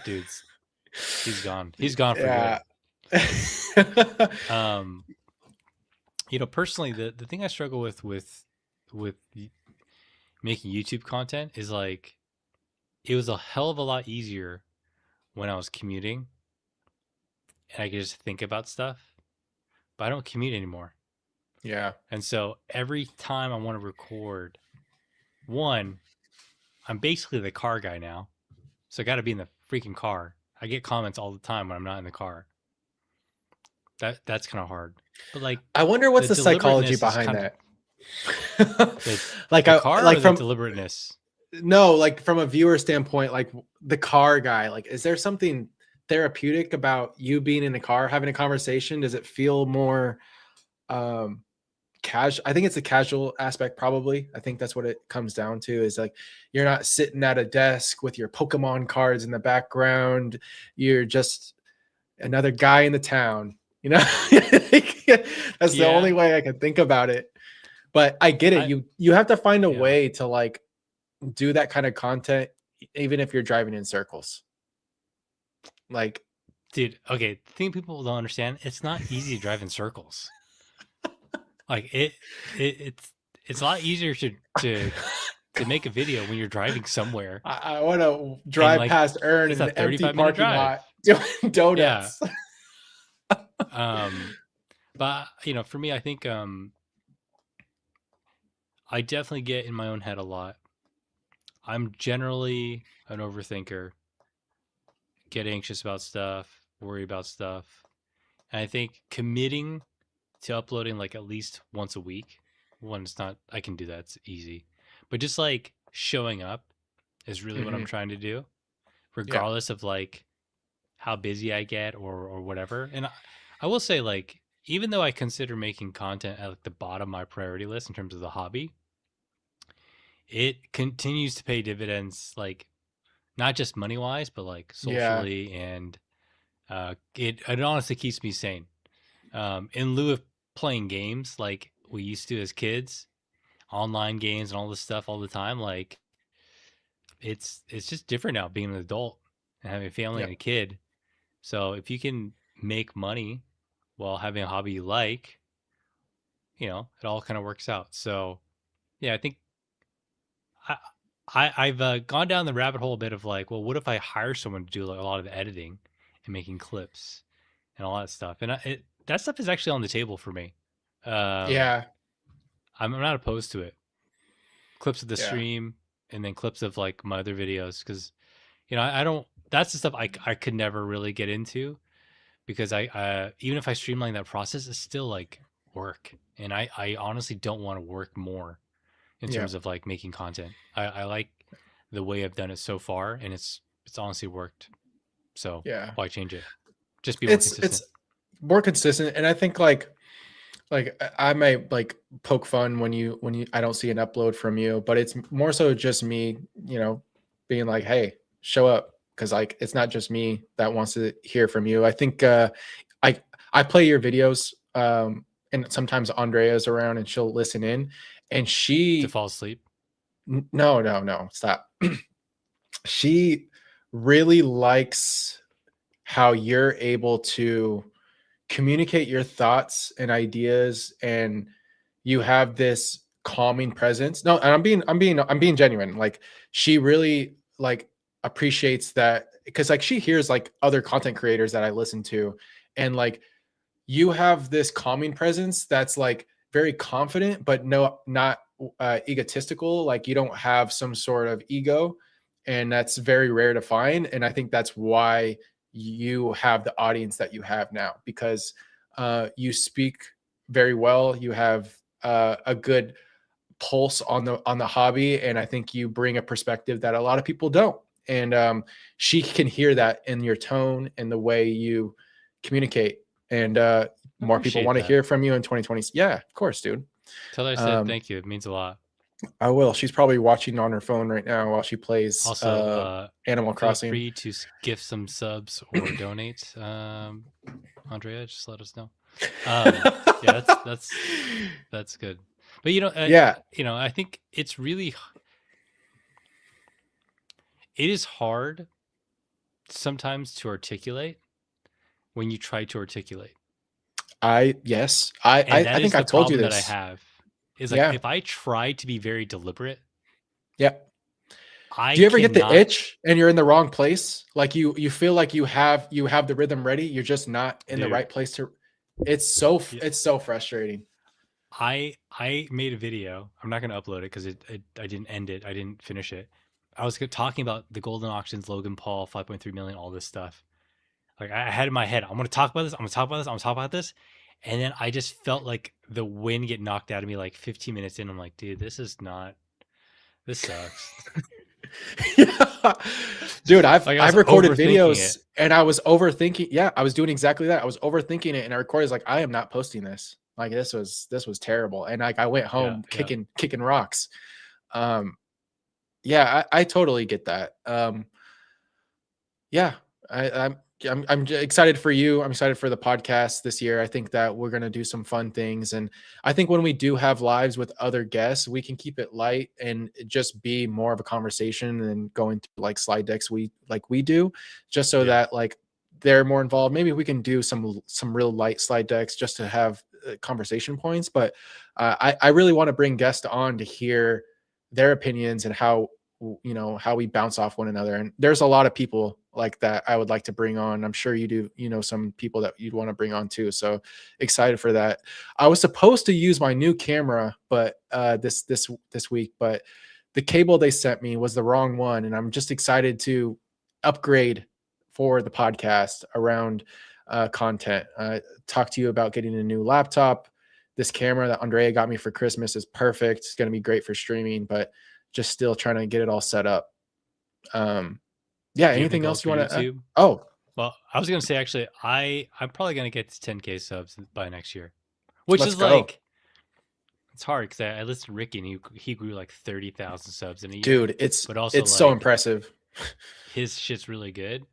dude's he's gone. He's gone for Yeah. good. Personally, the thing I struggle with making YouTube content is like, it was a hell of a lot easier when I was commuting and I could just think about stuff, but I don't commute anymore. Yeah. And so every time I want to record, one, I'm basically the car guy now. So I got to be in the freaking car. I get comments all the time when I'm not in the car. That's kind of hard. But like, I wonder what's the psychology deliberateness is behind kind of that. Like the car or the from deliberateness. no, like from a viewer standpoint, like the car guy, like is there something therapeutic about you being in the car having a conversation? Does it feel more casual? I think it's the casual aspect, probably. I think that's what it comes down to, is like you're not sitting at a desk with your Pokemon cards in the background. You're just another guy in the town, That's the only way I can think about it. But I get it. You have to find a way to like do that kind of content, even if you're driving in circles. Like, dude, okay, the thing people don't understand, it's not easy to drive in circles. Like it's a lot easier to make a video when you're driving somewhere. I want to drive past Ern in an empty parking lot doing donuts. Yeah. But for me, I think I definitely get in my own head a lot. I'm generally an overthinker, get anxious about stuff, worry about stuff. And I think committing to uploading like at least once a week, one, it's not, I can do that, it's easy. But just like showing up is really what I'm trying to do, regardless of like how busy I get or whatever. And I will say, like, even though I consider making content at like the bottom of my priority list in terms of the hobby, it continues to pay dividends, like not just money wise, but like socially, and it honestly keeps me sane. In lieu of playing games like we used to as kids, online games and all this stuff all the time, like it's just different now being an adult and having a family and a kid. So if you can make money while having a hobby you like, it all kind of works out. So yeah, I think I, I've gone down the rabbit hole a bit of like, well, what if I hire someone to do like a lot of the editing and making clips and all that stuff? And that stuff is actually on the table for me. Um, Yeah. I'm not opposed to it. Clips of the Yeah. stream and then clips of like my other videos because I don't. That's the stuff I could never really get into because I even if I streamline that process, it's still like work, and I honestly don't want to work more in Yeah. terms of like making content. I like the way I've done it so far, and it's honestly worked. So Yeah. why change it? Just be more It's consistent. more consistent, and I think like I might like poke fun when you I don't see an upload from you, but it's more so just me, being like, hey, show up, because like it's not just me that wants to hear from you. I think I I play your videos, and sometimes Andrea's around and she'll listen in, and To fall asleep. no, stop. She really likes how you're able to communicate your thoughts and ideas, and you have this calming presence. No, and I'm being genuine. Like, she really like appreciates that, because like she hears like other content creators that I listen to, and like you have this calming presence that's like very confident, but no, not egotistical. Like, you don't have some sort of ego, and that's very rare to find. And I think that's why you have the audience that you have now, because you speak very well. You have a good pulse on the hobby, and I think you bring a perspective that a lot of people don't. And she can hear that in your tone and the way you communicate. And I more people appreciate want to that. hear from you in 2020. Yeah, of course, dude. Tell her I said um, thank you. It means a lot. I will. She's probably watching on her phone right now while she plays Also, Animal feel Crossing. free to gift some subs or donate. Andrea, just let us know. Yeah, that's good. But Yeah, I think it is hard sometimes to articulate when you try to articulate. yes, And that I is think the I've told you problem that I this. have. Is like Yeah, if I try to be very deliberate, yeah. I Do you ever get the cannot itch and you're in the wrong place? Like, you feel like you have the rhythm ready, you're just not in the dude. right place to. Yeah, It's so frustrating. I made a video. I'm not going to upload it because I didn't end it. I didn't finish it. I was talking about the golden auctions, Logan Paul, 5.3 million, all this stuff. Like I had in my head, I'm going to talk about this. I'm going to talk about this. I'm going to talk about this. And then I just felt like the wind get knocked out of me like 15 minutes in. I'm like, dude, this sucks. Yeah. Dude, I've Like I was I've recorded overthinking videos it. and I was overthinking. Yeah, I was doing exactly that. I was overthinking it, and I recorded like, I am not posting this. Like, this was terrible. And like I went Yeah, home yeah. kicking rocks. Um yeah, I totally get that. Yeah, I'm excited for you. I'm excited for the podcast this year. I think that we're gonna do some fun things, and I think when we do have lives with other guests, we can keep it light and just be more of a conversation and going through like slide decks we do, just so Yeah. that like they're more involved. Maybe we can do some real light slide decks just to have conversation points. But I really want to bring guests on to hear their opinions and how we bounce off one another. And there's a lot of people like that I would like to bring on. I'm sure you do, some people that you'd want to bring on too. So excited for that. I was supposed to use my new camera, but this week, but the cable they sent me was the wrong one, and I'm just excited to upgrade for the podcast around content. Talk to you about getting a new laptop. This camera that Andrea got me for Christmas is perfect. It's going to be great for streaming, but just still trying to get it all set up. Yeah. Do you have any Anything goals else you for want to? YouTube? Oh, Well, I was gonna say actually, I'm probably gonna get to 10K subs by next year, which let's is go, like it's hard because I listened to Ricky and he grew like 30,000 subs in a year, dude. It's but also it's so like impressive. his shit's really good.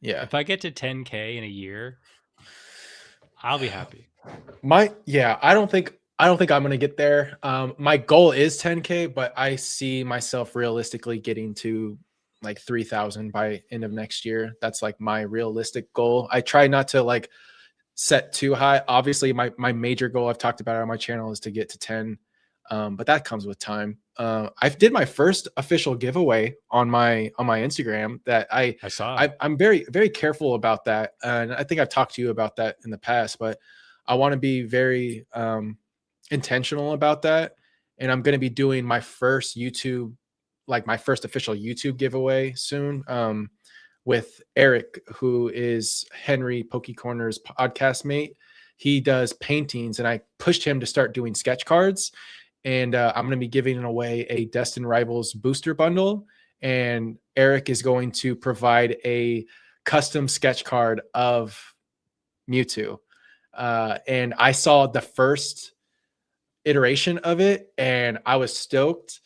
Yeah. If I get to 10K in a year, I'll be happy. Yeah, I don't think I'm gonna get there. My goal is 10K, but I see myself realistically getting to like 3,000 by end of next year. That's like my realistic goal. I try not to like set too high. Obviously, my major goal I've talked about on my channel is to get to 10, but that comes with time. I did my first official giveaway on my Instagram that I saw. I'm very careful about that, and I think I've talked to you about that in the past, but I want to be very intentional about that, and I'm going to be doing my first YouTube, like my first official YouTube giveaway soon. With Eric, who is Henry Pokecorner's podcast mate. He does paintings, and I pushed him to start doing sketch cards. And I'm going to be giving away a Destin Rivals booster bundle. And Eric is going to provide a custom sketch card of Mewtwo. And I saw the first iteration of it, and I was stoked.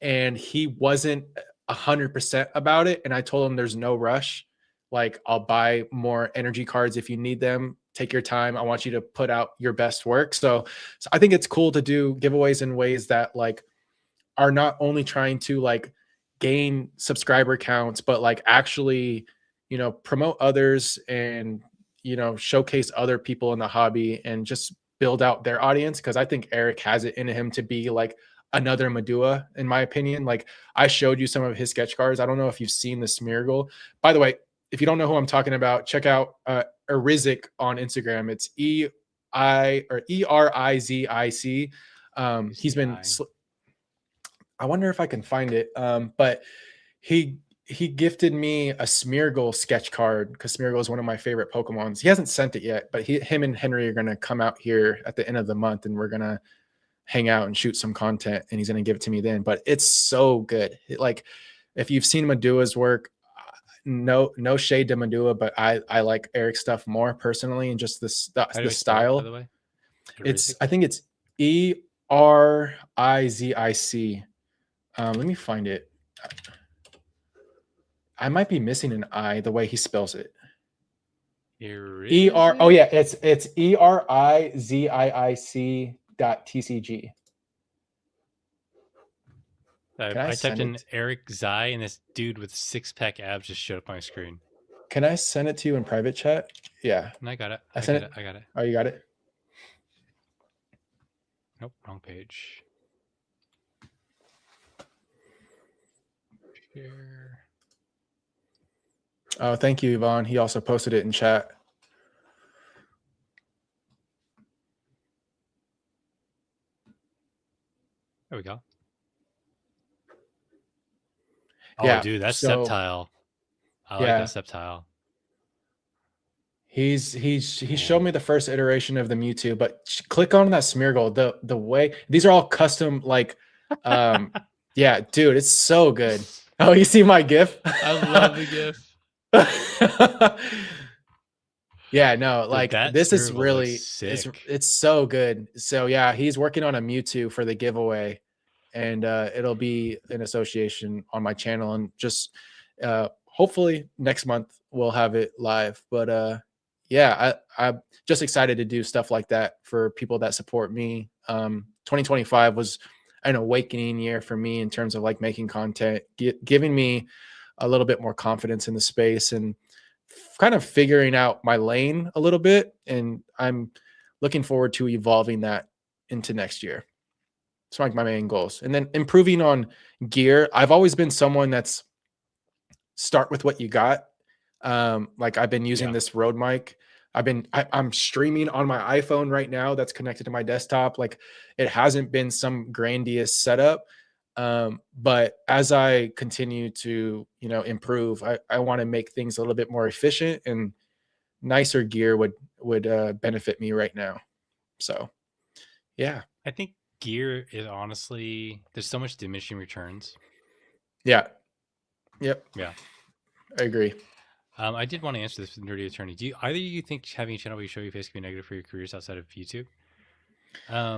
And he wasn't 100% about it. And I told him there's no rush. Like, I'll buy more energy cards if you need them. Take your time. I want you to put out your best work. So I think it's cool to do giveaways in ways that like are not only trying to like gain subscriber counts, but like actually, promote others and, showcase other people in the hobby and just build out their audience. Cause I think Eric has it in him to be like another Medua, in my opinion. Like, I showed you some of his sketch cards. I don't know if you've seen the Smeargle. By the way, if you don't know who I'm talking about, check out Erizic on Instagram. It's Erizic. He's been. I wonder if I can find it. But he gifted me a Smeargle sketch card because Smeargle is one of my favorite Pokemons. He hasn't sent it yet, but him and Henry are gonna come out here at the end of the month, and we're gonna hang out and shoot some content, and he's going to give it to me then. But it's so good. Like, if you've seen Medua's work, no shade to Medua, but I like Eric's stuff more personally, and just the Spell it, by the style. way? I think it's Erizic. Let me find it. I might be missing an I the way he spells it. Oh yeah, it's ERIZIIC.TCG. I typed in Eric Zai, and this dude with 6-pack abs just showed up on my screen. Can I send it to you in private chat? Yeah. And I got it. I got it. Oh, you got it? Nope, wrong page. Share. Oh, thank you, Yvonne. He also posted it in chat. There we go. Oh, dude, that's Sceptile. I like that Sceptile. He showed me the first iteration of the Mewtwo, but click on that Smeargle. The way these are all custom, like, yeah, dude, it's so good. Oh, you see my GIF? I love the GIF. Yeah, no, like, this is really it's so good. So yeah, he's working on a Mewtwo for the giveaway, and it'll be an association on my channel, and just hopefully next month we'll have it live. But yeah, I'm just excited to do stuff like that for people that support me. 2025 was an awakening year for me in terms of like making content, giving me a little bit more confidence in the space, and kind of figuring out my lane a little bit. And I'm looking forward to evolving that into next year. It's like my main goals. And then improving on gear. I've always been someone that's start with what you got. Like, I've been using this Rode mic. I'm streaming on my iPhone right now that's connected to my desktop. Like, it hasn't been some grandiose setup. But as I continue to, improve, I want to make things a little bit more efficient, and nicer gear would benefit me right now. So, yeah. I think gear is honestly, there's so much diminishing returns. Yeah. Yep. Yeah. I agree. I did want to answer this with Nerdy Attorney. Do either of you think having a channel where you show your face can be negative for your careers outside of YouTube? I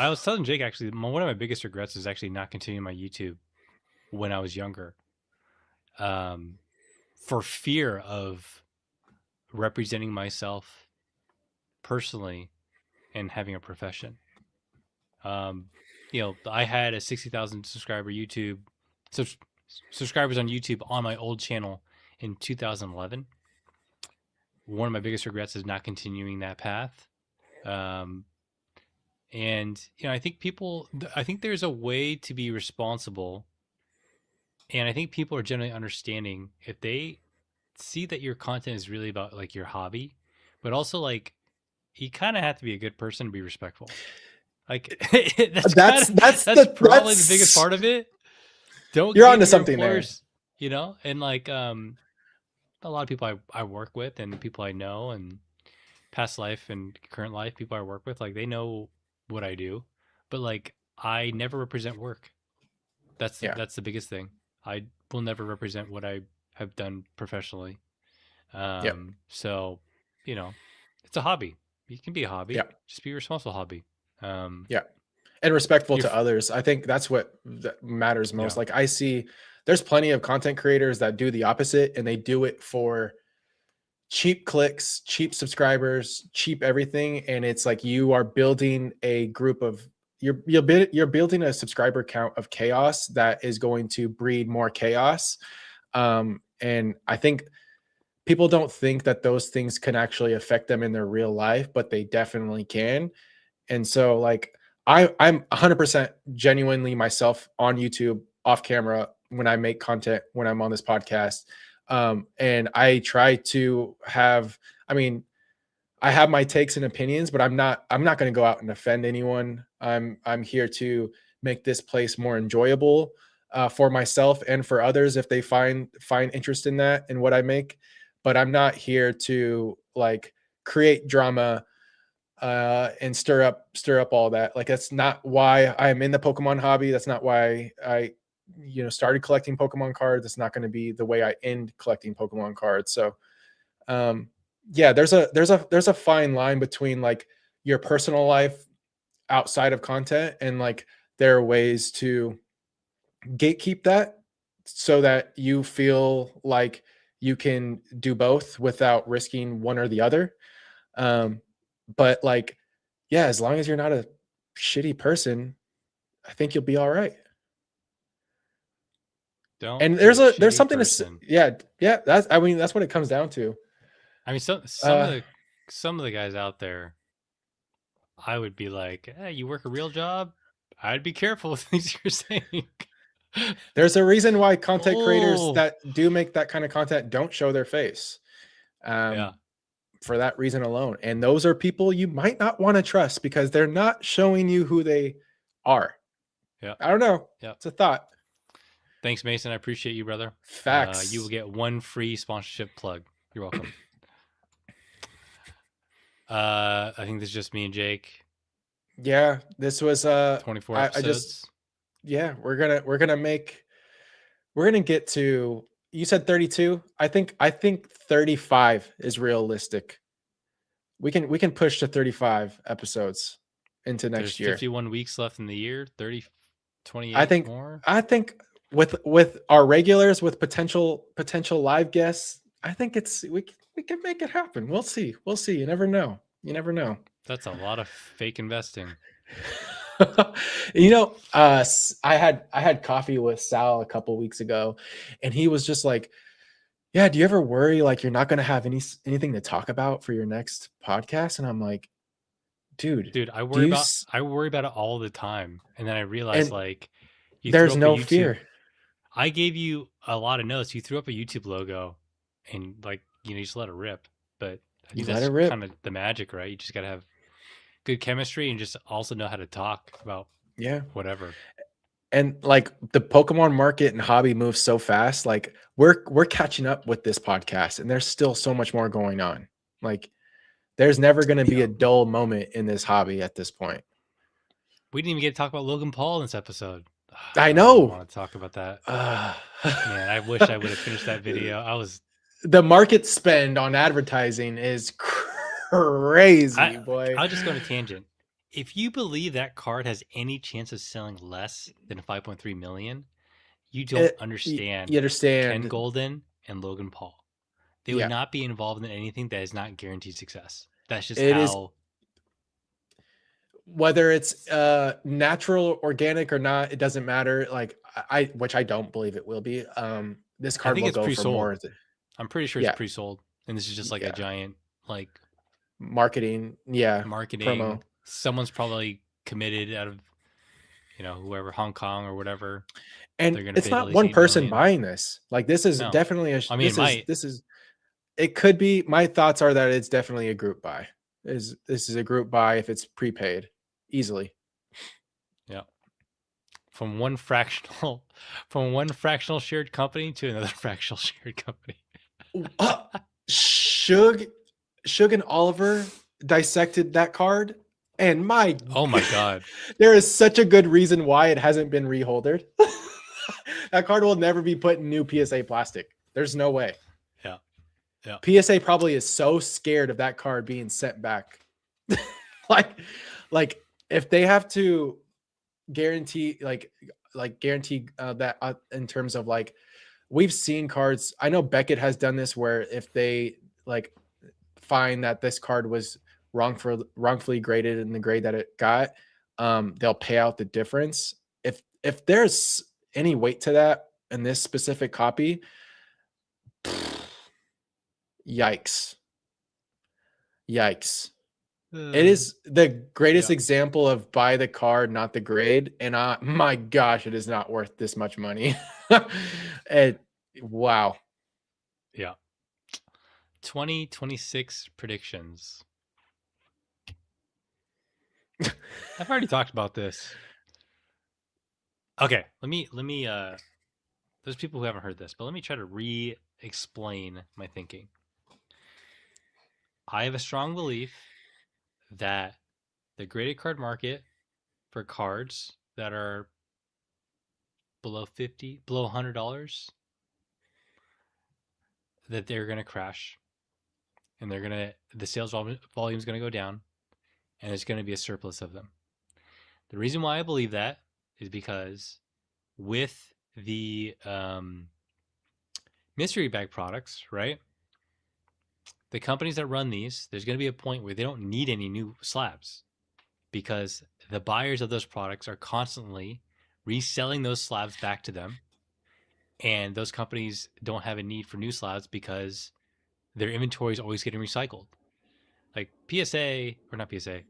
was telling Jake, actually, one of my biggest regrets is actually not continuing my YouTube when I was younger, for fear of representing myself personally and having a profession. I had a 60,000 subscriber YouTube, subscribers on YouTube on my old channel in 2011. one of my biggest regrets is not continuing that path. Um, and I think I think there's a way to be responsible, and I think people are generally understanding if they see that your content is really about like your hobby, but also like you kind of have to be a good person to be respectful. Like That's that's probably the biggest that's part of it. Don't you're give onto your something there. employers, and like a lot of people I work with and people I know and past life and current life people I work with, like they know what I do, but like I never represent work. Yeah. That's the biggest thing. I will never represent what I have done professionally. Yep. So, you know, it's a hobby. It can be a hobby. Yep. Just be a responsible hobby. Um, Yeah. And respectful you're, to others. I think that's what matters yeah, most. Like I see there's plenty of content creators that do the opposite and they do it for cheap clicks, cheap subscribers, cheap everything. And it's like you are building a group of you're building a subscriber count of chaos that is going to breed more chaos. And I think people don't think that those things can actually affect them in their real life, but they definitely can. And so like I'm 100% genuinely myself on YouTube off camera when I make content, when I'm on this podcast. And I try to have, I mean, I have my takes and opinions, but I'm not going to go out and offend anyone. I'm here to make this place more enjoyable for myself and for others if they find interest in that in what I make. But I'm not here to like create drama and stir up all that. Like that's not why I'm in the Pokemon hobby. That's not why I started collecting Pokemon cards. It's not going to be the way I end collecting Pokemon cards. So um yeah, there's a fine line between like your personal life outside of content and like there are ways to gatekeep that so that you feel like you can do both without risking one or the other. But like, yeah, as long as you're not a shitty person, I think you'll be all right. don't And be a there's shitty something to person. yeah, that's I mean that's what it comes down to. I mean, Uh some of the guys out there, I would be like, hey, you work a real job? I'd be careful with things you're saying. there's a reason why content creators Oh, that do make that kind of content don't show their face. yeah, Um for that reason alone. And those are people you might not want to trust because they're not showing you who they are. yeah, I don't know. yeah. It's a thought. Thanks, Mason. I appreciate you, brother. You will Facts. get one free sponsorship plug. You're welcome. I think this is just me and Jake. Yeah, this was 24 I just episodes. yeah, we're gonna get to you said 32. I think 35 is realistic. We can push to 35 episodes into There's next year. 51 weeks left in the year. 30, I 28 think more. I think with our regulars with potential live guests, I think we can make it happen. We'll see. We'll see. You never know. You never know. That's a lot of fake investing. I had coffee with Sal a couple weeks ago, and he was just like, "Yeah, do you ever worry like you're not going to have anything to talk about for your next podcast?" And I'm like, "Dude, Dude, do you?" I worry about it all the time. And then I realized And like you threw there's up a no YouTube. fear. I gave you a lot of notes. You threw up a YouTube logo and like, you just let it rip. But I You think let it that's kind rip. of the magic, right? You just got to have good chemistry and just also know how to talk about Yeah. whatever. And like the Pokemon market and hobby moves so fast. Like we're catching up with this podcast, and there's still so much more going on. Like there's never going to be a Yeah. dull moment in this hobby at this point. We didn't even get to talk about Logan Paul in this episode. I I really know. want to talk about that. Uh, Man, I wish I would have finished that video. the market spend on advertising is I crazy, boy. I'll just go on a tangent. If you believe that card has any chance of selling less than 5.3 million, you don't You understand Ken understand? Golden and Logan Paul. They would Yeah, not be involved in anything that is not guaranteed success. That's just it is. how. Whether it's natural, organic, or not, it doesn't matter. Like which I don't believe it will be. This I card think will it's go for pre-sold. more. I'm pretty sure it's Yeah, pre-sold. and this is just like a Yeah. giant like Marketing. Yeah. marketing. Promo. Someone's probably committed out of whoever, Hong Kong or whatever. And They're gonna it's bid at not least one 8 person million. buying this. Like this is No, definitely I mean, my this is it could be. My thoughts are that it's definitely a group buy. This is a group buy if it's prepaid easily. yeah, from one fractional from one fractional shared company to another fractional shared company. Shug and Oliver dissected that card, and Oh my god. there is such a good reason why it hasn't been reholdered. That card will never be put in new PSA plastic. There's no way. Yeah. Yeah. PSA probably is so scared of that card being sent back. like, like if they have to guarantee, guarantee that in terms of like, we've seen cards. I know Beckett has done this where if they like find that this card was wrongfully graded in the grade that it got, they'll pay out the difference. If there's any weight to that in this specific copy, yikes. Yikes. It is the greatest Yeah. example of buy the card, not the grade. And my gosh, it is not worth this much money. Wow. Yeah. 2026 predictions. I've already talked about this. Okay, let me there's people who haven't heard this, but let me try to re-explain my thinking. I have a strong belief that the graded card market for cards that are below $100, that they're going to crash, and the sales volume is going to go down, and there's going to be a surplus of them. The reason why I believe that is because with the mystery bag products, right? The companies that run these, there's going to be a point where they don't need any new slabs because the buyers of those products are constantly reselling those slabs back to them. And those companies don't have a need for new slabs because their inventory is always getting recycled. Like PSA, or not PSA,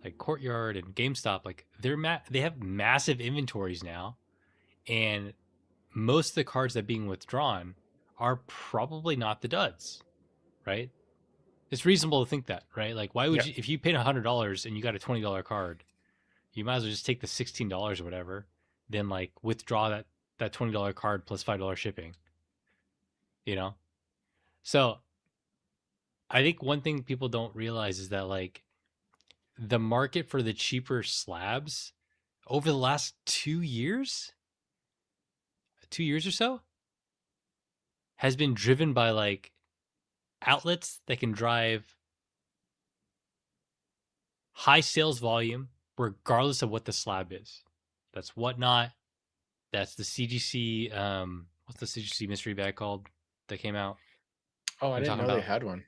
like Courtyard and GameStop, like they have massive inventories now, and most of the cards that are being withdrawn are probably not the duds, right? It's reasonable to think that, right? Like, why would Yeah. you, if you paid $100 and you got a $20 card, you might as well just take the $16 or whatever, then like withdraw that $20 card plus $5 shipping, you know? So I think one thing people don't realize is that like the market for the cheaper slabs over the last 2 years or so, has been driven by like outlets that can drive high sales volume regardless of what the slab is. That's Whatnot. That's the CGC. What's the CGC mystery bag called that came out? Oh, I I'm didn't talking know they about. had one.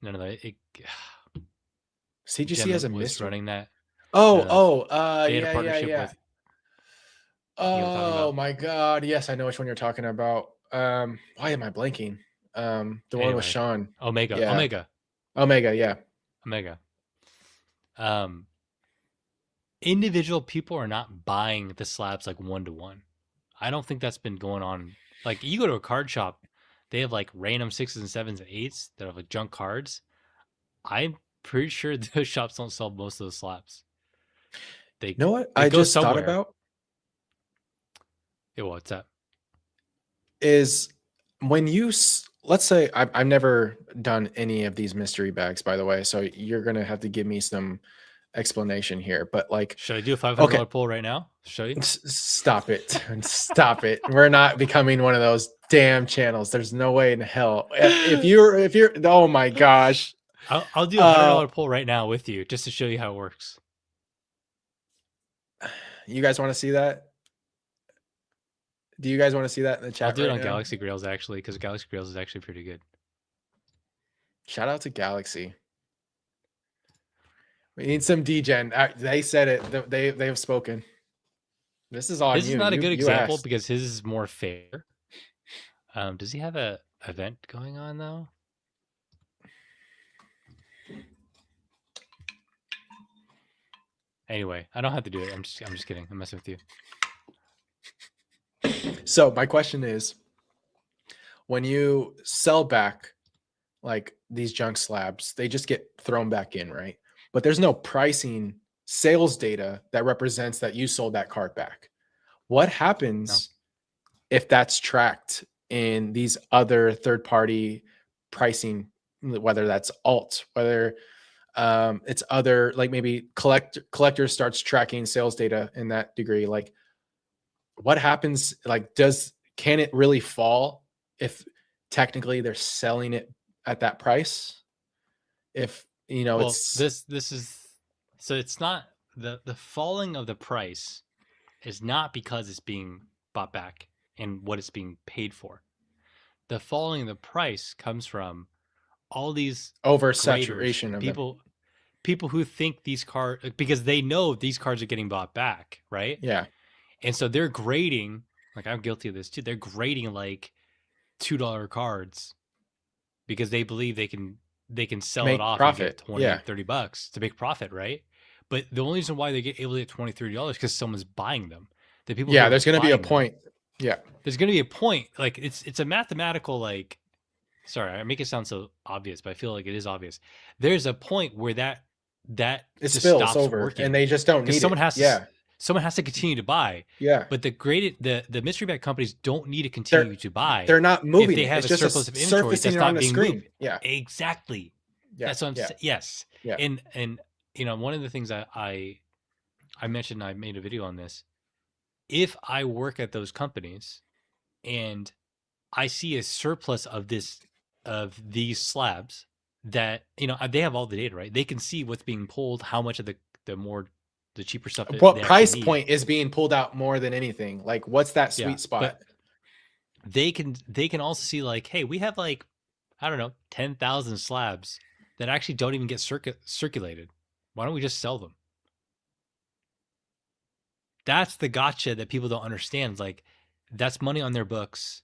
No, no, it, CGC Jen has a that was mystery. running that. No, Oh, no, oh, they had a yeah, yeah, partnership yeah. with. You know what I'm talking Oh about? my God. Yes, I know which one you're talking about. Why am I blanking? The one with Anyway, Sean. Omega, Yeah. Omega, Omega, yeah. Omega. Um, Individual people are not buying the slabs like one to one. I don't think that's been going on. Like you go to a card shop, they have like random sixes and sevens and eights that have like junk cards. I'm pretty sure those shops don't sell most of those slabs. They You know what they I go just thought somewhere. about Yeah, what's that? is when let's say I've never done any of these mystery bags, by the way, so you're gonna have to give me some explanation here. But like, Should I do a okay, $500 poll right now? Show you. stop it, stop it. We're not becoming one of those damn channels. There's no way in hell. If you're, oh my gosh. I'll do a hundred Uh, dollar poll right now with you just to show you how it works. you guys want to see that? Do you guys want to see that in the I'll chat do it right on now? Galaxy Grails actually, because Galaxy Grails is actually pretty good. Shout out to Galaxy. We need some degen. They said it. They've spoken. This is on His is you. not a good You example asked. because his is more fair. Does he have a event going on though? Anyway, I don't have to do it. I'm just kidding. I'm messing with you. So my question is, when you sell back like these junk slabs, they just get thrown back in, right? But there's no pricing sales data that represents that you sold that card back. What No. happens if that's tracked in these other third party pricing, whether that's alt, whether it's other, like maybe collector starts tracking sales data in that degree? Like, what happens? Like, can it really fall if technically they're selling it at that price? If Well, it's this is so it's not the falling of the price is not because it's being bought back and what it's being paid for. The falling of the price comes from all these graders oversaturation and of them. people who think these cards, because they know these cards are getting bought back, right? Yeah, And so they're grading, like I'm guilty of this too. They're grading like $2 cards because they believe they can to sell it make off and get profit. 20, Yeah, 30 bucks to make profit, right? But the only reason why they get able to get 20, $30 because someone's buying them. The people who yeah. are There's going to be a buying them, point. Yeah, there's going to be a point, like it's a mathematical, like, sorry, I make it sound so obvious, but I feel like it is obvious. There's a point where that it just spills stops over, and working they just don't because need it. Yeah, someone has to continue to buy. yeah. But the mystery bag companies don't need to They're continue to buy they're not if moving they it. have It's a just a surplus of inventory surfacing that's on not the being screen. moved. Yeah, Exactly. yeah, That's what I'm yeah, saying. Yes. yeah, And one of the things I mentioned, I made a video on this. If I work at those companies and I see a surplus of these slabs that they have all the data, right? They can see what's being pulled, how much of the cheaper stuff that what they actually price need. point is being pulled out more than anything? Like, what's that Yeah, sweet spot? but they can also see, like, hey, we have like, I don't know, 10,000 slabs that actually don't even get circulated. Why don't we just sell them? That's the gotcha that people don't understand. Like, that's money on their books.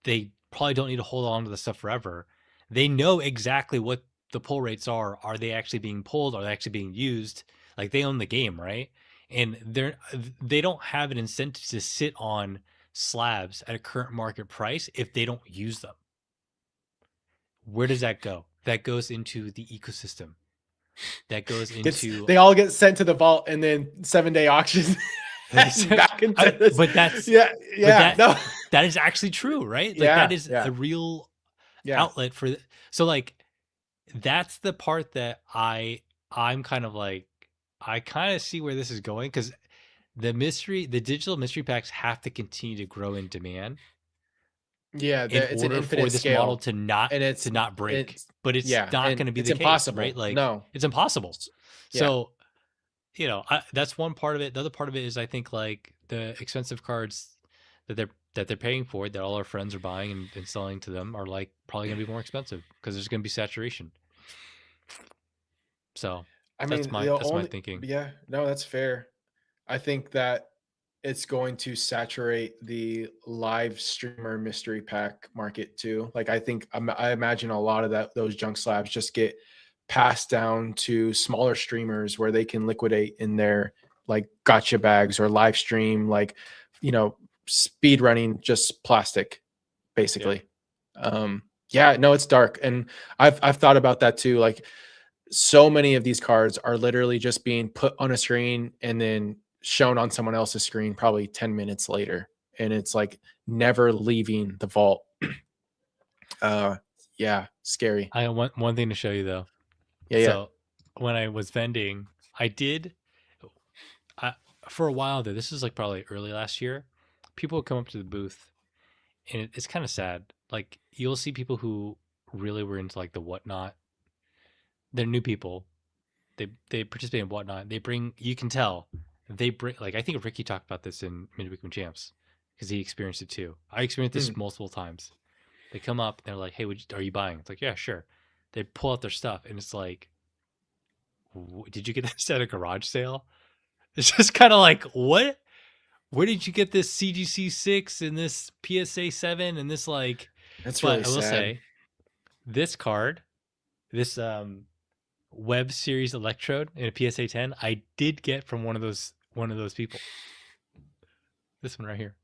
They probably don't need to hold on to the stuff forever. They know exactly what the pull rates are. Are they actually being pulled? Are they actually being used? Like, they own the game, right? And they don't have an incentive to sit on slabs at a current market price if they don't use them. Where does that go? That goes into the ecosystem. That goes into They all get sent to the vault, and then 7-day auctions and back into this. but that's Yeah, but yeah, no, that is actually true, right? Like, that yeah, is yeah, a real yeah, outlet for so, like, that's the part that I'm kind of like, I kind of see where this is going, because the digital mystery packs have to continue to grow in demand yeah. in It's an order for infinite this model scale, to not and break. it's But it's yeah, not and going to be it's the case, impossible. right? Like, No, it's impossible. yeah, So, that's one part of it. The other part of it is, I think, like, the expensive cards that they're paying for, that all our friends are buying and selling to them, are like probably going to be more expensive because there's going to be saturation. So I that's mean, my the that's my only thinking. yeah, no, that's fair. I think that it's going to saturate the live streamer mystery pack market too. Like, I think I imagine a lot of those junk slabs just get passed down to smaller streamers where they can liquidate in their like gotcha bags or live stream, like, you know speed running just plastic Yeah. basically. Yeah, no, it's dark, and I've thought about that too. Like, so many of these cards are literally just being put on a screen and then shown on someone else's screen probably 10 minutes later, and it's like never leaving the vault. uh yeah, scary. I want one thing to show you, though. Yeah, yeah. So when I was vending, I did, I, for a while there. This is like probably early last year. People would come up to the booth, and it's kind of sad. Like, you'll see people who really were into, like, the whatnot. They're new people. They participate in whatnot. They bring, you can tell they bring, like, I think Ricky talked about this in Midweek with Champs because he experienced it too. I experienced this Mm. multiple times. They come up and they're like, "Hey, are you buying?" It's like, "Yeah, sure." They pull out their stuff and it's like, "Did you get this at a garage sale?" It's just kind of like, "What? Where did you get this CGC 6 and this PSA 7 and this, like?" That's But really I will sad. say, this card, this web series electrode in a PSA 10, I did get from one of those people. This one right here.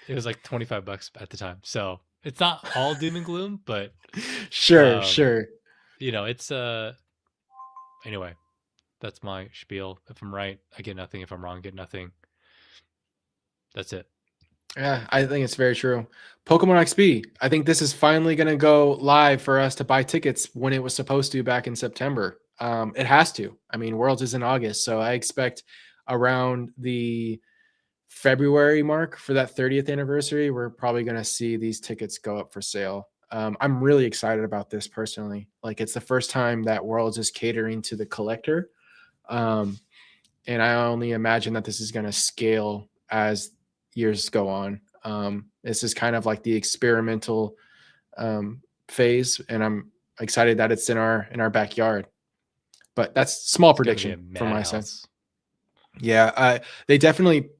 It was like $25 at the time. So it's not all doom and gloom, but Sure, um, sure. it's anyway, that's my spiel. If I'm right, I get nothing. If I'm wrong, get nothing. That's it. Yeah, I think it's very true. Pokemon XP. I think this is finally going to go live for us to buy tickets when it was supposed to back in September. It has to. I mean, Worlds is in August, so I expect around the February mark for that 30th anniversary, we're probably going to see these tickets go up for sale. I'm really excited about this personally. Like, it's the first time that Worlds is catering to the collector. Um, and I only imagine that this is going to scale as years go on. This is kind of like the experimental phase, and I'm excited that it's in our backyard. But that's small It's gonna be a prediction from my side. madhouse. Yeah, they definitely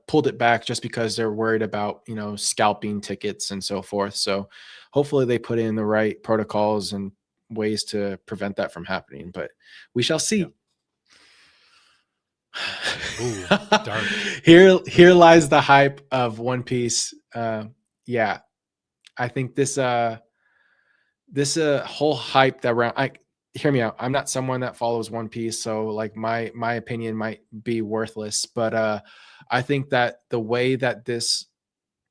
pulled it back just because they're worried about scalping tickets and so forth. So hopefully they put in the right protocols and ways to prevent that from happening. But we shall Yeah. see. Ooh, dark. Here lies the hype of One Piece. Yeah, I think this whole hype that around. I hear me out. I'm not someone that follows One Piece, so like my opinion might be worthless. But I think that the way that this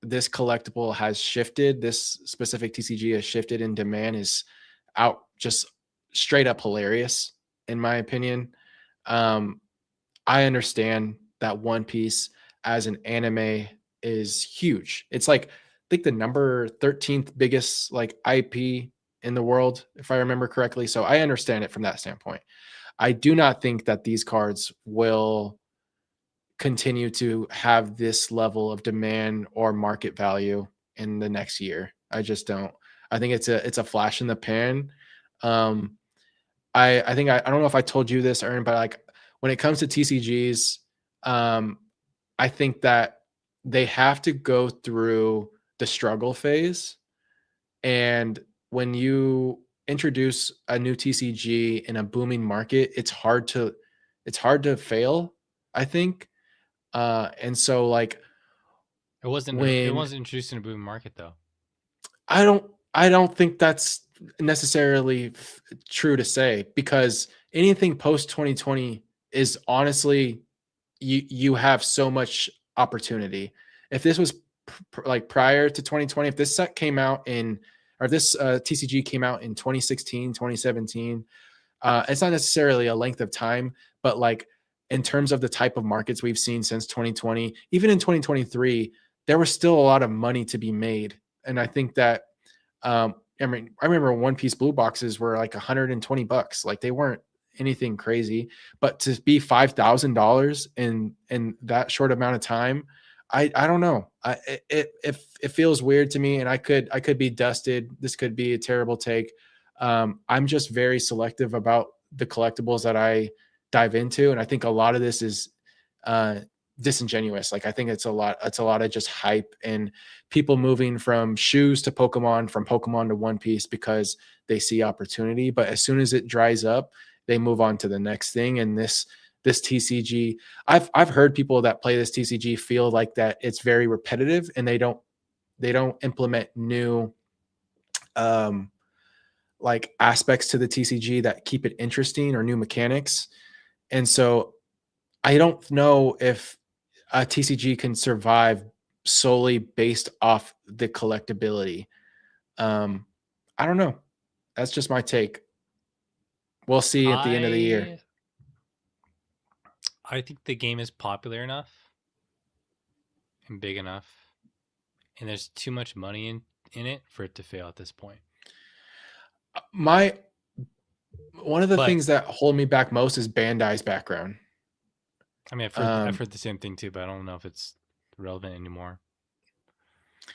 collectible has shifted, this specific TCG has shifted in demand is out just straight up hilarious in my opinion. Um, I understand that One Piece as an anime is huge. It's like I think the number 13th biggest like IP in the world, if I remember correctly. So I understand it from that standpoint. I do not think that these cards will continue to have this level of demand or market value in the next year. I just don't. I think it's a flash in the pan. Um, I think I don't know if I told you this, Ern, but like when it comes to TCGs, um, I think that they have to go through the struggle phase. And when you introduce a new TCG in a booming market, it's hard to fail, I think. And so like It when wasn't introduced in a booming market though. I don't think that's necessarily true to say because anything post 2020 is honestly you have so much opportunity. If this was like prior to 2020, if this set came out in or this TCG came out in 2016, 2017, it's not necessarily a length of time, but like in terms of the type of markets we've seen since 2020, even in 2023, there was still a lot of money to be made. And I think that I mean, I remember One Piece blue boxes were like $120. Like they weren't anything crazy, but to be $5,000 in that short amount of time, I don't know. It feels weird to me, and I could be dusted. This could be a terrible take. I'm just very selective about the collectibles that I dive into, and I think a lot of this is uh, disingenuous. Like I think it's a lot of just hype and people moving from shoes to Pokemon, from Pokemon to One Piece because they see opportunity. But as soon as it dries up, they move on to the next thing. And this TCG, I've heard people that play this TCG feel like that it's very repetitive and they don't implement new um like aspects to the TCG that keep it interesting or new mechanics. And so I don't know if a TCG can survive solely based off the collectability. Um, I don't know. That's just my take. We'll see at the end of the year. I I think the game is popular enough and big enough, and there's too much money in it for it to fail at this point. My one of the But things that hold me back most is Bandai's background. I mean, I've Um, heard the same thing too, but I don't know if it's relevant anymore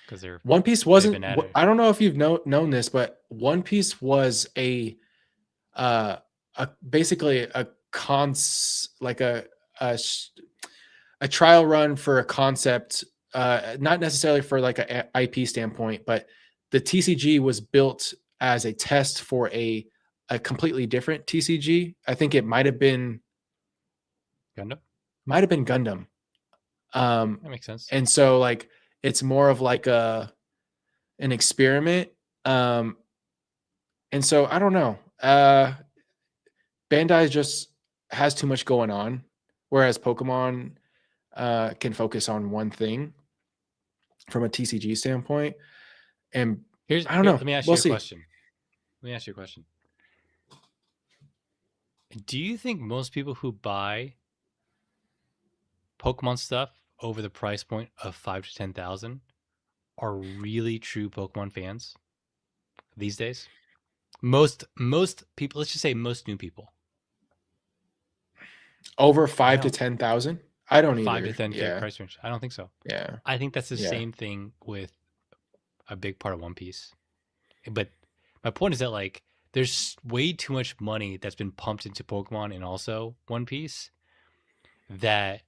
because One Piece they've wasn't. been at it. I don't know if you've known this, but One Piece was uh, basically a cons like a trial run for a concept, not necessarily for like a IP standpoint, but the TCG was built as a test for a a completely different TCG. I think it might have been Gundam. Gundam. That makes sense. And so like it's more of like an experiment. And so I don't know. Bandai just has too much going on, whereas Pokemon can focus on one thing from a TCG standpoint. And I don't Here. know. Let me ask We'll you a see. question. Let me ask you a question. Do you think most people who buy Pokemon stuff over the price point of 5 to 10,000 are really true Pokemon fans these days? Most people, let's just say most new people, Over I 5 to don't 10,000? I don't 5 to 10K either. price range. I don't think so. Yeah. I think that's the Yeah. same thing with a big part of One Piece. But my point is that like there's way too much money that's been pumped into Pokemon and also One Piece that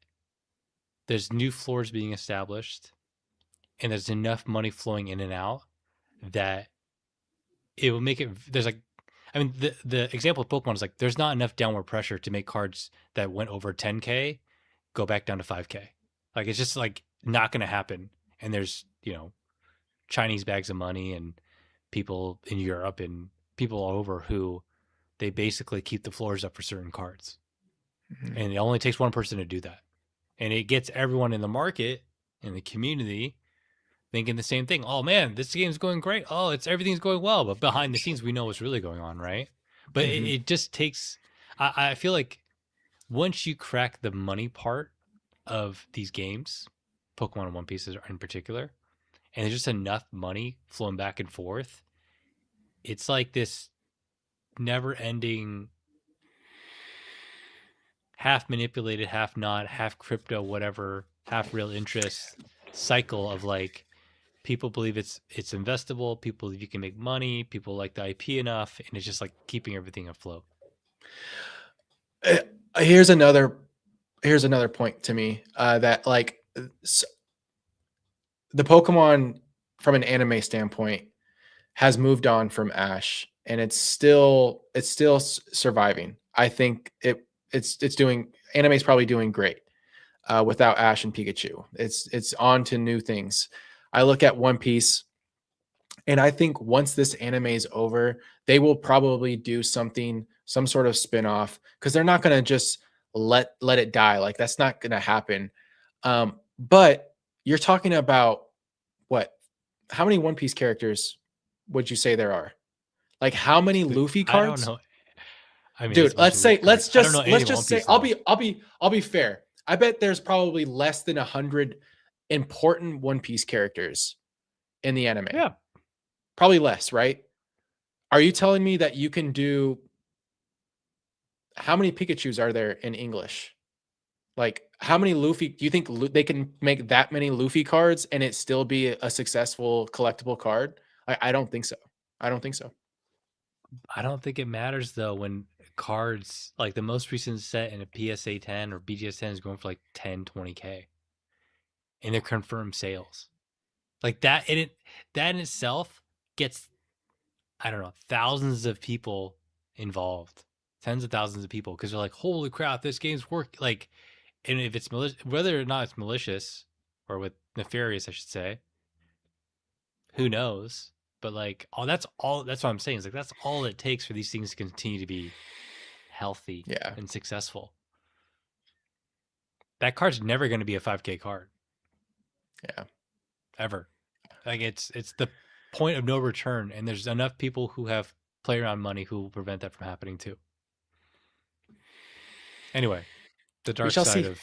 there's new floors being established and there's enough money flowing in and out that it will make it there's like I mean the example of Pokemon is like there's not enough downward pressure to make cards that went over 10K go back down to 5K. Like it's just like not going to happen. And there's, Chinese bags of money and people in Europe and people all over who they basically keep the floors up for certain cards. Mhm. And it only takes one person to do that. And it gets everyone in the market, in the community, thinking the same thing. Oh man, this game's going great. Oh, everything's going well. But behind the scenes, we know what's really going on, right? But Mhm. it just takes. I feel like once you crack the money part of these games, Pokemon and One Piece in particular, and there's just enough money flowing back and forth, it's like this never-ending, half manipulated, half not, half crypto, whatever, half real interest cycle of like people believe it's investable, people believe you can make money, people like the IP enough, and it's just like keeping everything afloat. Uh, Here's another point to me that like the Pokemon from an anime standpoint has moved on from Ash, and it's still surviving. I think it's doing anime's probably doing great without Ash and Pikachu. It's on to new things. I look at One Piece, and I think once this anime is over, they will probably do something, some sort of spin-off, because they're not gonna just let it die. Like that's not gonna happen. But you're talking about what? How many One Piece characters would you say there are? Like how many Luffy I don't cards? know. I mean, Dude, it's a bunch of Luffy cards. I don't know let's any One just say Piece though. I'll be fair. I bet there's probably less than 100 important One Piece characters in the anime. Yeah, Probably less, right? Are you telling me that you can do how many Pikachus are there in English? Like how many Luffy do you think they can make that many Luffy cards and it still be a successful collectible card? I don't think so. I don't think so. I don't think it matters though when cards like the most recent set in a PSA 10 or BGS 10 is going for like 10, 20K, and they're confirmed sales. Like that in itself gets, I don't know, thousands of people involved, tens of thousands of people, because they're like, holy crap, this game's work. Like, and if it's malicious, whether or not it's malicious or with nefarious, I should say, who knows? But like, that's what I'm saying. Is like that's all it takes for these things to continue to be healthy Yeah. and successful. That card's never going to be a 5K card Yeah. ever. Like it's the point of no return, and there's enough people who have play around money who will prevent that from happening too. Anyway, the We dark shall side see. of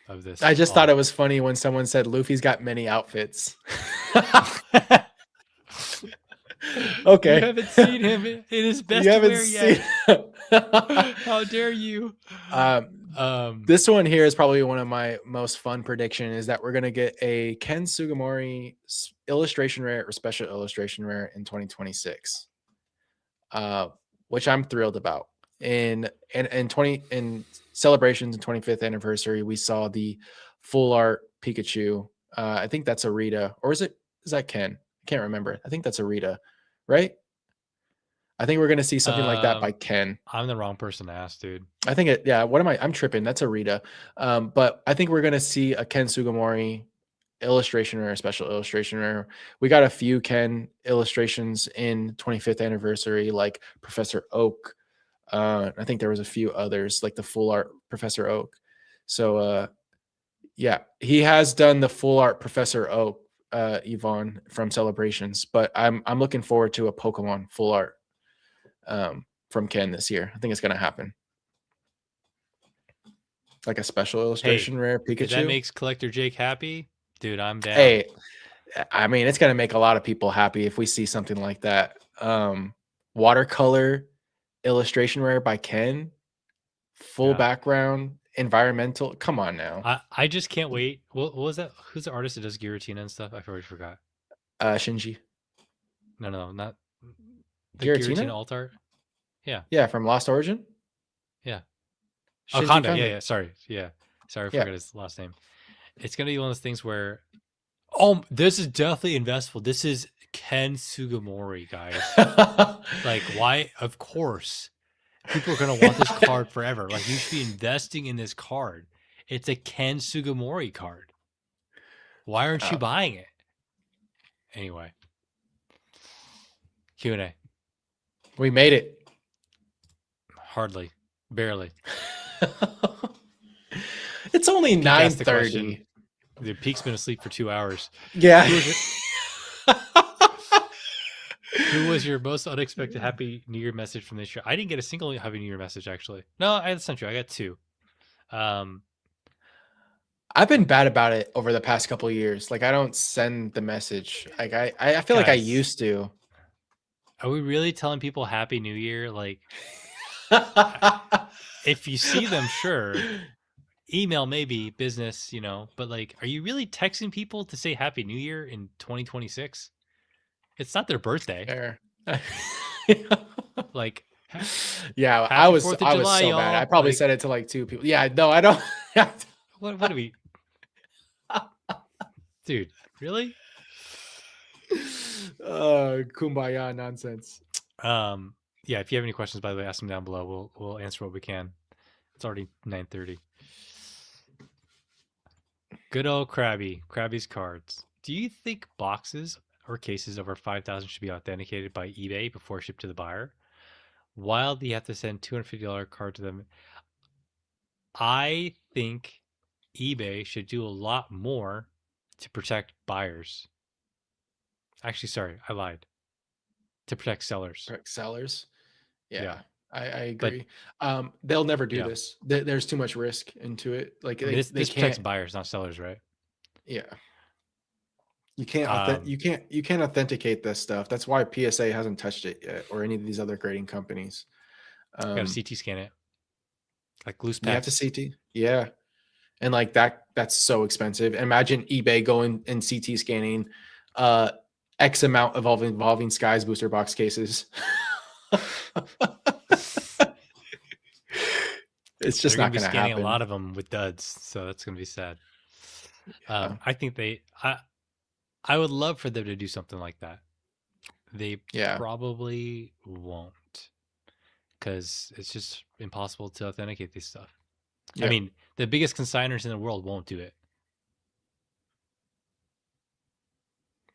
I this just thought it all. was funny when someone said Luffy's got many outfits. You Okay. haven't seen him in his You best haven't wear seen. yet. How dare you? um, Um, this one here is probably one of my most fun prediction is that we're gonna get a Ken Sugimori illustration rare or special illustration rare in 2026, uh, which I'm thrilled about. In celebrations and 25th anniversary, we saw the full art Pikachu. I think that's a Rita, or is that Ken? I can't remember. I think that's a Rita, right? I think we're gonna see something like that by Ken. I'm the wrong person to ask, dude. I think it. Yeah. What am I? I'm tripping. That's a Rita. But I think we're gonna see a Ken Sugimori illustration or a special illustration. Or we got a few Ken illustrations in 25th anniversary, like Professor Oak. I think there was a few others, like the full art Professor Oak. So yeah, he has done the full art Professor Oak, Yvonne from Celebrations. But I'm looking forward to a Pokemon full art from Ken this year. I think it's gonna happen. Like a special Hey, illustration rare if that Pikachu. makes Collector Jake happy, dude, I'm down. Hey, I mean, it's gonna make a lot of people happy if we see something like that. Watercolor illustration rare by Ken, full Yeah. background, environmental. Come on now. I just can't wait. What was that? Who's the artist that does Giratina and stuff? I already forgot. Shinji. No, not the Giratina Giratina? alt art. Yeah, Yeah, from Lost Origin? yeah. Oh, Shinji Kanda. Yeah, Kanda. yeah. Sorry. Yeah. Sorry, I Yeah. forgot his last name. It's gonna be one of those things where, oh, this is definitely investable. This is Ken Sugimori, guys. Like, why? Of course, people are gonna want this card forever. Like, you should be investing in this card. It's a Ken Sugimori card. Why aren't you buying it? Anyway, Q&A. We made it. Hardly, barely. It's only Peak asked the question. 9:30. The Peak's been asleep for 2 hours. Yeah. Who was your most unexpected Happy New Year message from this year? I didn't get a single Happy New Year message, actually. No, that's not true. I got two. I've been bad about it over the past couple of years. Like I don't send the message. Like I feel like I Guys, used to. are we really telling people Happy New Year? Like, if you see them, sure. Email maybe, business, but like, are you really texting people to say Happy New Year in 2026? It's not their birthday. Fair. Like, Yeah, I Happy was 4th of I was July, so bad. I y'all. probably Like, said it to like two people. Yeah, no, I don't. what do we, dude, really? Kumbaya nonsense. Yeah, if you have any questions, by the way, ask them down below. We'll answer what we can. It's already 9:30. Good old Krabby's cards. Do you think boxes or cases over 5,000 should be authenticated by eBay before shipped to the buyer? While you have to send $250 card to them, I think eBay should do a lot more to protect buyers. Actually, sorry, I lied. To protect sellers. Sellers. Yeah. Yeah, I But agree. They'll never do yeah, this. There's too much risk into it. Like I mean, they this protects can't. buyers, not sellers, right? Yeah. You can't Um, you can't authenticate this stuff. That's why PSA hasn't touched it yet, or any of these other grading companies. got to CT scan it, like loose You have to packs. CT, yeah, and like that's so expensive. Imagine eBay going and CT scanning X amount of evolving skies booster box cases. It's just They're going not to be going to scanning a happen. lot of them with duds, so that's going to be sad. Yeah. I think I would love for them to do something like that. They Yeah. probably won't, because it's just impossible to authenticate this stuff. I Yep. mean, the biggest consigners in the world won't do it.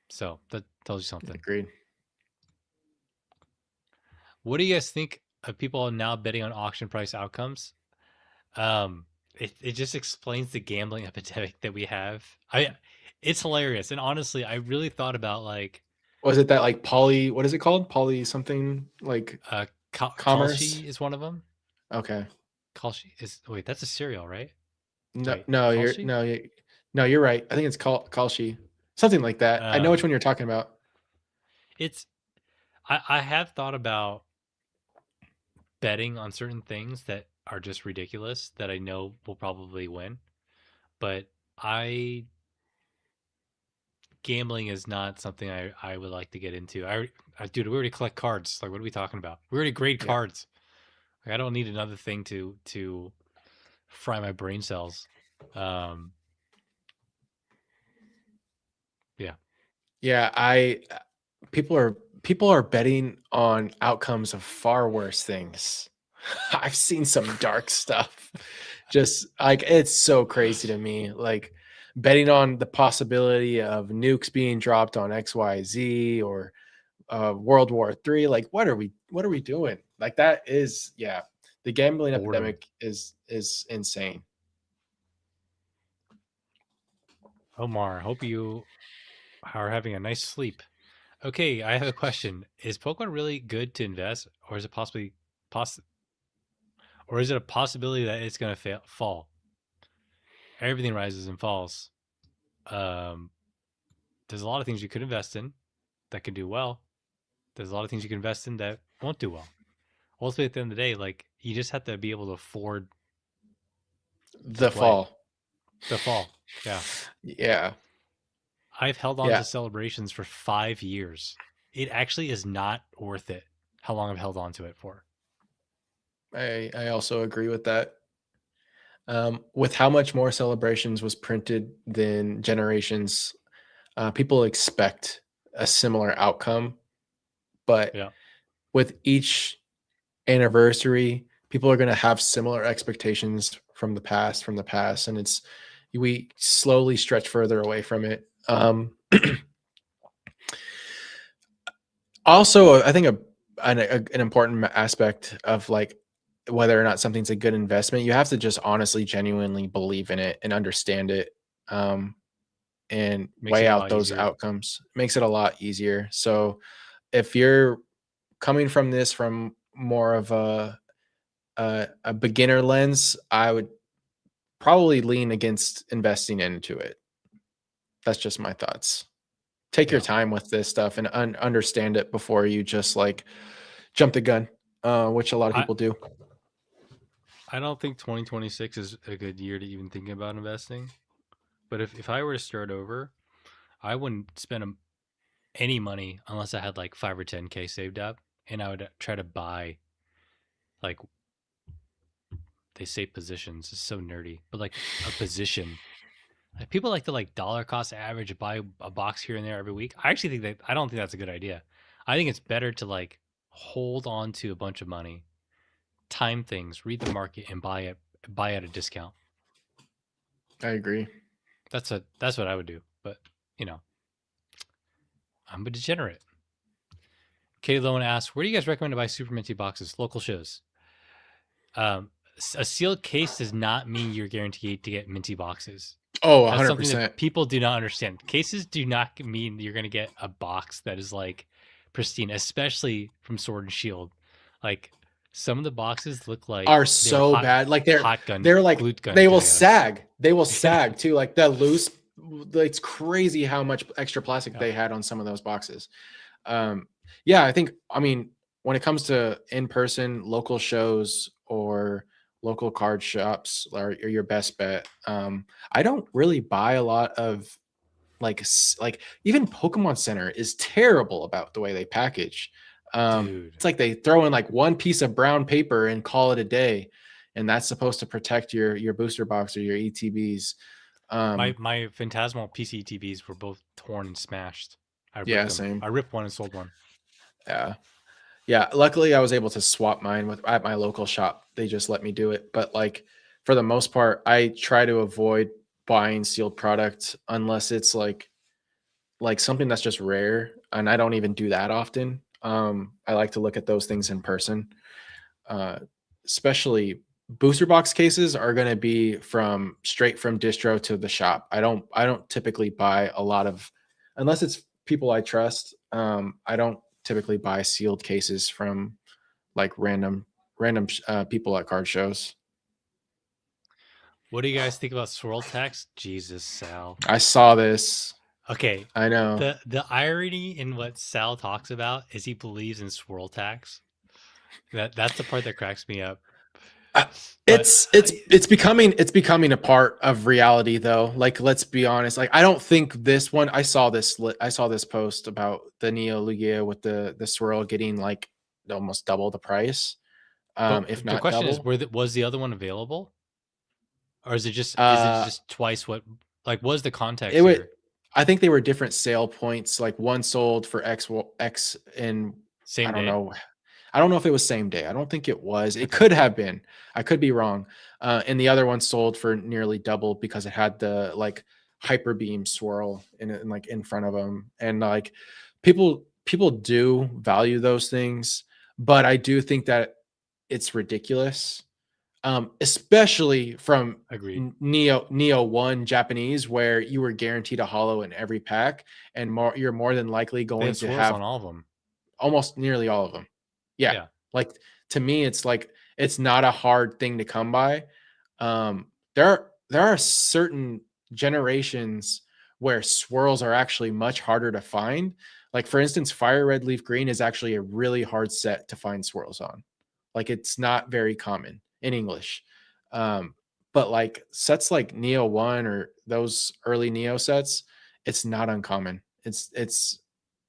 So that tells you something. Agreed. What do you guys think of people now betting on auction price outcomes? It just explains the gambling epidemic that we have. It's hilarious, and honestly, I really thought about like, Was it that like poly? What is it called? Poly something like commerce? Kalshi is one of them. Okay. Kalshi is, wait, that's a cereal, right? No, Wait, no, you're Kalshi? no, no, you're right. I think it's called Kalshi, something like that. I know which Um, one you're talking about. it's I have thought about betting on certain things that are just ridiculous that I know will probably win, but I gambling is not something I would like to get into. Dude, we already collect cards. Like, what are we talking about? We already grade Yeah, cards. Like, I don't need another thing to fry my brain cells. Um, yeah, yeah. People are people are betting on outcomes of far worse things. I've seen some dark stuff. Just like it's so crazy to me. Like betting on the possibility of nukes being dropped on XYZ or World War III. Like what are we doing? Like that is yeah. The gambling Boredom. epidemic is insane. Omar, hope you are having a nice sleep. Okay, I have a question. Is Pokemon really good to invest, or is it poss or is it a possibility that it's gonna fall? Everything rises and falls. Um, there's a lot of things you could invest in that could do well. There's a lot of things you can invest in that won't do well. Ultimately, at the end of the day, like you just have to be able to afford to The play fall. the fall. Yeah, Yeah. I've held on Yeah. to celebrations for 5 years. It actually is not worth it. How long I've held on to it for? I also agree with that. With how much more celebrations was printed than generations, people expect a similar outcome. But Yeah, with each anniversary, people are going to have similar expectations from the past, and it's we slowly stretch further away from it. Also, I think an important aspect of like whether or not something's a good investment, you have to just honestly, genuinely believe in it and understand it. Um, and makes weigh it a out lot those easier. outcomes makes it a lot easier. So if you're coming from this from more of a beginner lens, I would probably lean against investing into it. That's just my thoughts. Take your Yeah, time with this stuff and understand it before you just like jump the gun, which a lot of I people do. I don't think 2026 is a good year to even think about investing. But if I were to start over, I wouldn't spend any money unless I had like 5 or 10K saved up, and I would try to buy like they say positions. It's so nerdy, but like a position. Like people like to like dollar cost average buy a box here and there every week. I actually think that I don't think that's a good idea. I think it's better to like hold on to a bunch of money, time things, read the market, and buy at a discount. I agree. That's what I would do. But you know, I'm a degenerate. Katie Lowen asks, where do you guys recommend to buy super minty boxes? Local shows. Um, a sealed case does not mean you're guaranteed to get minty boxes. Oh, That's something that 100%. people do not understand. Cases do not mean you're going to get a box that is like pristine, especially from Sword and Shield. Like some of the boxes look like Are they were so bad. Like they're like glued gun they will together. sag. They will sag too. Like the loose. It's crazy how much extra plastic Yeah, they had on some of those boxes. Um, yeah, I mean, when it comes to in-person local shows or local card shops are your best bet. I don't really buy a lot of like even Pokemon Center is terrible about the way they package. dude. It's like they throw in like one piece of brown paper and call it a day, and that's supposed to protect your booster box or your ETBs. My Phantasmal PC TVs were both torn and smashed. I ripped Yeah, them. same. I ripped one and sold one. Yeah. Yeah, luckily I was able to swap mine with at my local shop. They just let me do it. But like for the most part, I try to avoid buying sealed product unless it's like something that's just rare, and I don't even do that often. I like to look at those things in person. Uh, Especially booster box cases are going to be from straight from distro to the shop. I don't typically buy a lot of unless it's people I trust. I don't typically buy sealed cases from like random people at card shows. What do you guys think about swirl text? Jesus, Sal. I saw this. Okay, I know. the irony in what Sal talks about is he believes in swirl tax. That's the part that cracks me up. Uh, But it's becoming a part of reality though. Like let's be honest. Like I don't think this one. I saw this post about the Neo Lugia with the swirl getting like almost double the price, but if the not question is, double. was the other one available, or is it Uh, just twice what? Like, what is the it context would here? I think they were different sale points. Like one sold for X in I Same don't day. know. I don't know if it was same day. I don't think it was. It Okay. could have been. I could be wrong. And the other one sold for nearly double because it had the like hyper beam swirl in like in front of them. And like people do value those things, but I do think that it's ridiculous. Especially from Agreed. Neo 1 Japanese, where you were guaranteed a hollow in every pack, and you're more than likely They going have to swirls have on all of them. almost nearly all of them. Yeah. Yeah. Like to me, it's like it's not a hard thing to come by. There are certain generations where swirls are actually much harder to find. Like for instance, Fire Red Leaf Green is actually a really hard set to find swirls on. Like it's not very common in English. But like sets like Neo 1 or those early Neo sets, it's not uncommon. It's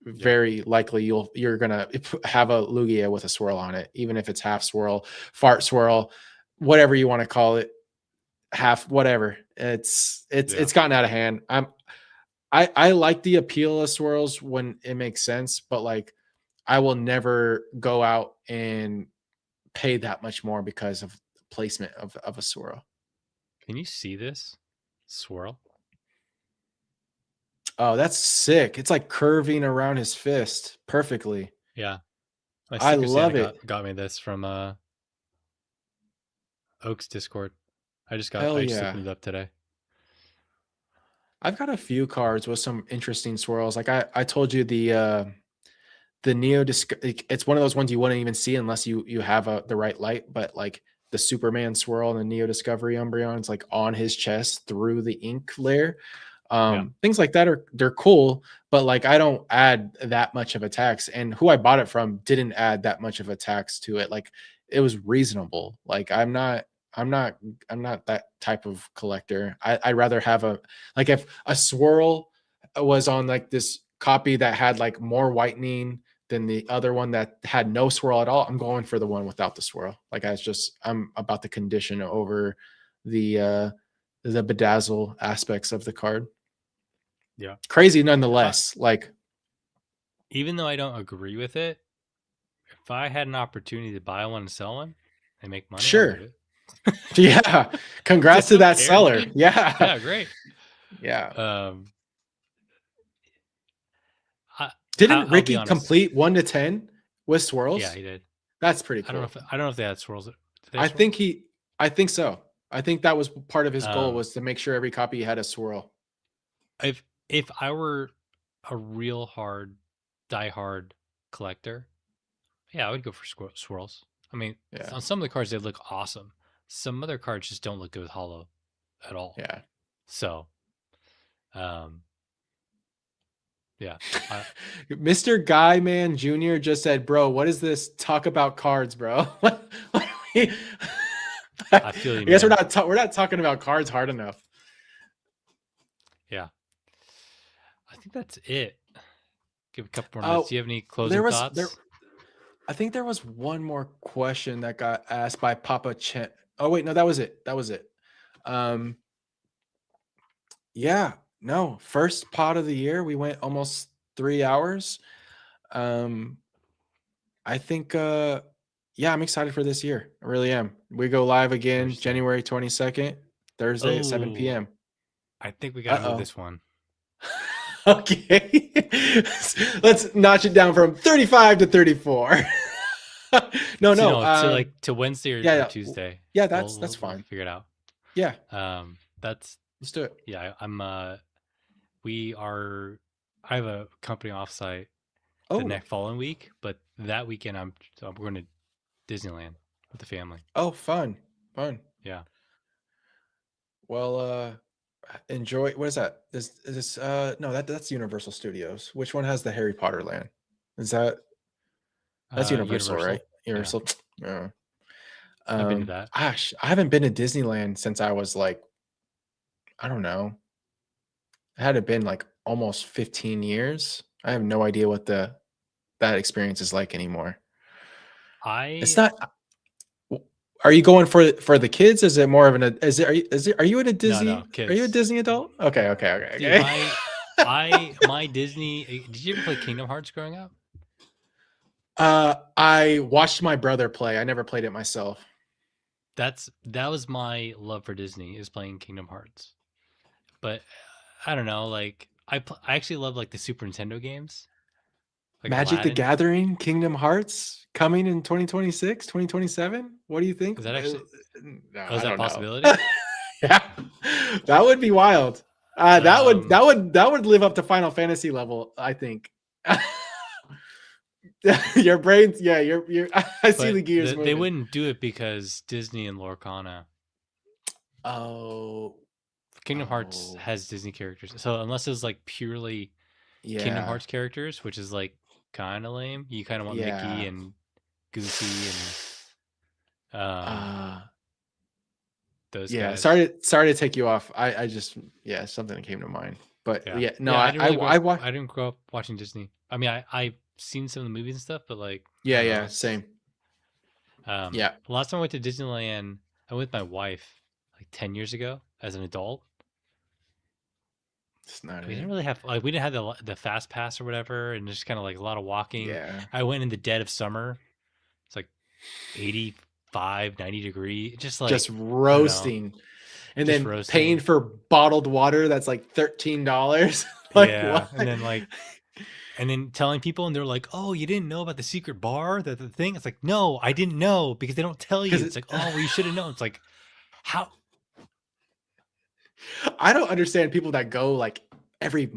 Yeah. very likely you're gonna have a Lugia with a swirl on it, even if it's half swirl, fart swirl, whatever you want to call it, half whatever. Yeah. It's gotten out of hand. I like the appeal of swirls when it makes sense, but like I will never go out and pay that much more because of placement of a swirl. Can you see this swirl? Oh, that's sick. It's like curving around his fist perfectly. Yeah. My I Secret Santa love it. got me this from Oak's Discord. Hell I just yeah. opened it up today. I've got a few cards with some interesting swirls. Like I told you the Neo it's one of those ones you wouldn't even see unless you have the right light, but like the Superman swirl and the Neo Discovery Umbreon's like on his chest through the ink layer. Yeah. Things like that they're cool, but like I don't add that much of a tax. And who I bought it from didn't add that much of a tax to it. Like it was reasonable. Like I'm not I'm not that type of collector. I'd rather have a like if a swirl was on like this copy that had like more whitening than the other one that had no swirl at all, I'm going for the one without the swirl. Like I'm about the condition over the bedazzle aspects of the card. Yeah. Crazy If I nonetheless. Like Even though I don't agree with it, if I had an opportunity to buy one and sell one and make money, I'll do sure. it. Yeah. I Congrats to don't that care. seller. Yeah. Yeah, great. Yeah. Um, Didn't I'll be Ricky honest. complete 1 to 10 with Yeah, swirls? he did. That's pretty cool. I don't know if they had swirls. Did they have I swirls? think I think so. I think that was part of his goal Um, was to make sure every copy had a swirl. if I were a real die hard collector, yeah, I would go for swirls. I mean, Yeah. on some of the cards they look awesome. Some other cards just don't look good with hollow at all. Yeah. So, um, yeah, Mr. Guy Man Jr. just said, "Bro, what is this talk about cards, bro?" What are we- I feel I you, guess man. we're not talking about cards hard enough. Yeah, I think that's it. Give a couple more minutes. Oh, Do you have any there closing was there. thoughts? I think there was one more question that got asked by Papa Chen. Oh wait, no, that was it. That was it. Um, yeah, no, first pod of the year. We went almost 3 hours. Um, I think yeah, I'm excited for this year. I really am. We go live again Interesting. January 22nd, Thursday at 7 Oh, p.m. I think we got to move Uh-oh. this one. Okay. Let's notch it down from 35 to 34. No, To no. no, to like to Wednesday Yeah, or yeah. Tuesday. Yeah, that's We'll fine. figure it out. Yeah, That's let's do it. yeah. We are. I have a company offsite the Oh, next following week, but that weekend I'm going to Disneyland with the family. oh, fun. Fun. Yeah. Well, enjoy. What is that? Is this no, that's Universal Studios. Which one has the Harry Potter land? Is that's Universal, right? Universal. Yeah, Universal. Yeah. I've been to that. Gosh, I haven't been to Disneyland since I was like, I don't know. It had been like almost 15 years. I have no idea what that experience is like anymore. It's I not. Are you going for the kids? Is it more of an? Is it? Are you in a no Disney? Are you a kids. Disney adult? Okay, okay, okay, Dude, okay. my Disney. Did you ever play Kingdom Hearts growing up? I watched my brother play. I never played it myself. That was my love for Disney, is playing Kingdom Hearts. But I don't know, like I actually love like the Super Nintendo games, like Magic the Aladdin. Gathering, Kingdom Hearts coming in 2026, 2027. What do you think? Is that actually? No, Oh, is I that a don't know. possibility? Yeah, that would be wild. That would Um, live up to Final Fantasy level, I think. Your brains, yeah, you're I see but the gears they moving. wouldn't do it because Disney and Lorcana. Oh, Kingdom Hearts oh, has Disney characters, so unless it's like purely Kingdom yeah, Hearts characters, which is like kind of lame, you kind of want Mickey yeah. and Goofy and Uh, those yeah. guys. Sorry to take you off. I just, yeah, something that came to mind. But Yeah, yeah, no, yeah. I didn't really grow up. watch. I didn't grow up watching Disney. I mean, I've seen some of the movies and stuff, but like I Yeah, don't know. yeah, It's same. Yeah, last time I went to Disneyland, I went with my wife like 10 years ago as an adult. it's not We it. didn't really have like we didn't have the fast pass or whatever, and just kind of like a lot of walking. Yeah, I went in the dead of summer. It's like 85, 90 degree. Just just like I don't know, roasting, and just then paying roasting. for bottled water that's like $13. Like Yeah, what? and then telling people, and they're like, "Oh, you didn't know about the secret bar, the thing." It's like, no, I didn't know because they don't tell you. Because It's like, oh, well, you should have known. It's like, how? I don't understand people that go like every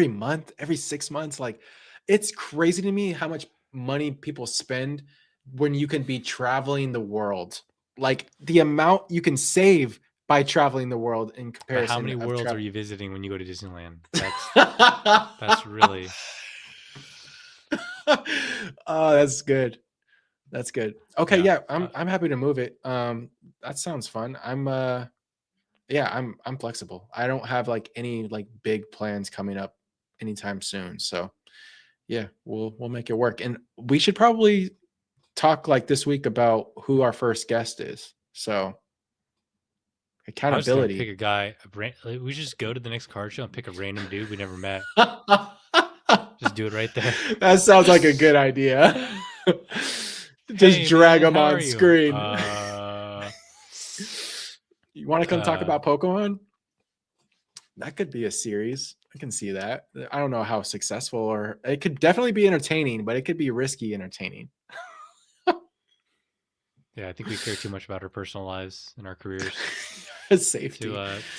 month, every 6 months. Like, it's crazy to me how much money people spend when you can be traveling the world. Like the amount you can save by traveling the world in But how comparison many of worlds are travel. you visiting when you go to Disneyland? That's really Oh, that's good. That's good. Okay, yeah. yeah, I'm happy to move it. That sounds fun. Yeah, I'm flexible. I don't have like any like big plans coming up anytime soon. So yeah, we'll make it work. And we should probably talk like this week about who our first guest is. So I was just gonna pick accountability. a guy. Like, we should just go to the next card show and pick a random dude we never met. Just do it right there. That sounds like a good idea. Just Hey drag man, them how are on you? screen. You want to come talk Uh, about Pokemon? That could be a series. I can see that. I don't know how successful, or it could definitely be entertaining, but it could be risky entertaining. yeah, I think we care too much about our personal lives and our careers Safety.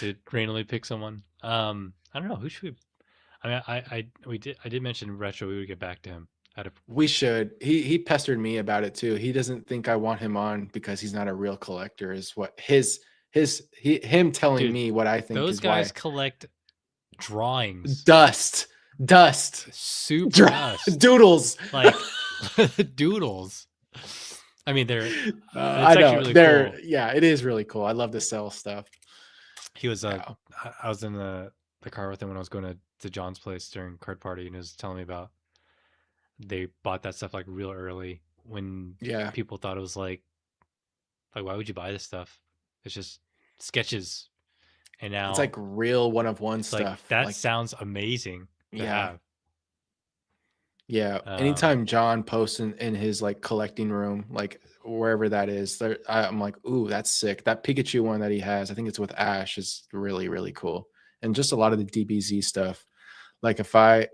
to randomly pick someone. I don't know who should we. I mean, I did mention retro. We would get back to him. Out of We should. He pestered me about it too. He doesn't think I want him on because he's not a real collector. Is what him telling dude, me what I think those is guys why. collect drawings, Dust, dust, super dust, doodles. like doodles. I mean, they're I it's actually know. really They're cool. yeah, it is really cool. I love to sell stuff. He was Yeah. I was in the car with him when I was going to John's place during card party, and he was telling me about they bought that stuff like real early when Yeah. people thought it was like why would you buy this stuff? It's just sketches, and It's like now real one of one it's like stuff. that Like sounds amazing to yeah. have. Yeah. Um, Anytime John posts in his like collecting room, like wherever that is, there I'm like, ooh, that's sick. That Pikachu one that he has, I think it's with Ash, is really, really cool. And just a lot of the DBZ stuff. Like if I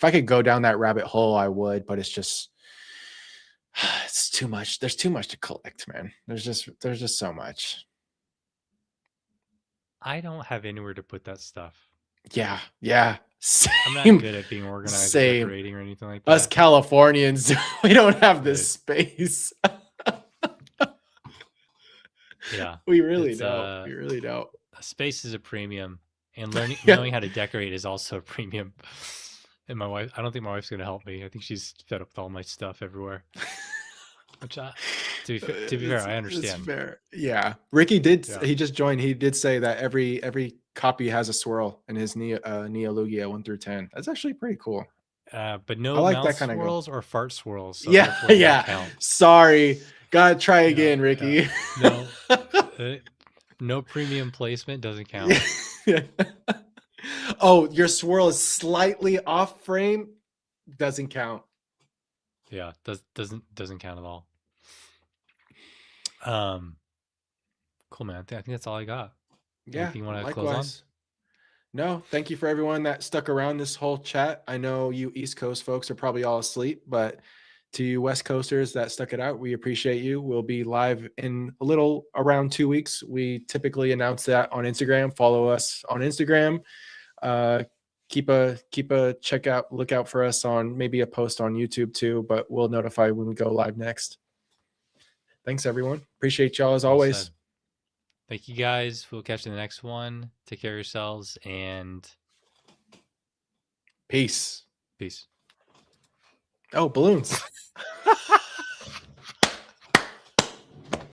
could go down that rabbit hole, I would, but it's just it's too much. There's too much to collect, man. There's just so much. I don't have anywhere to put that stuff. Yeah, yeah. I'm not Same. good at being organized or Same. decorating or anything like Us that. Californians, we don't have this Dude, space. yeah, We really it's don't. We really don't. space is a premium, and Yeah. knowing how to decorate is also a premium. And my wife, I don't think my wife's gonna help me. I think she's fed up with all my stuff everywhere. Which, to be fair, I It's understand. fair. Yeah. Ricky did. Yeah, He just joined. He did say that every copy has a swirl in his Neo Lugia 1 through 10. That's actually pretty cool. but I no like mouth that kind of go. swirls or fart swirls. So Yeah. therefore, they don't Yeah. count. Sorry. Gotta try Yeah, again, yeah. Ricky. No, no premium placement doesn't count. Yeah. Oh, your swirl is slightly off frame. Doesn't count. Yeah, doesn't count at all. Um, cool, man. I think that's all I got. Yeah, Anything you want to close on? likewise. No, thank you for everyone that stuck around this whole chat. I know you East Coast folks are probably all asleep, but to you West Coasters that stuck it out, we appreciate you. We'll be live in a little around 2 weeks. We typically announce that on Instagram. Follow us on Instagram. Uh, keep a lookout for us on maybe a post on YouTube too, but we'll notify when we go live next. Thanks everyone. Appreciate y'all as Well always. said. Thank you guys. We'll catch you in the next one. Take care of yourselves and Peace. peace. Oh, balloons.